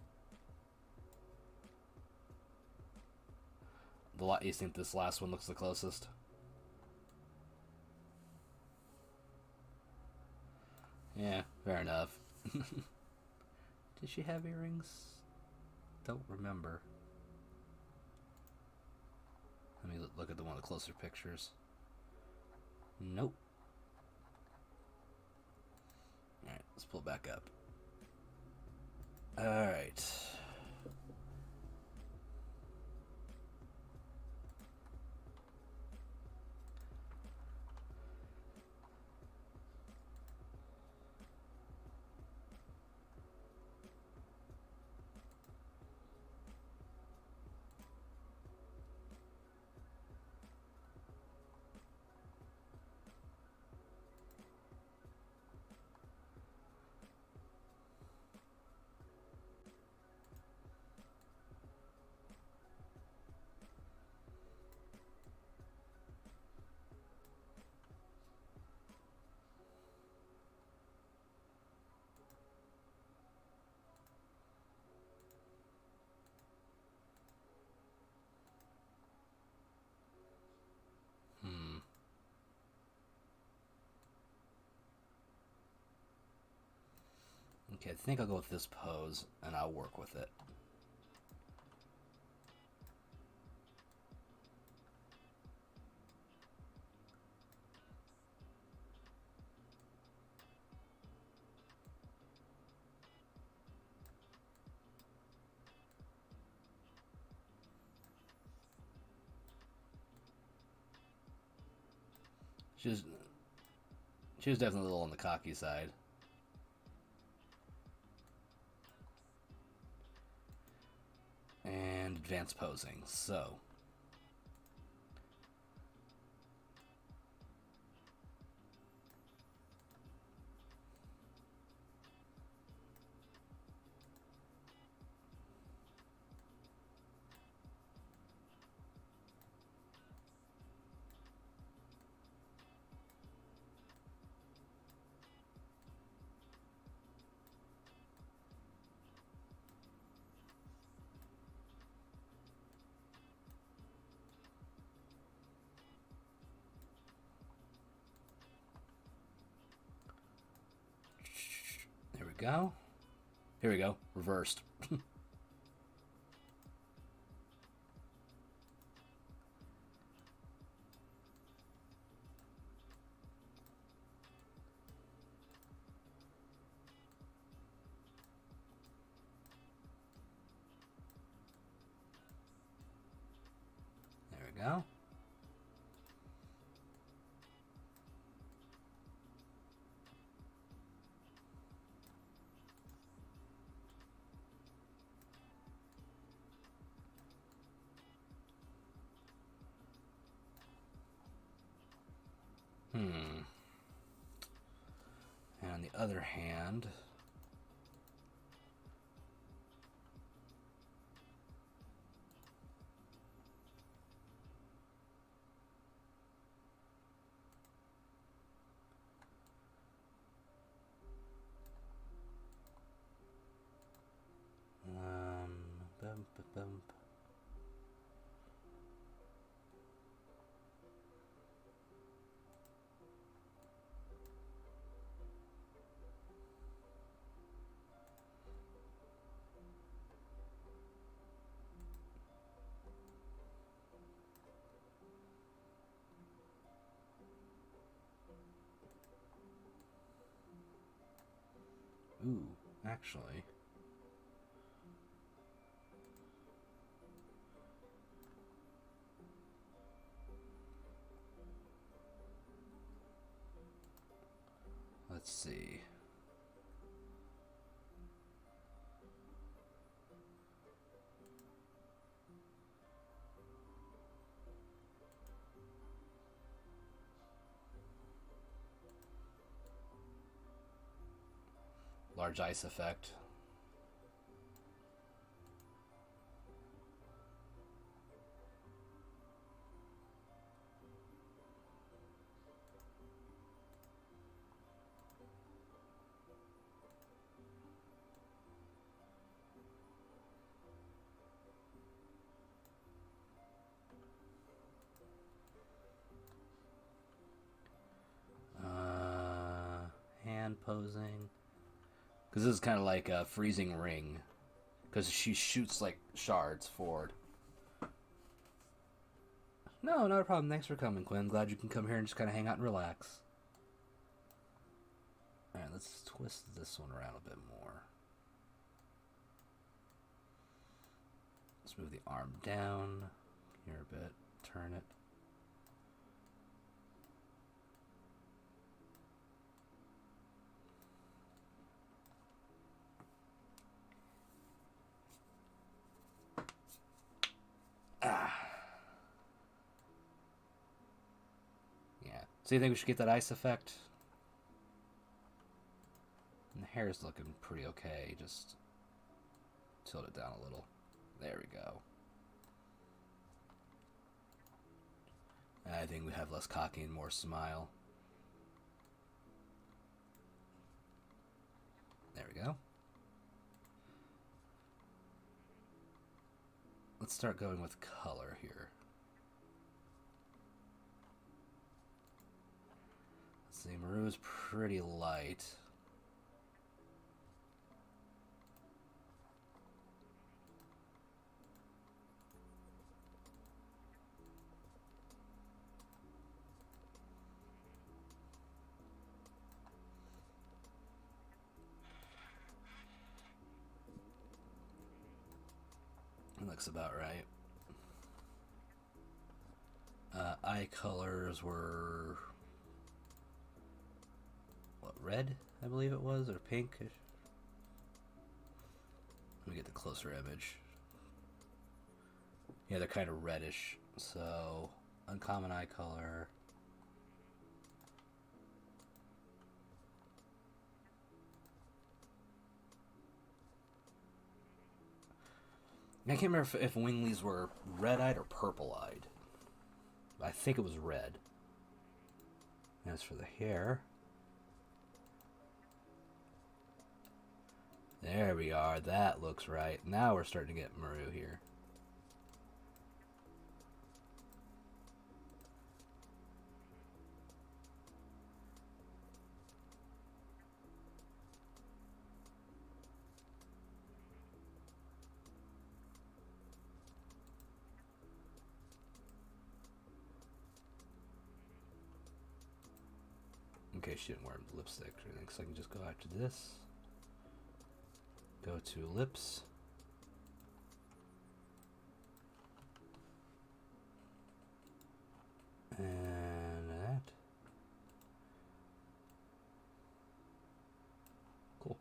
You think this last one looks the closest? Yeah, fair enough. Did she have earrings? Don't remember. Let me look at one of the closer pictures. Nope. Alright, let's pull it back up. Alright. Okay, I think I'll go with this pose, and I'll work with it. She was, she was definitely a little on the cocky side. And advanced posing, so... There we go. Here we go. Reversed. There we go. And on the other hand... bump, bump. Ooh, actually... Let's see. Large ice effect. Hand posing. Because this is kind of like a freezing ring. Because she shoots like shards forward. No, not a problem. Thanks for coming, Quinn. Glad you can come here and just kind of hang out and relax. Alright, let's twist this one around a bit more. Let's move the arm down here a bit. Turn it. Yeah. So you think we should get that ice effect? And the hair's looking pretty okay. Just tilt it down a little. There we go. I think we have less cocky and more smile. There we go. Let's start going with color here. Let's see, Maru is pretty light. looks about right. Eye colors were what, red, I believe it was, or pink. Let me get the closer image. Yeah, they're kind of reddish. So, uncommon eye color. I can't remember if Winglies were red-eyed or purple-eyed. I think it was red. As for the hair, there we are. That looks right. Now we're starting to get Maru here. Okay, she didn't wear lipstick or anything, so I can just go after this. Go to lips. And that. Cool.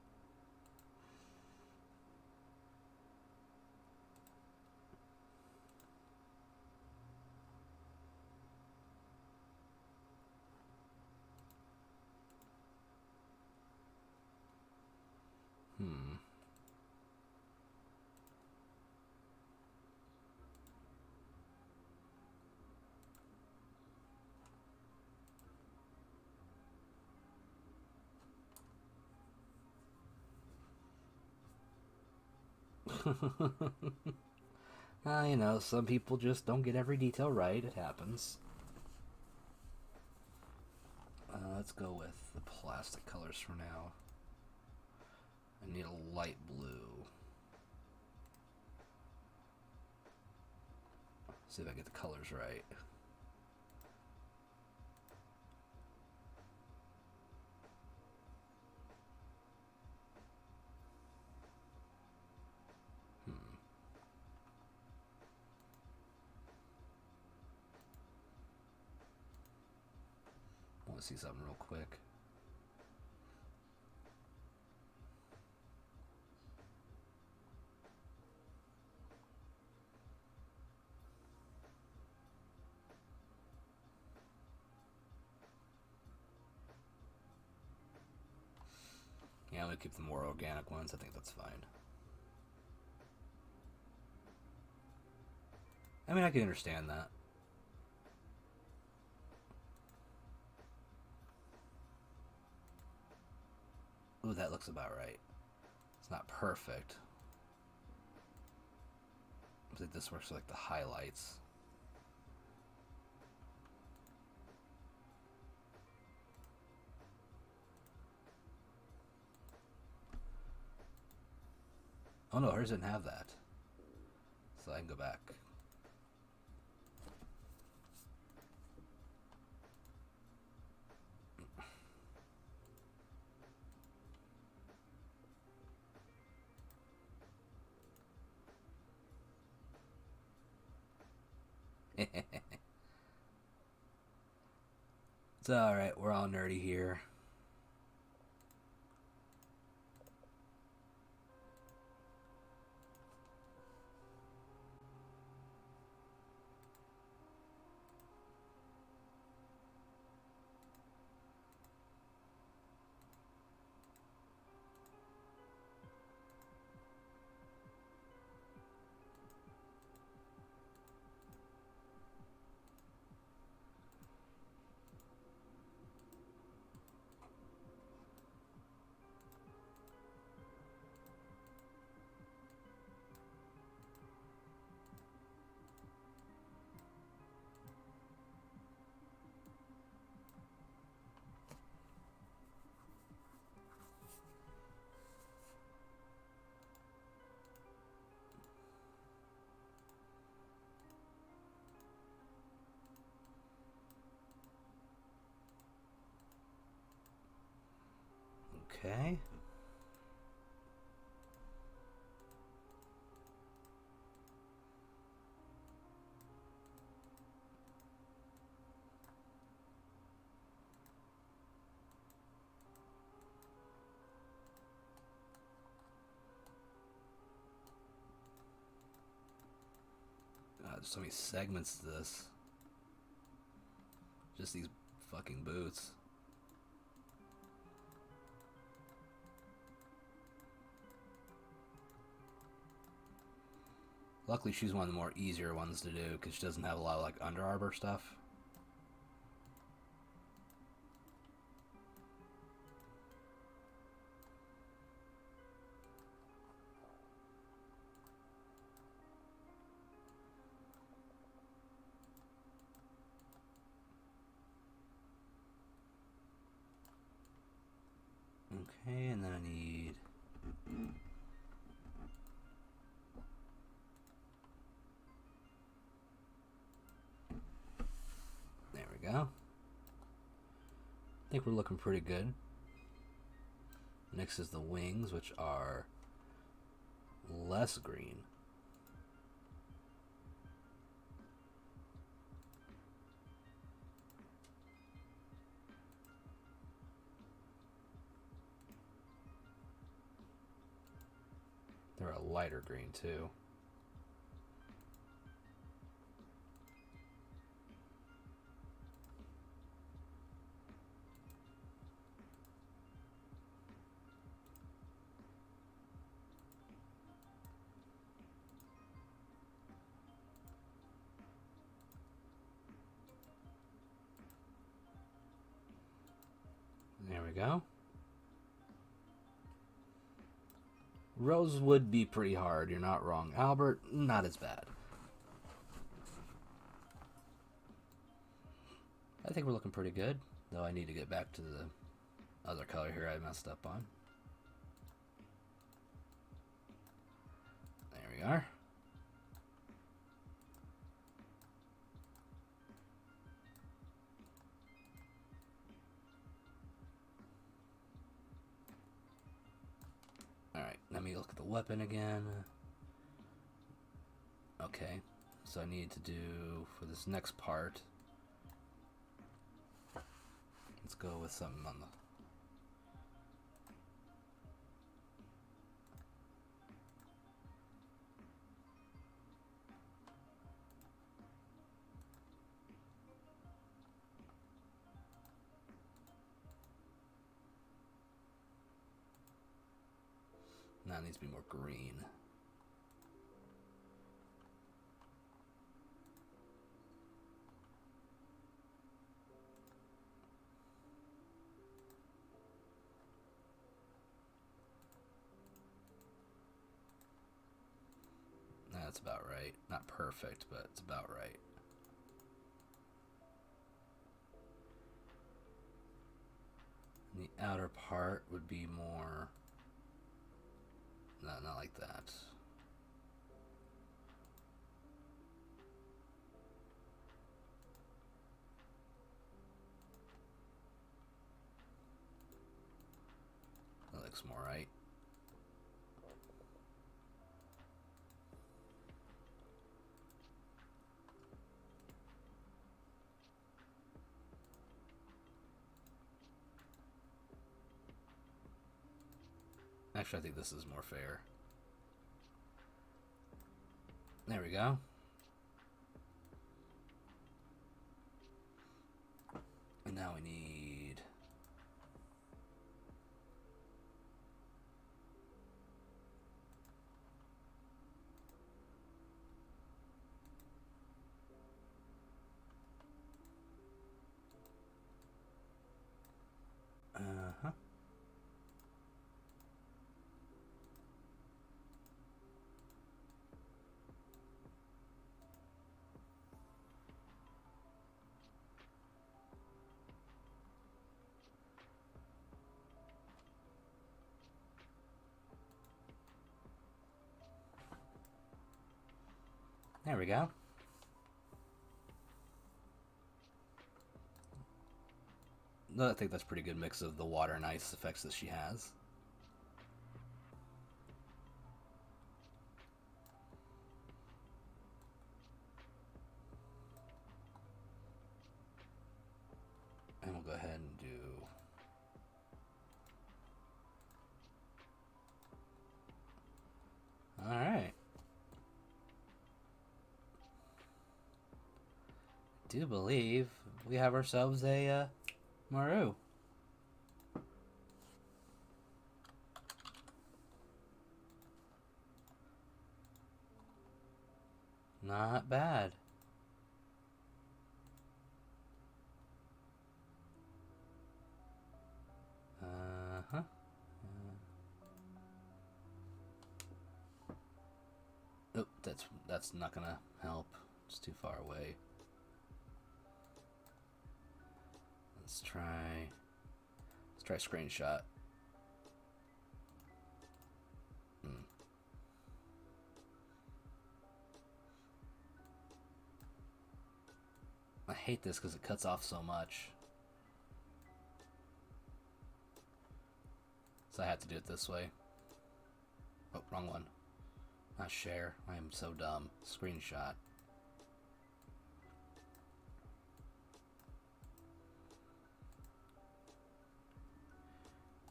You know, some people just don't get every detail right. It happens. Let's go with the plastic colors for now. I need a light blue. See if I get the colors right. I want to see something real quick. Yeah, I'm going to keep the more organic ones. I think that's fine. I mean, I can understand that. Ooh, that looks about right. It's not perfect. I think this works like the highlights. Oh no, hers didn't have that. So I can go back. It's alright, we're all nerdy here. Okay. there's so many segments to this. Just these fucking boots. Luckily, she's one of the more easier ones to do because she doesn't have a lot of like Under Armour stuff. Okay, and then I need... There we go. I think we're looking pretty good. Next is the wings, which are less green. They're a lighter green too. There we go. Rose would be pretty hard, you're not wrong. Albert, not as bad. I think we're looking pretty good, though I need to get back to the other color here I messed up on. There we are. Alright, let me look at the weapon again. Okay, so I need to do, for this next part, let's go with something on the... Now it needs to be more green. That's about right. Not perfect, but it's about right. And the outer part would be more... No, not like that. That looks more right. Actually, I think this is more fair. There we go. And now we need... Uh-huh. There we go. I think that's a pretty good mix of the water and ice effects that she has. And we'll go ahead and do... Alright. do believe we have ourselves a Maru. Not bad. Uh-huh. Oh, that's not gonna help. It's too far away. Let's try screenshot. I hate this because it cuts off so much. So I have to do it this way. Oh, wrong one. Not share. I am so dumb. Screenshot.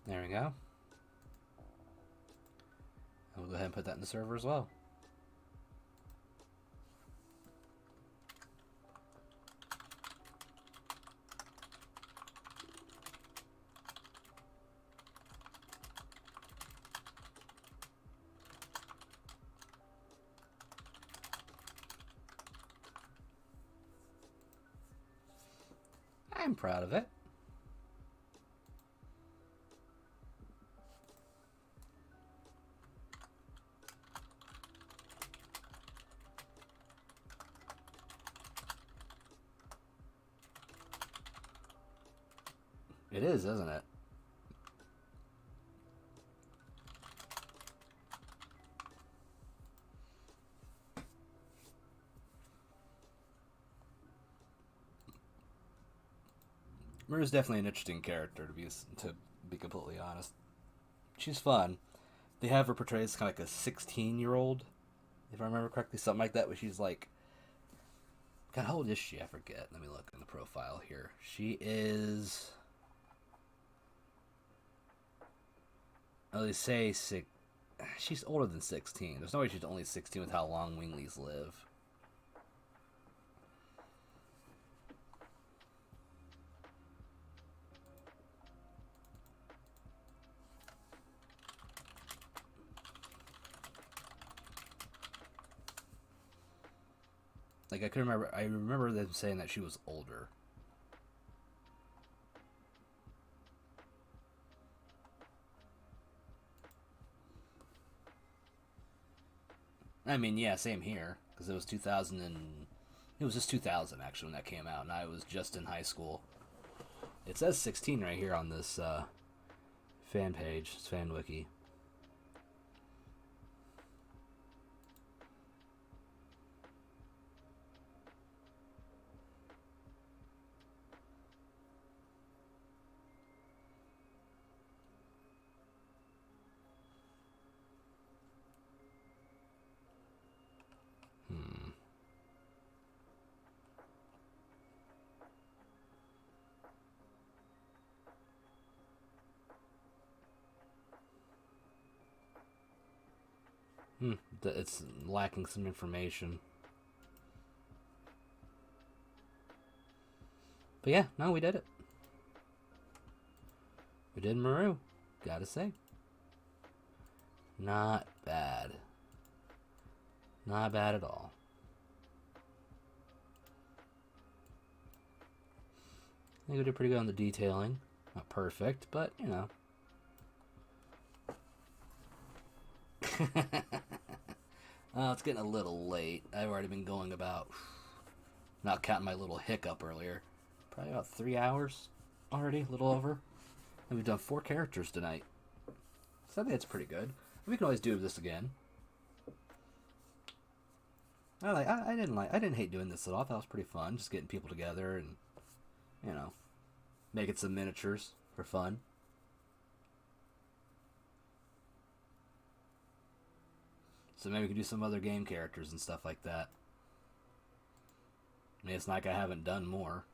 There we go. And we'll go ahead and put that in the server as well. I'm proud of it. It is, isn't it? Maru's definitely an interesting character to be completely honest. She's fun. They have her portrayed as kind of like a 16-year-old, if I remember correctly, something like that. But she's like, God, how old is she? I forget. Let me look in the profile here. She is. Oh, they say six. She's older than 16. There's no way she's only 16 with how long Winglies live. Like I remember them saying that she was older. I mean, yeah, same here because it was 2000 and it was just 2000 actually when that came out, and I was just in high school. It says 16 right here on this fan page, it's fan wiki. It's lacking some information. But yeah, no, we did it. We did Maru. Gotta say. Not bad. Not bad at all. I think we did pretty good on the detailing. Not perfect, but you know. Oh, it's getting a little late. I've already been going about, not counting my little hiccup earlier, probably about 3 hours already, a little over. And we've done 4 characters tonight. So I think it's pretty good. We can always do this again. I didn't hate doing this at all. I thought it was pretty fun, just getting people together and, you know, making some miniatures for fun. So maybe we can do some other game characters and stuff like that. I mean, it's not like I haven't done more.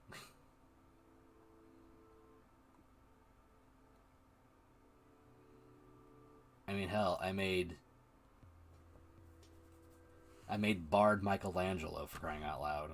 I mean, hell, I made Bard Michelangelo, for crying out loud.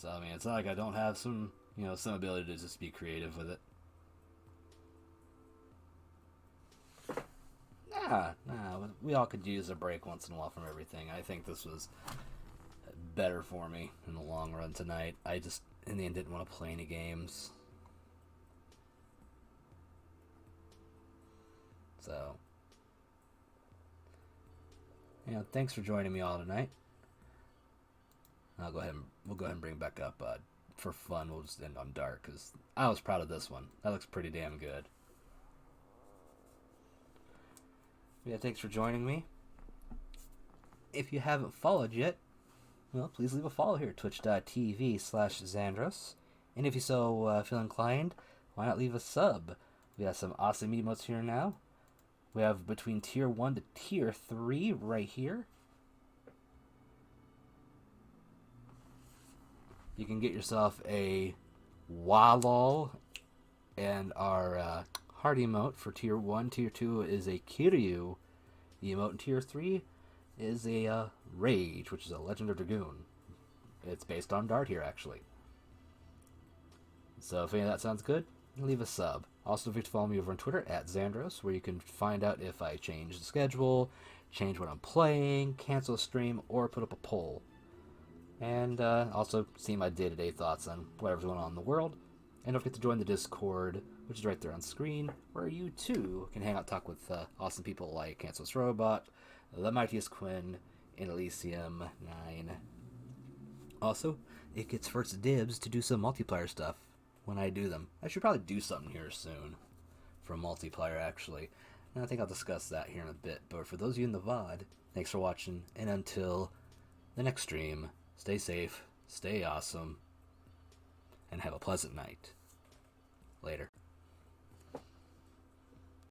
So I mean, it's not like I don't have some, some ability to just be creative with it. Nah, we all could use a break once in a while from everything. I think this was better for me in the long run tonight. I just, in the end, didn't want to play any games. So, thanks for joining me all tonight. We'll go ahead and bring back up, for fun, we'll just end on dark, because I was proud of this one. That looks pretty damn good. Yeah, thanks for joining me. If you haven't followed yet, well, please leave a follow here, twitch.tv/Xandros. And if you so feel inclined, why not leave a sub? We have some awesome emotes here now. We have between tier 1 to tier 3 right here. You can get yourself a Walol and our heart emote for tier 1. Tier 2 is a Kiryu emote, and tier 3 is a Rage, which is a Legend of Dragoon. It's based on Dart here, actually. So if any of that sounds good, leave a sub. Also, don't forget to follow me over on Twitter @Xandros, where you can find out if I change the schedule, change what I'm playing, cancel a stream, or put up a poll. And also see my day-to-day thoughts on whatever's going on in the world. And don't forget to join the Discord, which is right there on screen, where you too can hang out and talk with awesome people like Cancelous Robot, The Mightiest Quinn, and Elysium 9. Also, it gets first dibs to do some multiplayer stuff when I do them. I should probably do something here soon for multiplayer, actually. And I think I'll discuss that here in a bit. But for those of you in the VOD, thanks for watching, and until the next stream, stay safe, stay awesome, and have a pleasant night. Later.